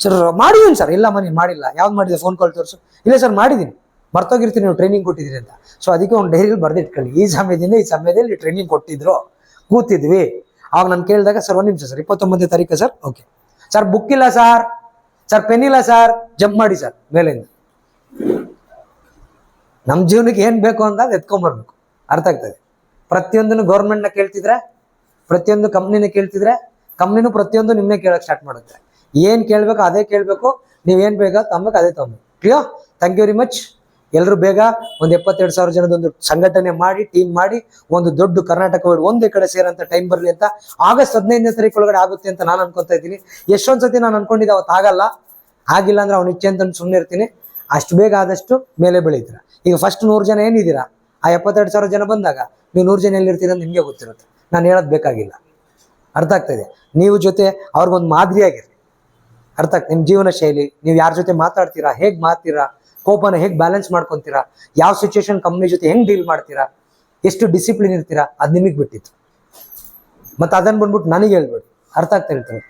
ಸರ್ ಮಾಡಿದೀನಿ ಸರ್. ಇಲ್ಲಮ್ಮ ನೀನು ಮಾಡಿಲ್ಲ. ಯಾವ್ದು ಮಾಡಿದೆ? ಫೋನ್ ಕಾಲ್ ತೋರಿಸು. ಇಲ್ಲ ಸರ್ ಮಾಡಿದ್ದೀನಿ. ಮರ್ತೋಗಿರ್ತೀನಿ ನೀವು ಟ್ರೈನಿಂಗ್ ಕೊಟ್ಟಿದ್ದೀರಿ ಅಂತ. ಸೊ ಅದಕ್ಕೆ ಒಂದು ಡೈರಿಯಲ್ಲಿ ಬರೆದಿಟ್ಕೊಳ್ಳಿ, ಈ ಸಮಯದಲ್ಲಿ ಟ್ರೈನಿಂಗ್ ಕೊಟ್ಟಿದ್ರು, ಕೂತಿದ್ವಿ. ಆವಾಗ ನಾನು ಕೇಳಿದಾಗ ಸರ್ 1 ನಿಮಿಷ ಸರ್, 29ನೇ ತಾರೀಕು ಸರ್, ಓಕೆ ಸರ್ ಬುಕ್ ಇಲ್ಲ ಸರ್ ಪೆನ್ ಇಲ್ಲ ಸರ್, ಜಂಪ್ ಮಾಡಿ ಸರ್ ಮೇಲಿಂದ. ನಮ್ಮ ಜೀವನಕ್ಕೆ ಏನು ಬೇಕು ಅಂತ ಅದು ಎತ್ಕೊಂಬರ್ಬೇಕು. ಅರ್ಥ ಆಗ್ತದೆ? ಪ್ರತಿಯೊಂದನ್ನು ಗೌರ್ಮೆಂಟ್ನ ಕೇಳ್ತಿದ್ರೆ, ಪ್ರತಿಯೊಂದು ಕಂಪ್ನಿನ ಕೇಳ್ತಿದ್ರೆ, ಕಂಪ್ನಿನೂ ಪ್ರತಿಯೊಂದು ನಿಮ್ಮನ್ನೇ ಕೇಳಕ್ಕೆ ಸ್ಟಾರ್ಟ್ ಮಾಡುತ್ತೆ. ಏನು ಕೇಳಬೇಕು ಅದೇ ಕೇಳಬೇಕು, ನೀವೇನು ಬೇಕಾ ತಮ್ಮಕ್ಕೆ ಅದೇ ತಗೊಬೇಕು. Clear? Thank you very much. ಎಲ್ಲರೂ ಬೇಗ ಒಂದು 72,000 ಜನದೊಂದು ಸಂಘಟನೆ ಮಾಡಿ, ಟೀಮ್ ಮಾಡಿ, ಒಂದು ದೊಡ್ಡ ಕರ್ನಾಟಕ ಒಂದೇ ಕಡೆ ಸೇರೋಂಥ ಟೈಮ್ ಬರಲಿ ಅಂತ. ಆಗಸ್ಟ್ 15ನೇ ತಾರೀಕು ಒಳಗಡೆ ಆಗುತ್ತೆ ಅಂತ ನಾನು ಅನ್ಕೊತಾ ಇದ್ದೀನಿ. ಎಷ್ಟೊಂದು ಸತಿ ನಾನು ಅನ್ಕೊಂಡಿದ್ದೆ ಅವತ್ತು ಆಗಲ್ಲ, ಆಗಿಲ್ಲ ಅಂದ್ರೆ ಅವ್ನು ಇಚ್ಛೆ ಅಂತ ಸುಮ್ಮನೆ ಇರ್ತೀನಿ. ಅಷ್ಟು ಬೇಗ ಆದಷ್ಟು ಮೇಲೆ ಬೆಳೀತೀರ. ಈಗ ಫಸ್ಟ್ 100 ಜನ ಏನಿದ್ದೀರಾ, ಆ 72,000 ಜನ ಬಂದಾಗ ನೀವು 100 ಜನ ಎಲ್ಲಿರ್ತೀರ ಅಂತ ನಿಮಗೆ ಗೊತ್ತಿರುತ್ತೆ. ನಾನು ಹೇಳೋದು ಬೇಕಾಗಿಲ್ಲ. ಅರ್ಥ ಆಗ್ತಾಯಿದೆ? ನೀವು ಜೊತೆ ಅವ್ರಿಗೊಂದು ಮಾದರಿಯಾಗಿರಿ. ಅರ್ಥ ಆಗ್ತದೆ? ನಿಮ್ಮ ಜೀವನ ಶೈಲಿ, ನೀವು ಯಾರ ಜೊತೆ ಮಾತಾಡ್ತೀರಾ, ಹೇಗೆ ಮಾತೀರಾ, ಕೋಪನ ಹೇಗೆ ಬ್ಯಾಲೆನ್ಸ್ ಮಾಡ್ಕೊತೀರಾ, ಯಾವ ಸಿಚುವೇಶನ್ ಕಂಪ್ನಿ ಜೊತೆ ಹೆಂಗೆ ಡೀಲ್ ಮಾಡ್ತೀರಾ, ಎಷ್ಟು ಡಿಸಿಪ್ಲಿನ್ ಇರ್ತೀರಾ, ಅದು ನಿಮಗೆ ಬಿಟ್ಟಿತ್ತು. ಮತ್ತು ಅದನ್ನು ಬಂದ್ಬಿಟ್ಟು ನನಗೆ ಹೇಳ್ಬೇಡಿ. ಅರ್ಥ ಆಗ್ತಾ ಇರ್ತಾರೆ?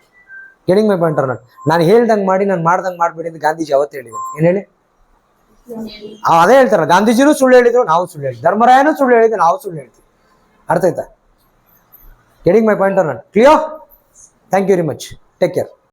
Getting my point or not? ನಾನು ಹೇಳ್ದಂಗೆ ಮಾಡಿ, ನಾನು ಮಾಡ್ದಂಗೆ ಮಾಡಬೇಡಿ ಅಂತ ಗಾಂಧೀಜಿ ಅವತ್ತು ಹೇಳಿದ್ರು. ಏನು ಹೇಳಿ? ಅದೇ ಹೇಳ್ತಾರಲ್ಲ, ಗಾಂಧೀಜಿನೂ ಸುಳ್ಳು ಹೇಳಿದ್ರು, ನಾವು ಸುಳ್ಳು ಹೇಳಿದ್ವಿ, ಧರ್ಮರಾಯನೂ ಸುಳ್ಳು ಹೇಳಿದ್ರು, ನಾವು ಸುಳ್ಳು ಹೇಳ್ತೀವಿ. ಅರ್ಥ ಆಯ್ತಾ? Getting my point or not? Clear? Thank you very much. Take care.